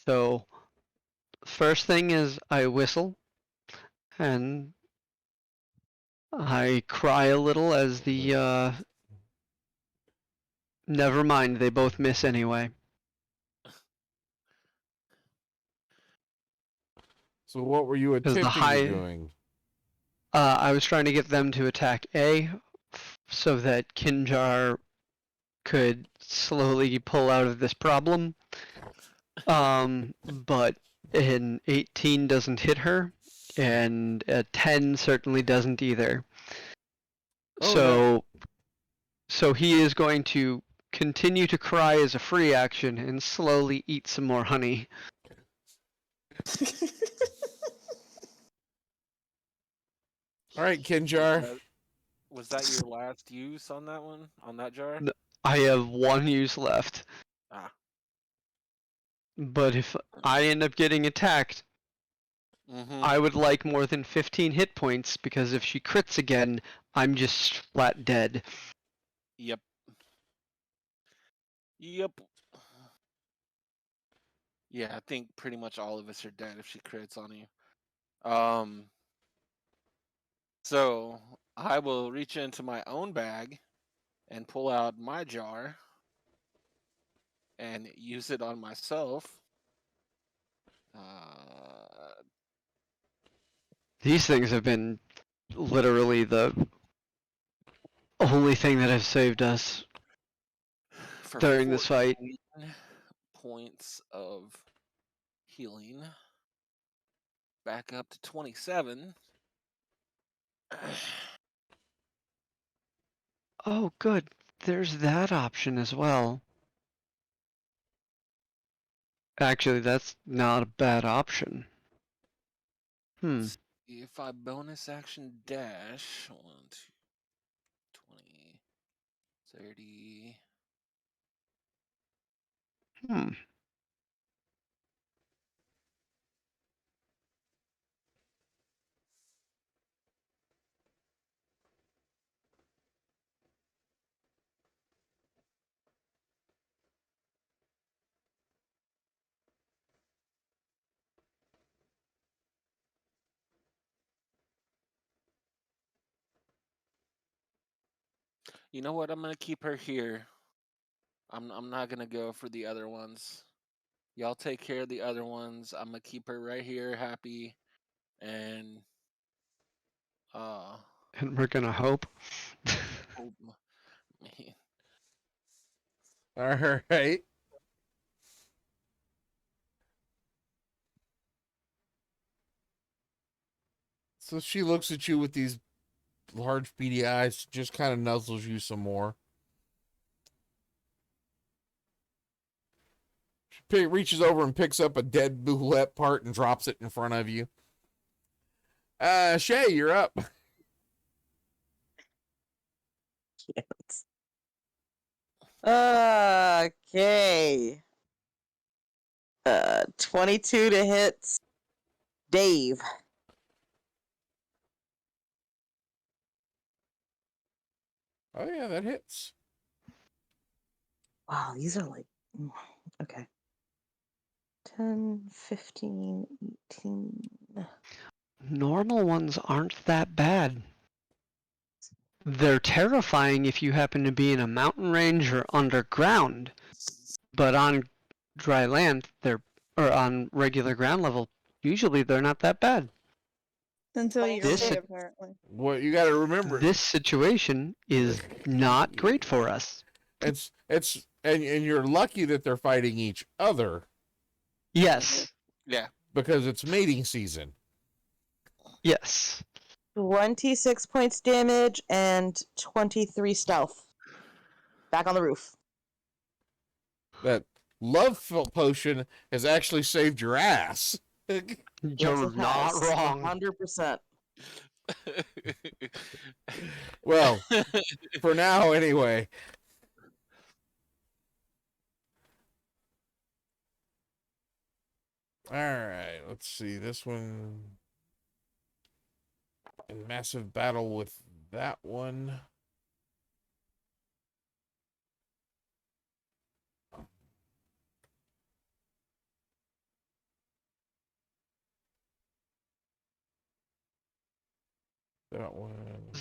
So, first thing is I whistle and I cry a little as the never mind, they both miss anyway. So what were you Because the attempting doing? I was trying to get them to attack A so that Kinjar could slowly pull out of this problem. But an 18 doesn't hit her, and a 10 certainly doesn't either. Oh, So he is going to continue to cry as a free action and slowly eat some more honey. All right, Kinjar. Was that your last use on that one? On that jar? I have one use left. Ah. But if I end up getting attacked, I would like more than 15 hit points because if she crits again, I'm just flat dead. Yep. Yep. Yeah, I think pretty much all of us are dead if she crits on you. So I will reach into my own bag and pull out my jar and use it on myself. These things have been literally the only thing that has saved us For during this fight. 14 points of healing. Back up to 27. Oh, good. There's that option as well. Actually, that's not a bad option. If I bonus action dash, 1, 2, 20, 30. You know what? I'm gonna keep her here. I'm not gonna go for the other ones. Y'all take care of the other ones. I'm gonna keep her right here, happy, and And we're gonna hope. oh, man. All right. So she looks at you with these large beady eyes, just kind of nuzzles you some more. She reaches over and picks up a dead Bulette part and drops it in front of you. Shay, you're up. Okay. 22 to hit Dave. Oh, yeah, that hits. Wow, these are like. Okay. 10, 15, 18. Normal ones aren't that bad. They're terrifying if you happen to be in a mountain range or underground, but on dry land, or on regular ground level, usually they're not that bad. Until you're This- me, apparently. What you got to remember, This situation is not great for us. and you're lucky that they're fighting each other Yes, Yeah. because it's mating season. yes. 26 points damage and 23 stealth. Back on the roof. That love potion has actually saved your ass. You're not wrong. 100%. Well, for now, anyway. All right, let's see. This one in massive battle with that one. That one.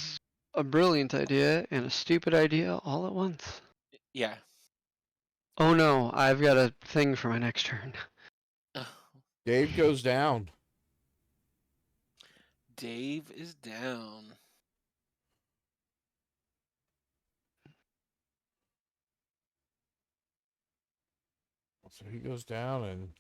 A brilliant idea and a stupid idea all at once. Yeah. Oh no, I've got a thing for my next turn. Dave goes down. Dave is down. So he goes down and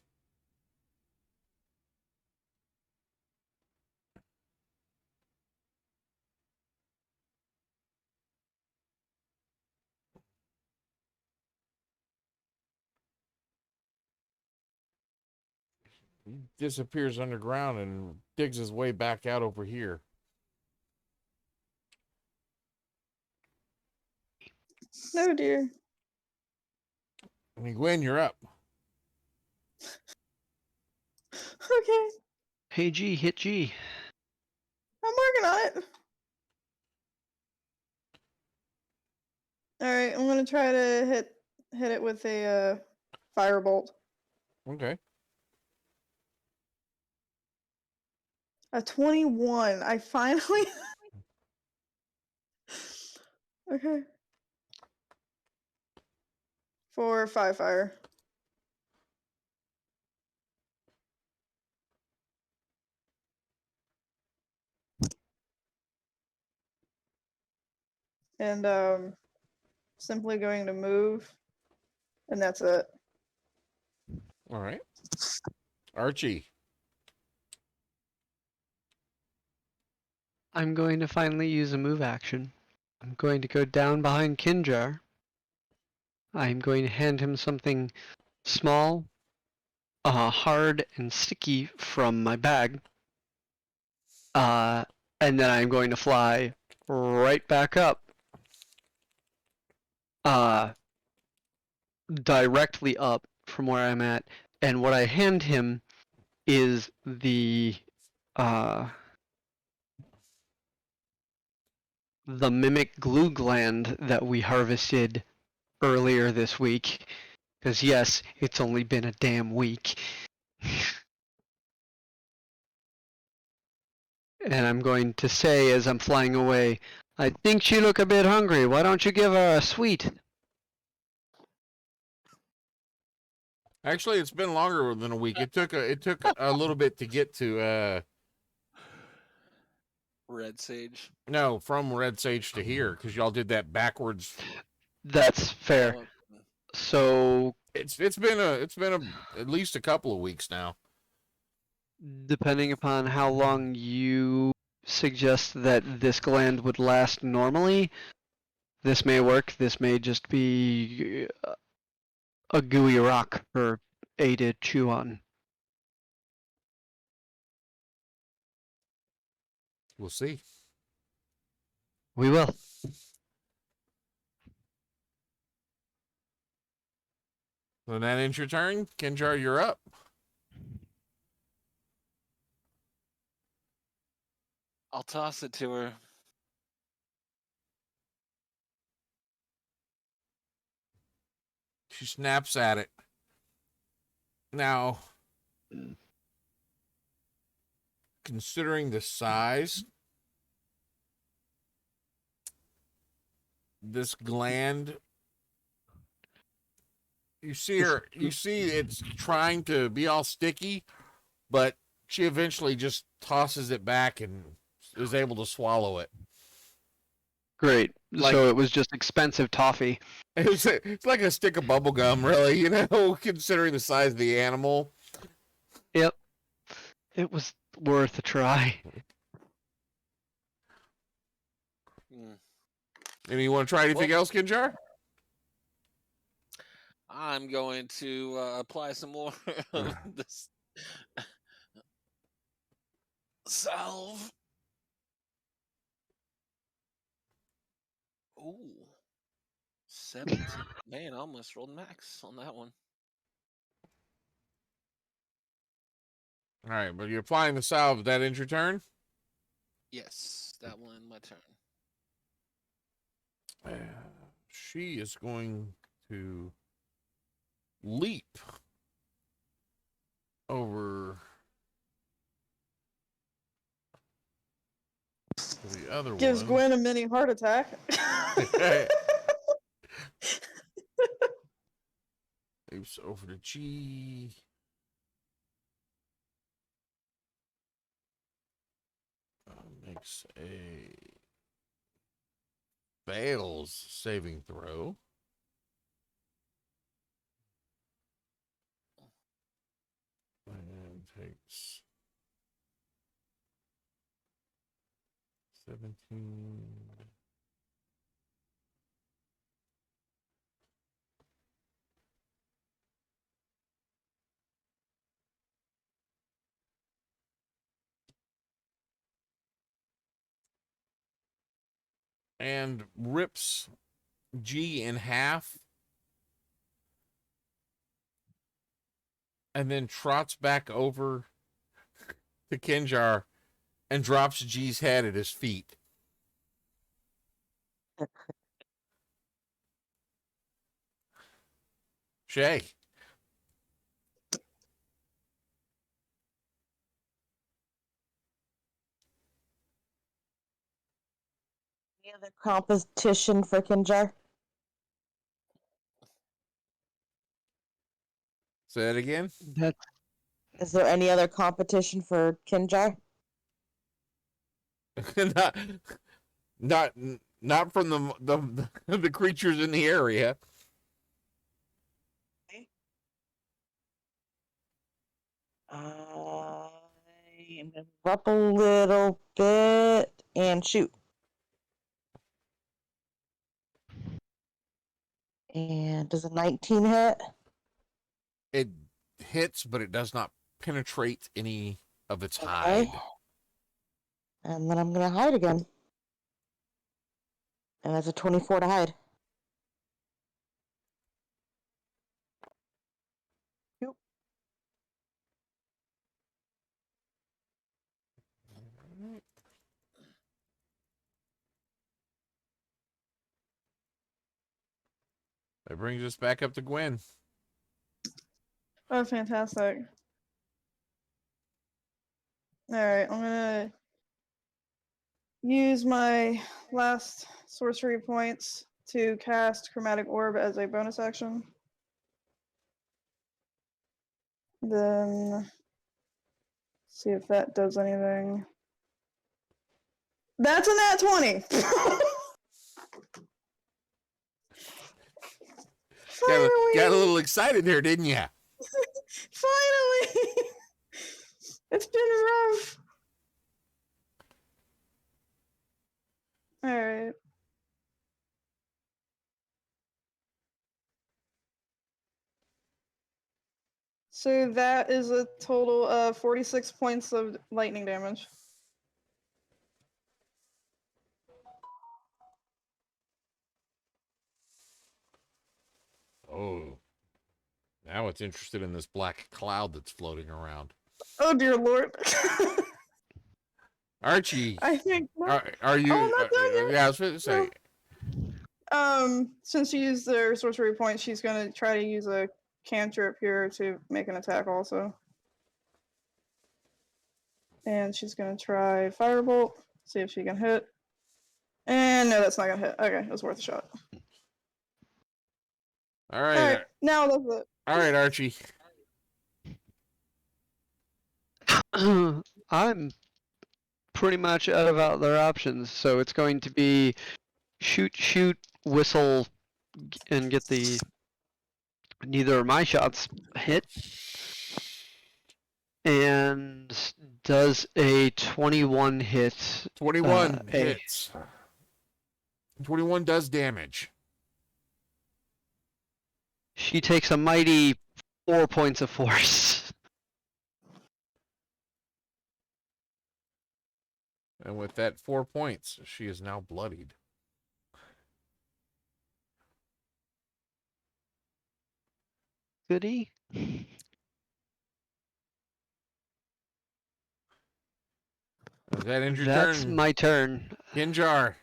he disappears underground and digs his way back out over here. No, dear. I mean, Gwen, you're up. Okay, Hey G, hit G. I'm working on it. All right, I'm gonna try to hit it with a firebolt. Okay. A 21. I finally. Okay. For 5 fire. And simply going to move, and that's it. All right. Archie. I'm going to finally use a move action. I'm going to go down behind Kinjar. I'm going to hand him something small, hard, and sticky from my bag. And then I'm going to fly right back up. Directly up from where I'm at. And what I hand him is the mimic glue gland that we harvested earlier this week. Because yes, it's only been a damn week. And I'm going to say as I'm flying away, I think you look a bit hungry. Why don't you give her a sweet? Actually, it's been longer than a week. It took a little bit to get to Red Sage. no, from Red Sage to here because y'all did that backwards. That's fair. Oh, So It's been at least a couple of weeks now. depending upon how long you suggest that this gland would last normally, this may work. This may just be a gooey rock for A to chew on. We'll see. We will. So that ends your turn. Kinjar, you're up. I'll toss it to her. She snaps at it. Now, considering the size, this gland, you see it's trying to be all sticky, but she eventually just tosses it back and is able to swallow it. Great. Like- So it was just expensive toffee. It's like a stick of bubble gum, really, considering the size of the animal. Yep. It was worth a try. Mm. And you want to try anything else, Kinjar? I'm going to apply some more of this salve. Ooh. 17. Man, I almost rolled max on that one. All right, but you're applying the salve. That ends your turn? Yes, that will end my turn. She is going to leap over to the other Gives one. Gwen a mini heart attack. Leaps over to G. Makes a fails saving throw. And takes 17. And rips G in half. And then trots back over to Kinjar and drops G's head at his feet. Shay. Any other competition for Kinjar? Say that again. That's Is there any other competition for Kinjar? not not from the creatures in the area. I am gonna move up a little bit and shoot. And does a 19 hit? It hits, but it does not penetrate any of its Okay. hide. And then I'm gonna hide again. And that's a 24 to hide. That brings us back up to Gwen. Oh, fantastic. Alright, I'm gonna use my last sorcery points to cast Chromatic Orb as a bonus action. Then see if that does anything. That's a nat 20! Finally! got a little excited there, didn't you? Finally! It's been rough. Alright. So that is a total of 46 points of lightning damage. Oh. Now it's interested in this black cloud that's floating around. Oh dear lord. Archie, I think not. are you? Oh, I'm not done yet. Yeah, I was going to say. Since she used their sorcery point, she's gonna try to use a cantrip here to make an attack also. And she's gonna try Firebolt, see if she can hit. And no, that's not gonna hit. Okay, it was worth a shot. All right. Alright, now that's it. All right, Archie. I'm pretty much out of other options, so it's going to be shoot, whistle, and get the neither of my shots hit. And does a 21 hit? 21 hits. 21 does damage. She takes a mighty 4 points of force. And with that 4 points, she is now bloodied. Goody. Is that end your That's turn? my turn. Kinjar.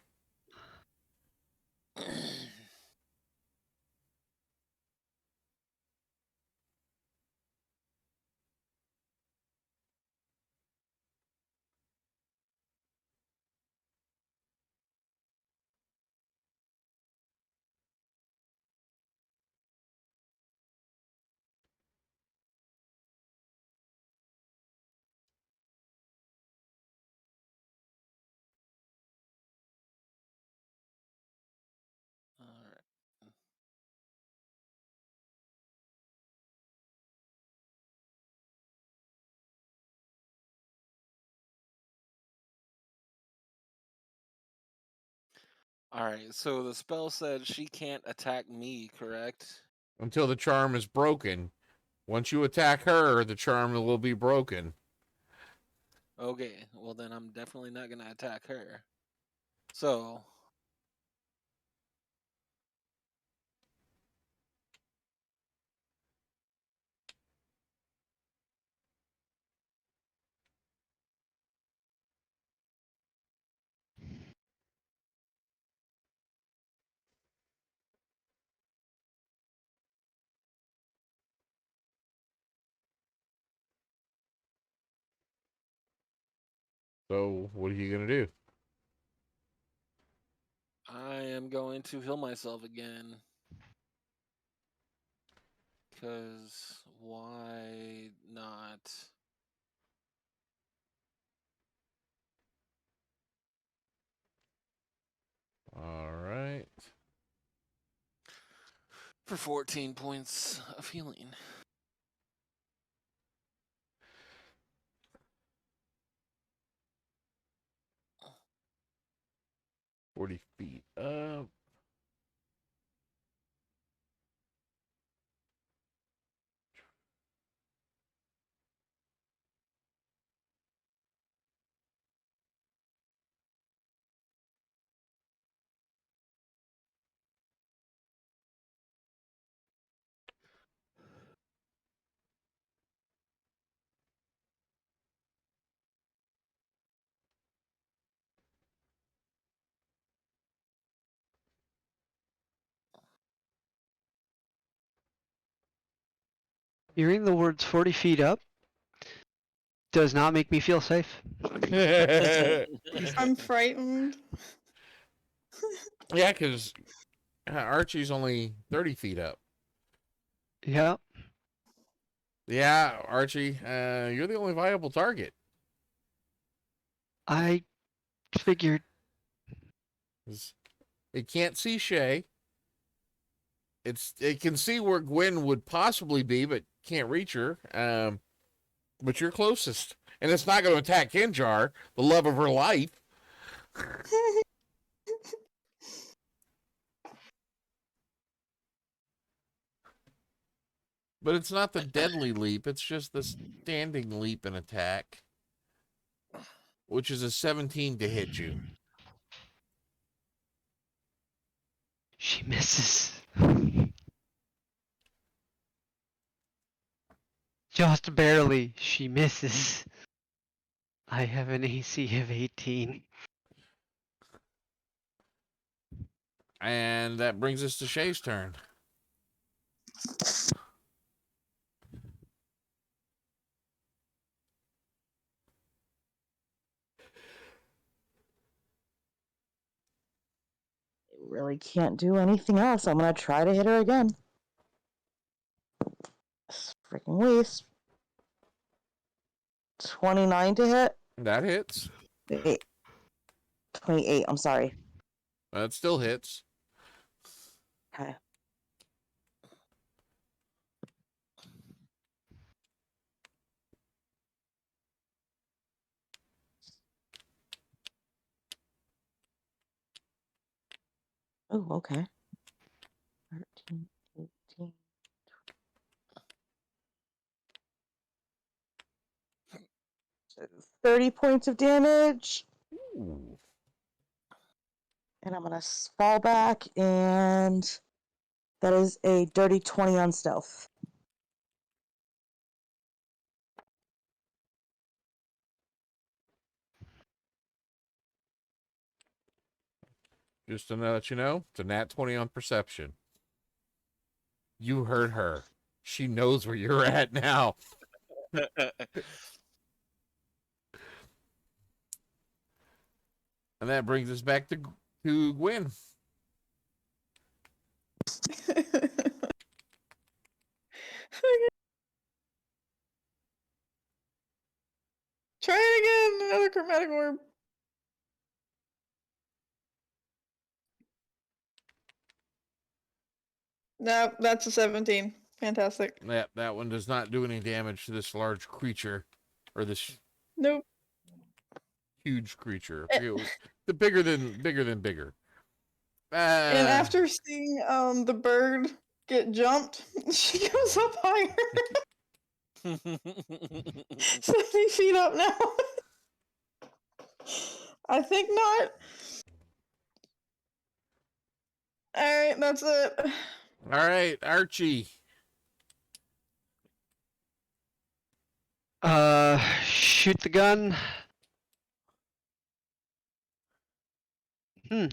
All right. All right. So the spell said she can't attack me, correct? Until the charm is broken. Once you attack her, the charm will be broken. Okay. Well, then I'm definitely not gonna attack her. So. So, what are you going to do? I am going to heal myself again. Because why not? All right. For 14 points of healing. — 40 feet up. Hearing the words 40 feet up does not make me feel safe. I'm frightened. Yeah, because Archie's only 30 feet up. Yeah. Yeah, Archie, you're the only viable target. I figured. It can't see Shay. it can see where Gwen would possibly be, but can't reach her. But you're closest, and it's not going to attack Kinjar, the love of her life. But it's not the deadly leap; it's just the standing leap and attack, which is a 17 to hit you. She misses. Just barely, she misses. I have an AC of 18. And that brings us to Shay's turn. Really can't do anything else. I'm gonna try to hit her again. Freaking waste. 29 to hit. That hits. Wait. 28. I'm sorry. That still hits. Okay. Oh, okay. 13, 18. 30 points of damage. Ooh. And I'm gonna fall back, and that is a dirty 20 on stealth. Just to let you know, it's a nat 20 on perception. You heard her. She knows where you're at now. And that brings us back to Gwen. Try it again. Another chromatic orb. No, that's a 17. Fantastic. That one does not do any damage to this large creature, or this Nope. huge creature. I forget the bigger than bigger. And after seeing the bird get jumped, she goes up higher. 70 feet up now. I think not. Alright, that's it. All right, Archie. Shoot the gun. Does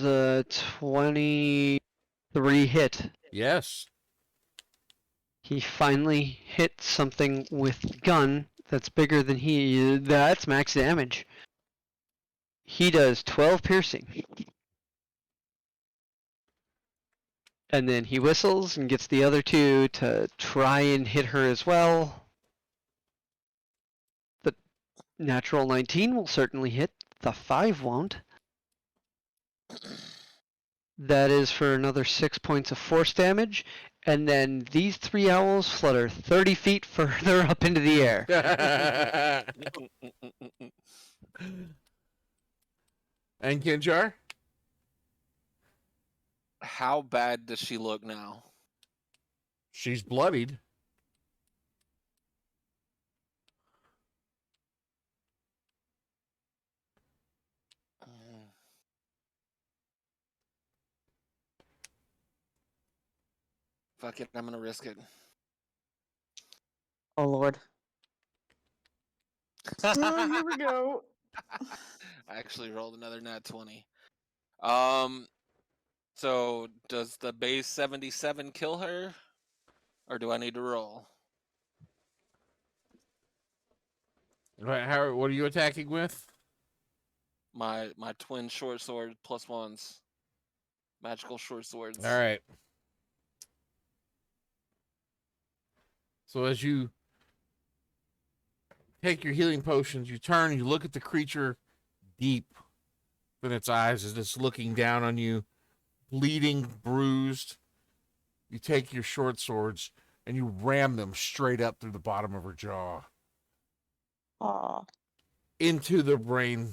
a 23 hit? Yes. He finally hit something with gun that's bigger than he. That's max damage. He does 12 piercing. And then he whistles and gets the other two to try and hit her as well. The natural 19 will certainly hit. The 5 won't. That is for another 6 points of force damage. And then these 3 owls flutter 30 feet further up into the air. And Kinjar? How bad does she look now? She's bloodied. Fuck it, I'm gonna risk it. Oh, Lord. Oh, here we go. I actually rolled another nat 20. So does the base 77 kill her? Or do I need to roll? What are you attacking with? My twin short sword +1s. Magical short swords. All right. So as you take your healing potions, you turn, you look at the creature deep in its eyes as it's looking down on you. bleeding, bruised. You take your short swords and you ram them straight up through the bottom of her jaw Aw. into the brain.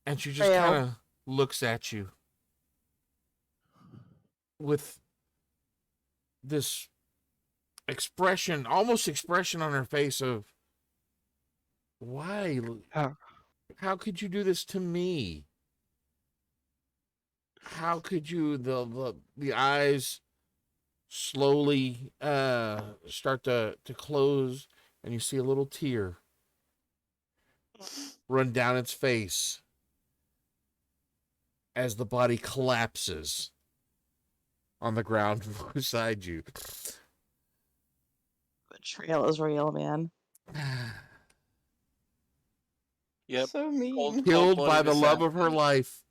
And she just Fail. kind of looks at you with this expression, almost expression on her face of, why? How could you do this to me? How could you? The eyes slowly start to close, and you see a little tear run down its face as the body collapses on the ground beside you. Betrayal is real, man. Yep. So mean. Killed by Cold-blooded the love of her assassin. life.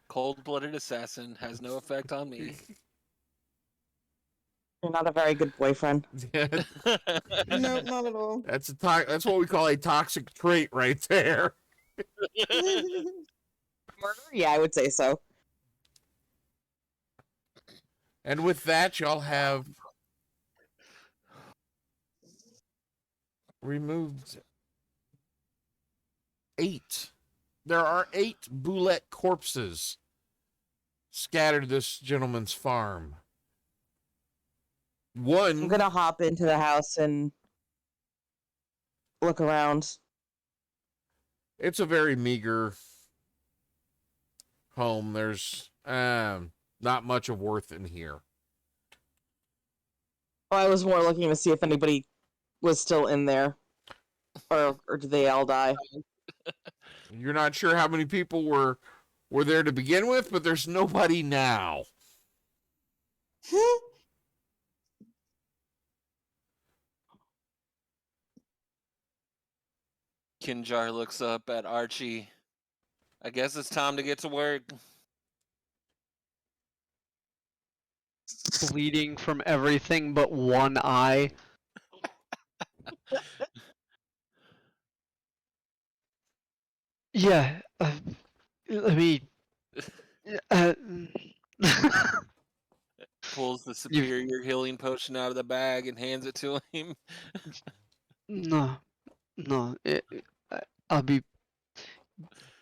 Cold-blooded assassin has no effect on me. You're not a very good boyfriend. Nope, not at all. That's what we call a toxic trait right there. Murder? Yeah, I would say so. And with that, y'all have removed 8. There are 8 Bulette corpses scattered this gentleman's farm. I'm One, gonna hop into the house and look around. it's a very meager home. There's not much of worth in here. Oh, I was more looking to see if anybody was still in there. Or did they all die? You're not sure how many people were there to begin with, but there's nobody now. Kinjar looks up at Archie. I guess it's time to get to work. Bleeding from everything but one eye. Yeah. Let me. Uh, Pulls the superior healing potion out of the bag and hands it to him. no. I'll be.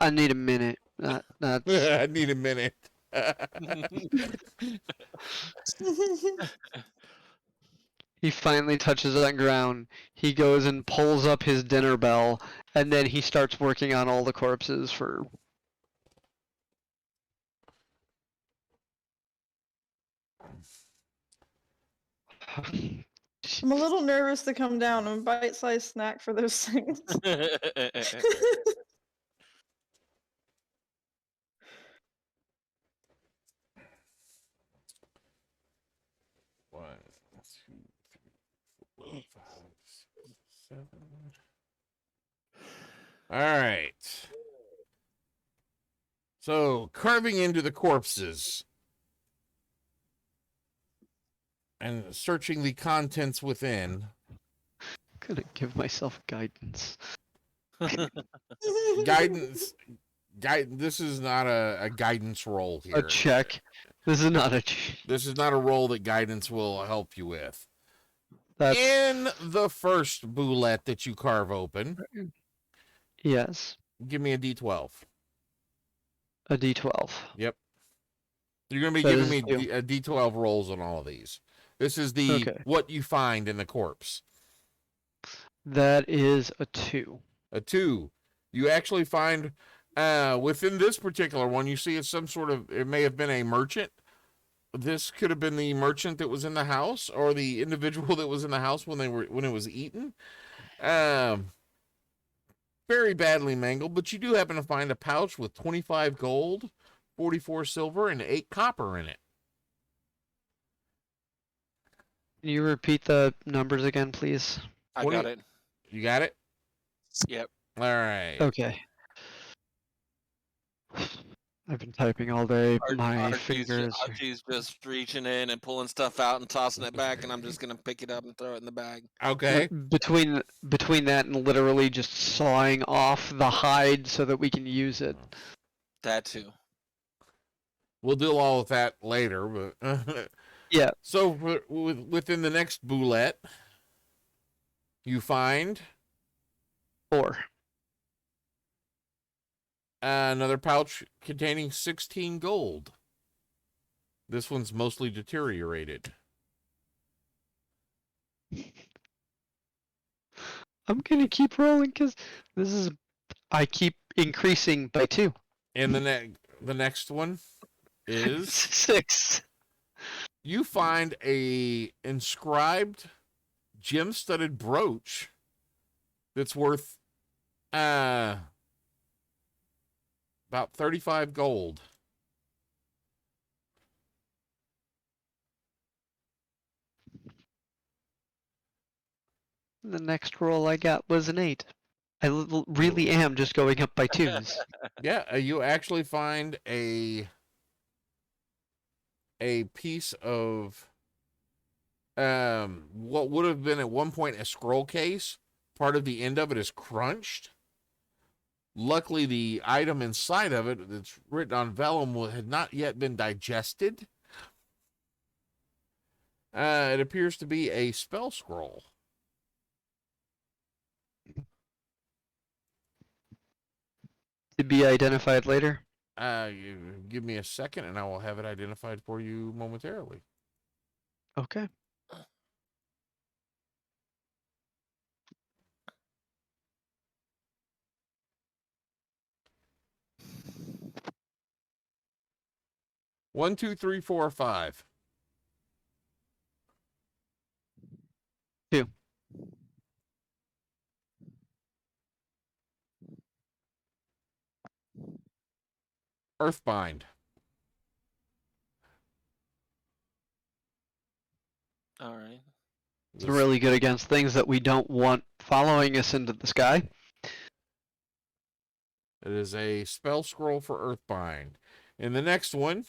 I need a minute. That's. I need a minute. He finally touches that ground. He goes and pulls up his dinner bell, and then he starts working on all the corpses for. I'm a little nervous to come down. I'm a bite-sized snack for those things. One, two, three, 4, 5, 6, 7. All right. So, carving into the corpses and searching the contents within. Gonna give myself guidance. Guidance. This is not a guidance roll here. A check. This is not a check. This is not a roll that guidance will help you with. That's In the first boulette that you carve open, yes. give me a D12. A D12. Yep. You're going to be That giving is me two. a D12 rolls on all of these. This is the Okay. what you find in the corpse. That is a 2. A 2. You actually find within this particular one, you see it's some sort of, it may have been a merchant. This could have been the merchant that was in the house, or the individual that was in the house when it was eaten. Very badly mangled, but you do happen to find a pouch with 25 gold, 44 silver, and 8 copper in it. Can you repeat the numbers again, please? I What do got you- it. You got it? Yep. All right. Okay. I've been typing all day. My Archie's, fingers. Archie's just reaching in and pulling stuff out and tossing it back, and I'm just gonna pick it up and throw it in the bag. Okay. Between that and literally just sawing off the hide so that we can use it. That too. We'll deal all with that later, but Yeah. So within the next Bulette, you find 4. another pouch containing 16 gold. This one's mostly deteriorated. I'm gonna keep rolling because this is. I keep increasing by 2. And the next one is 6. you find a inscribed gem-studded brooch that's worth about 35 gold. The next roll I got was an 8. I really am just going up by 2s. Yeah, you actually find a piece of what would have been at one point a scroll case. Part of the end of it is crunched. Luckily, the item inside of it that's written on vellum had not yet been digested. It appears to be a spell scroll. To be identified later. You give me a second, and I will have it identified for you momentarily. Okay. One, two, three, four, five. 2. Earthbind. All right. It's really good against things that we don't want following us into the sky. It is a spell scroll for Earthbind. And the next one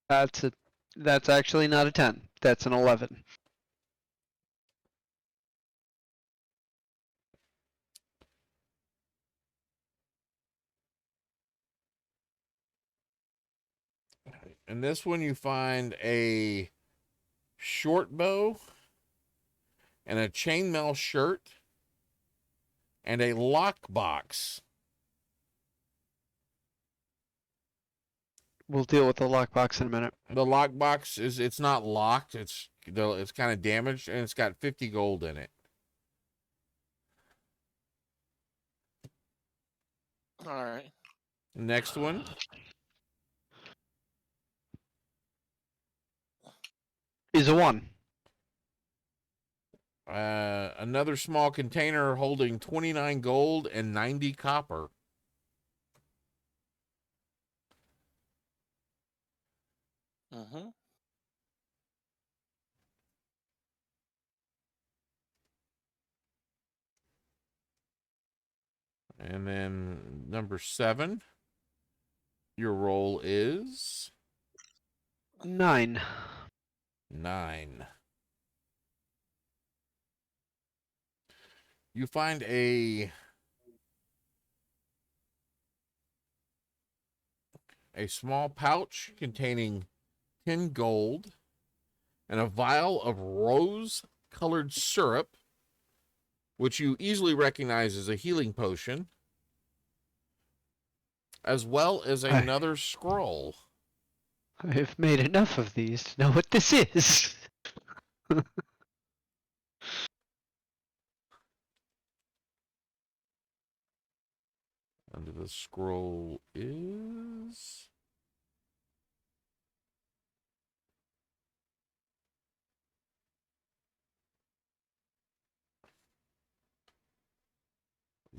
That's actually not a 10. That's an 11. In this one, you find a short bow and a chainmail shirt and a lockbox. We'll deal with the lockbox in a minute. The lockbox it's not locked. It's kind of damaged, and it's got 50 gold in it. All right. Next one. Is a 1. Another small container holding 29 gold and 90 copper. Mm-hmm. And then number 7. Your roll is 9. 9. You find a small pouch containing 10 gold and a vial of rose-colored syrup, which you easily recognize as a healing potion, as well as another scroll. I've made enough of these to know what this is. Under the scroll is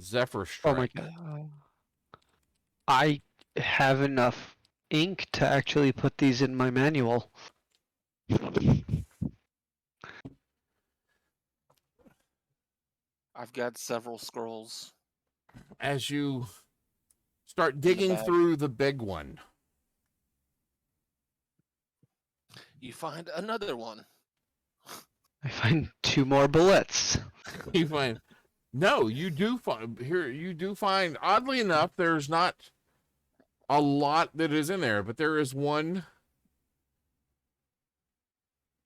Zephyr Oh my Strike. god. I have enough ink to actually put these in my manual. I've got several scrolls As you start in the digging bag. through the big one, You find another one. I find 2 more bullets. you find no, you do find here. You do find, oddly enough, there's not a lot that is in there, but there is one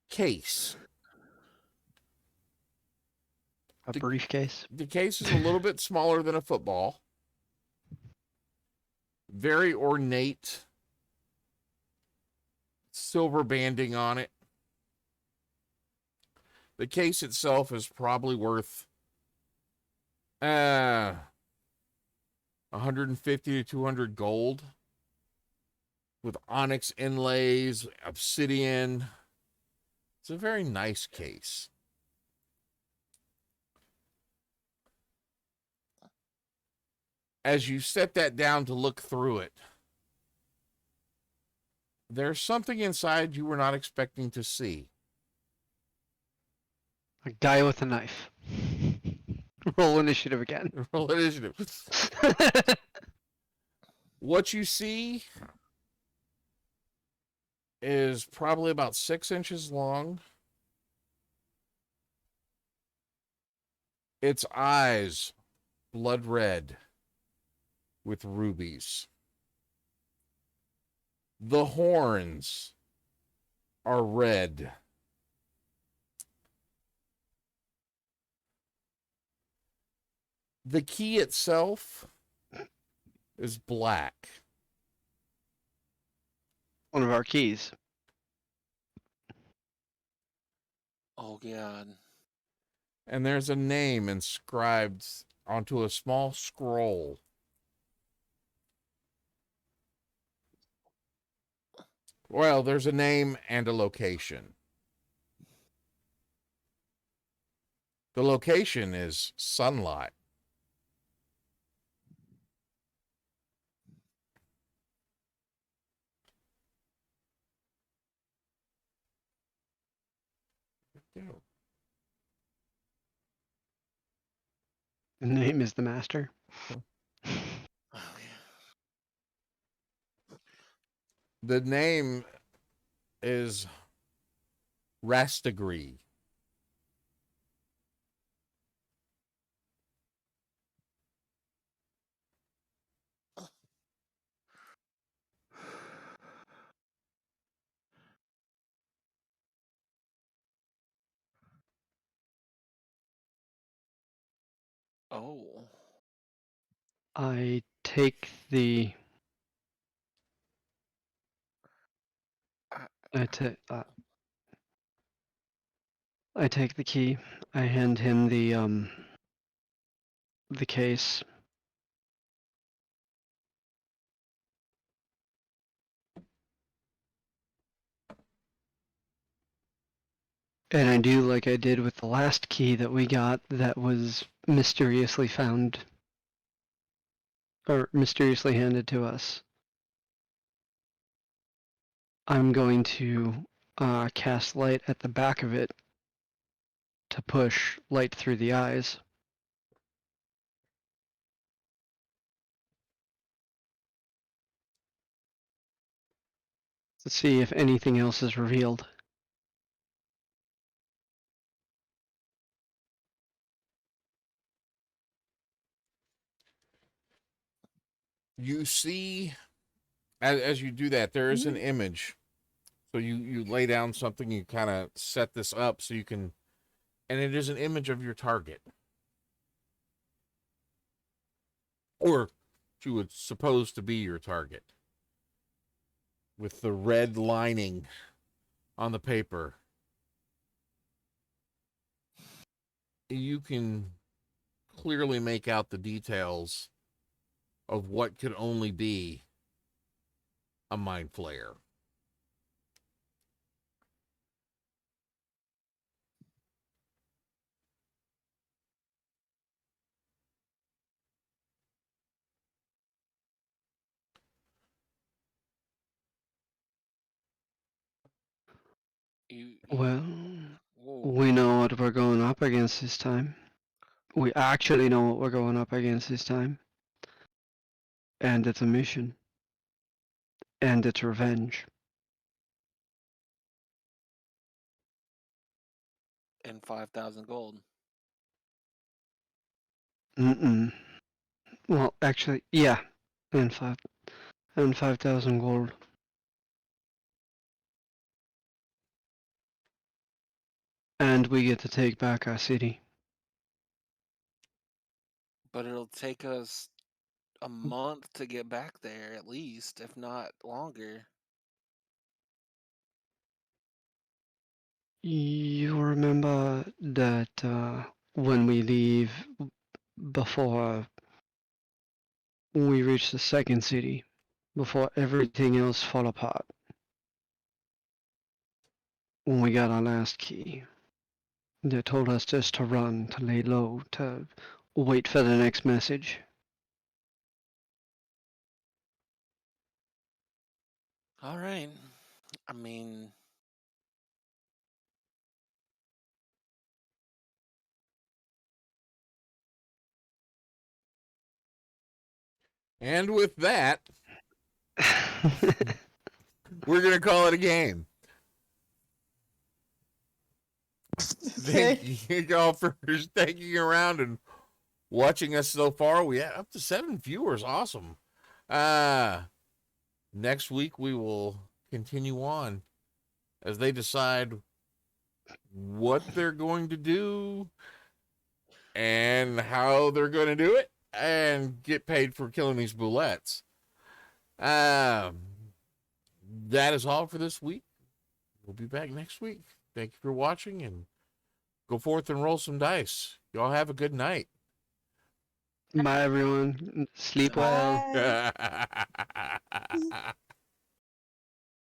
case. A briefcase. The case is a little bit smaller than a football. Very ornate silver banding on it. The case itself is probably worth 150 to 200 gold, with onyx inlays, obsidian. It's a very nice case. As you set that down to look through it, there's something inside you were not expecting to see. A guy with a knife. Roll initiative again. Roll initiative. What you see is probably about 6 inches long. Its eyes, blood red with rubies. The horns are red. The key itself is black. One of our keys. Oh god. And there's a name inscribed onto a small scroll. Well, there's a name and a location. The location is Sunlight. The name is the master. Oh, yeah. The name is Rastagree. Oh. I take the. I- I take the key. I hand him the case. And I do like I did with the last key that we got that was mysteriously found or mysteriously handed to us. I'm going to cast light at the back of it to push light through the eyes. To see if anything else is revealed. You see, as you do that, there is an image. So you lay down something, you kind of set this up so you can, and it is an image of your target. Or you would suppose to be your target. With the red lining on the paper. You can clearly make out the details of what could only be a mind flayer. You Well, Whoa. we know what we're going up against this time. We actually know what we're going up against this time. And it's a mission. And it's revenge. And 5,000 gold. Mm-mm. Well, actually, yeah. And 5,000 gold. And we get to take back our city. But it'll take us a month to get back there, at least, if not longer. You remember that when we leave, before we reach the second city, before everything else fall apart, when we got our last key, they told us just to run, to lay low, to wait for the next message. All right. I mean, And with that, we're going to call it a game. Okay. Thank you all for sticking around and watching us so far. We had up to 7 viewers. Awesome. Next week we will continue on as they decide what they're going to do and how they're going to do it and get paid for killing these bullets. That is all for this week. We'll be back next week. Thank you for watching, and go forth and roll some dice. Y'all have a good night. Bye, everyone. Sleep well. Bye.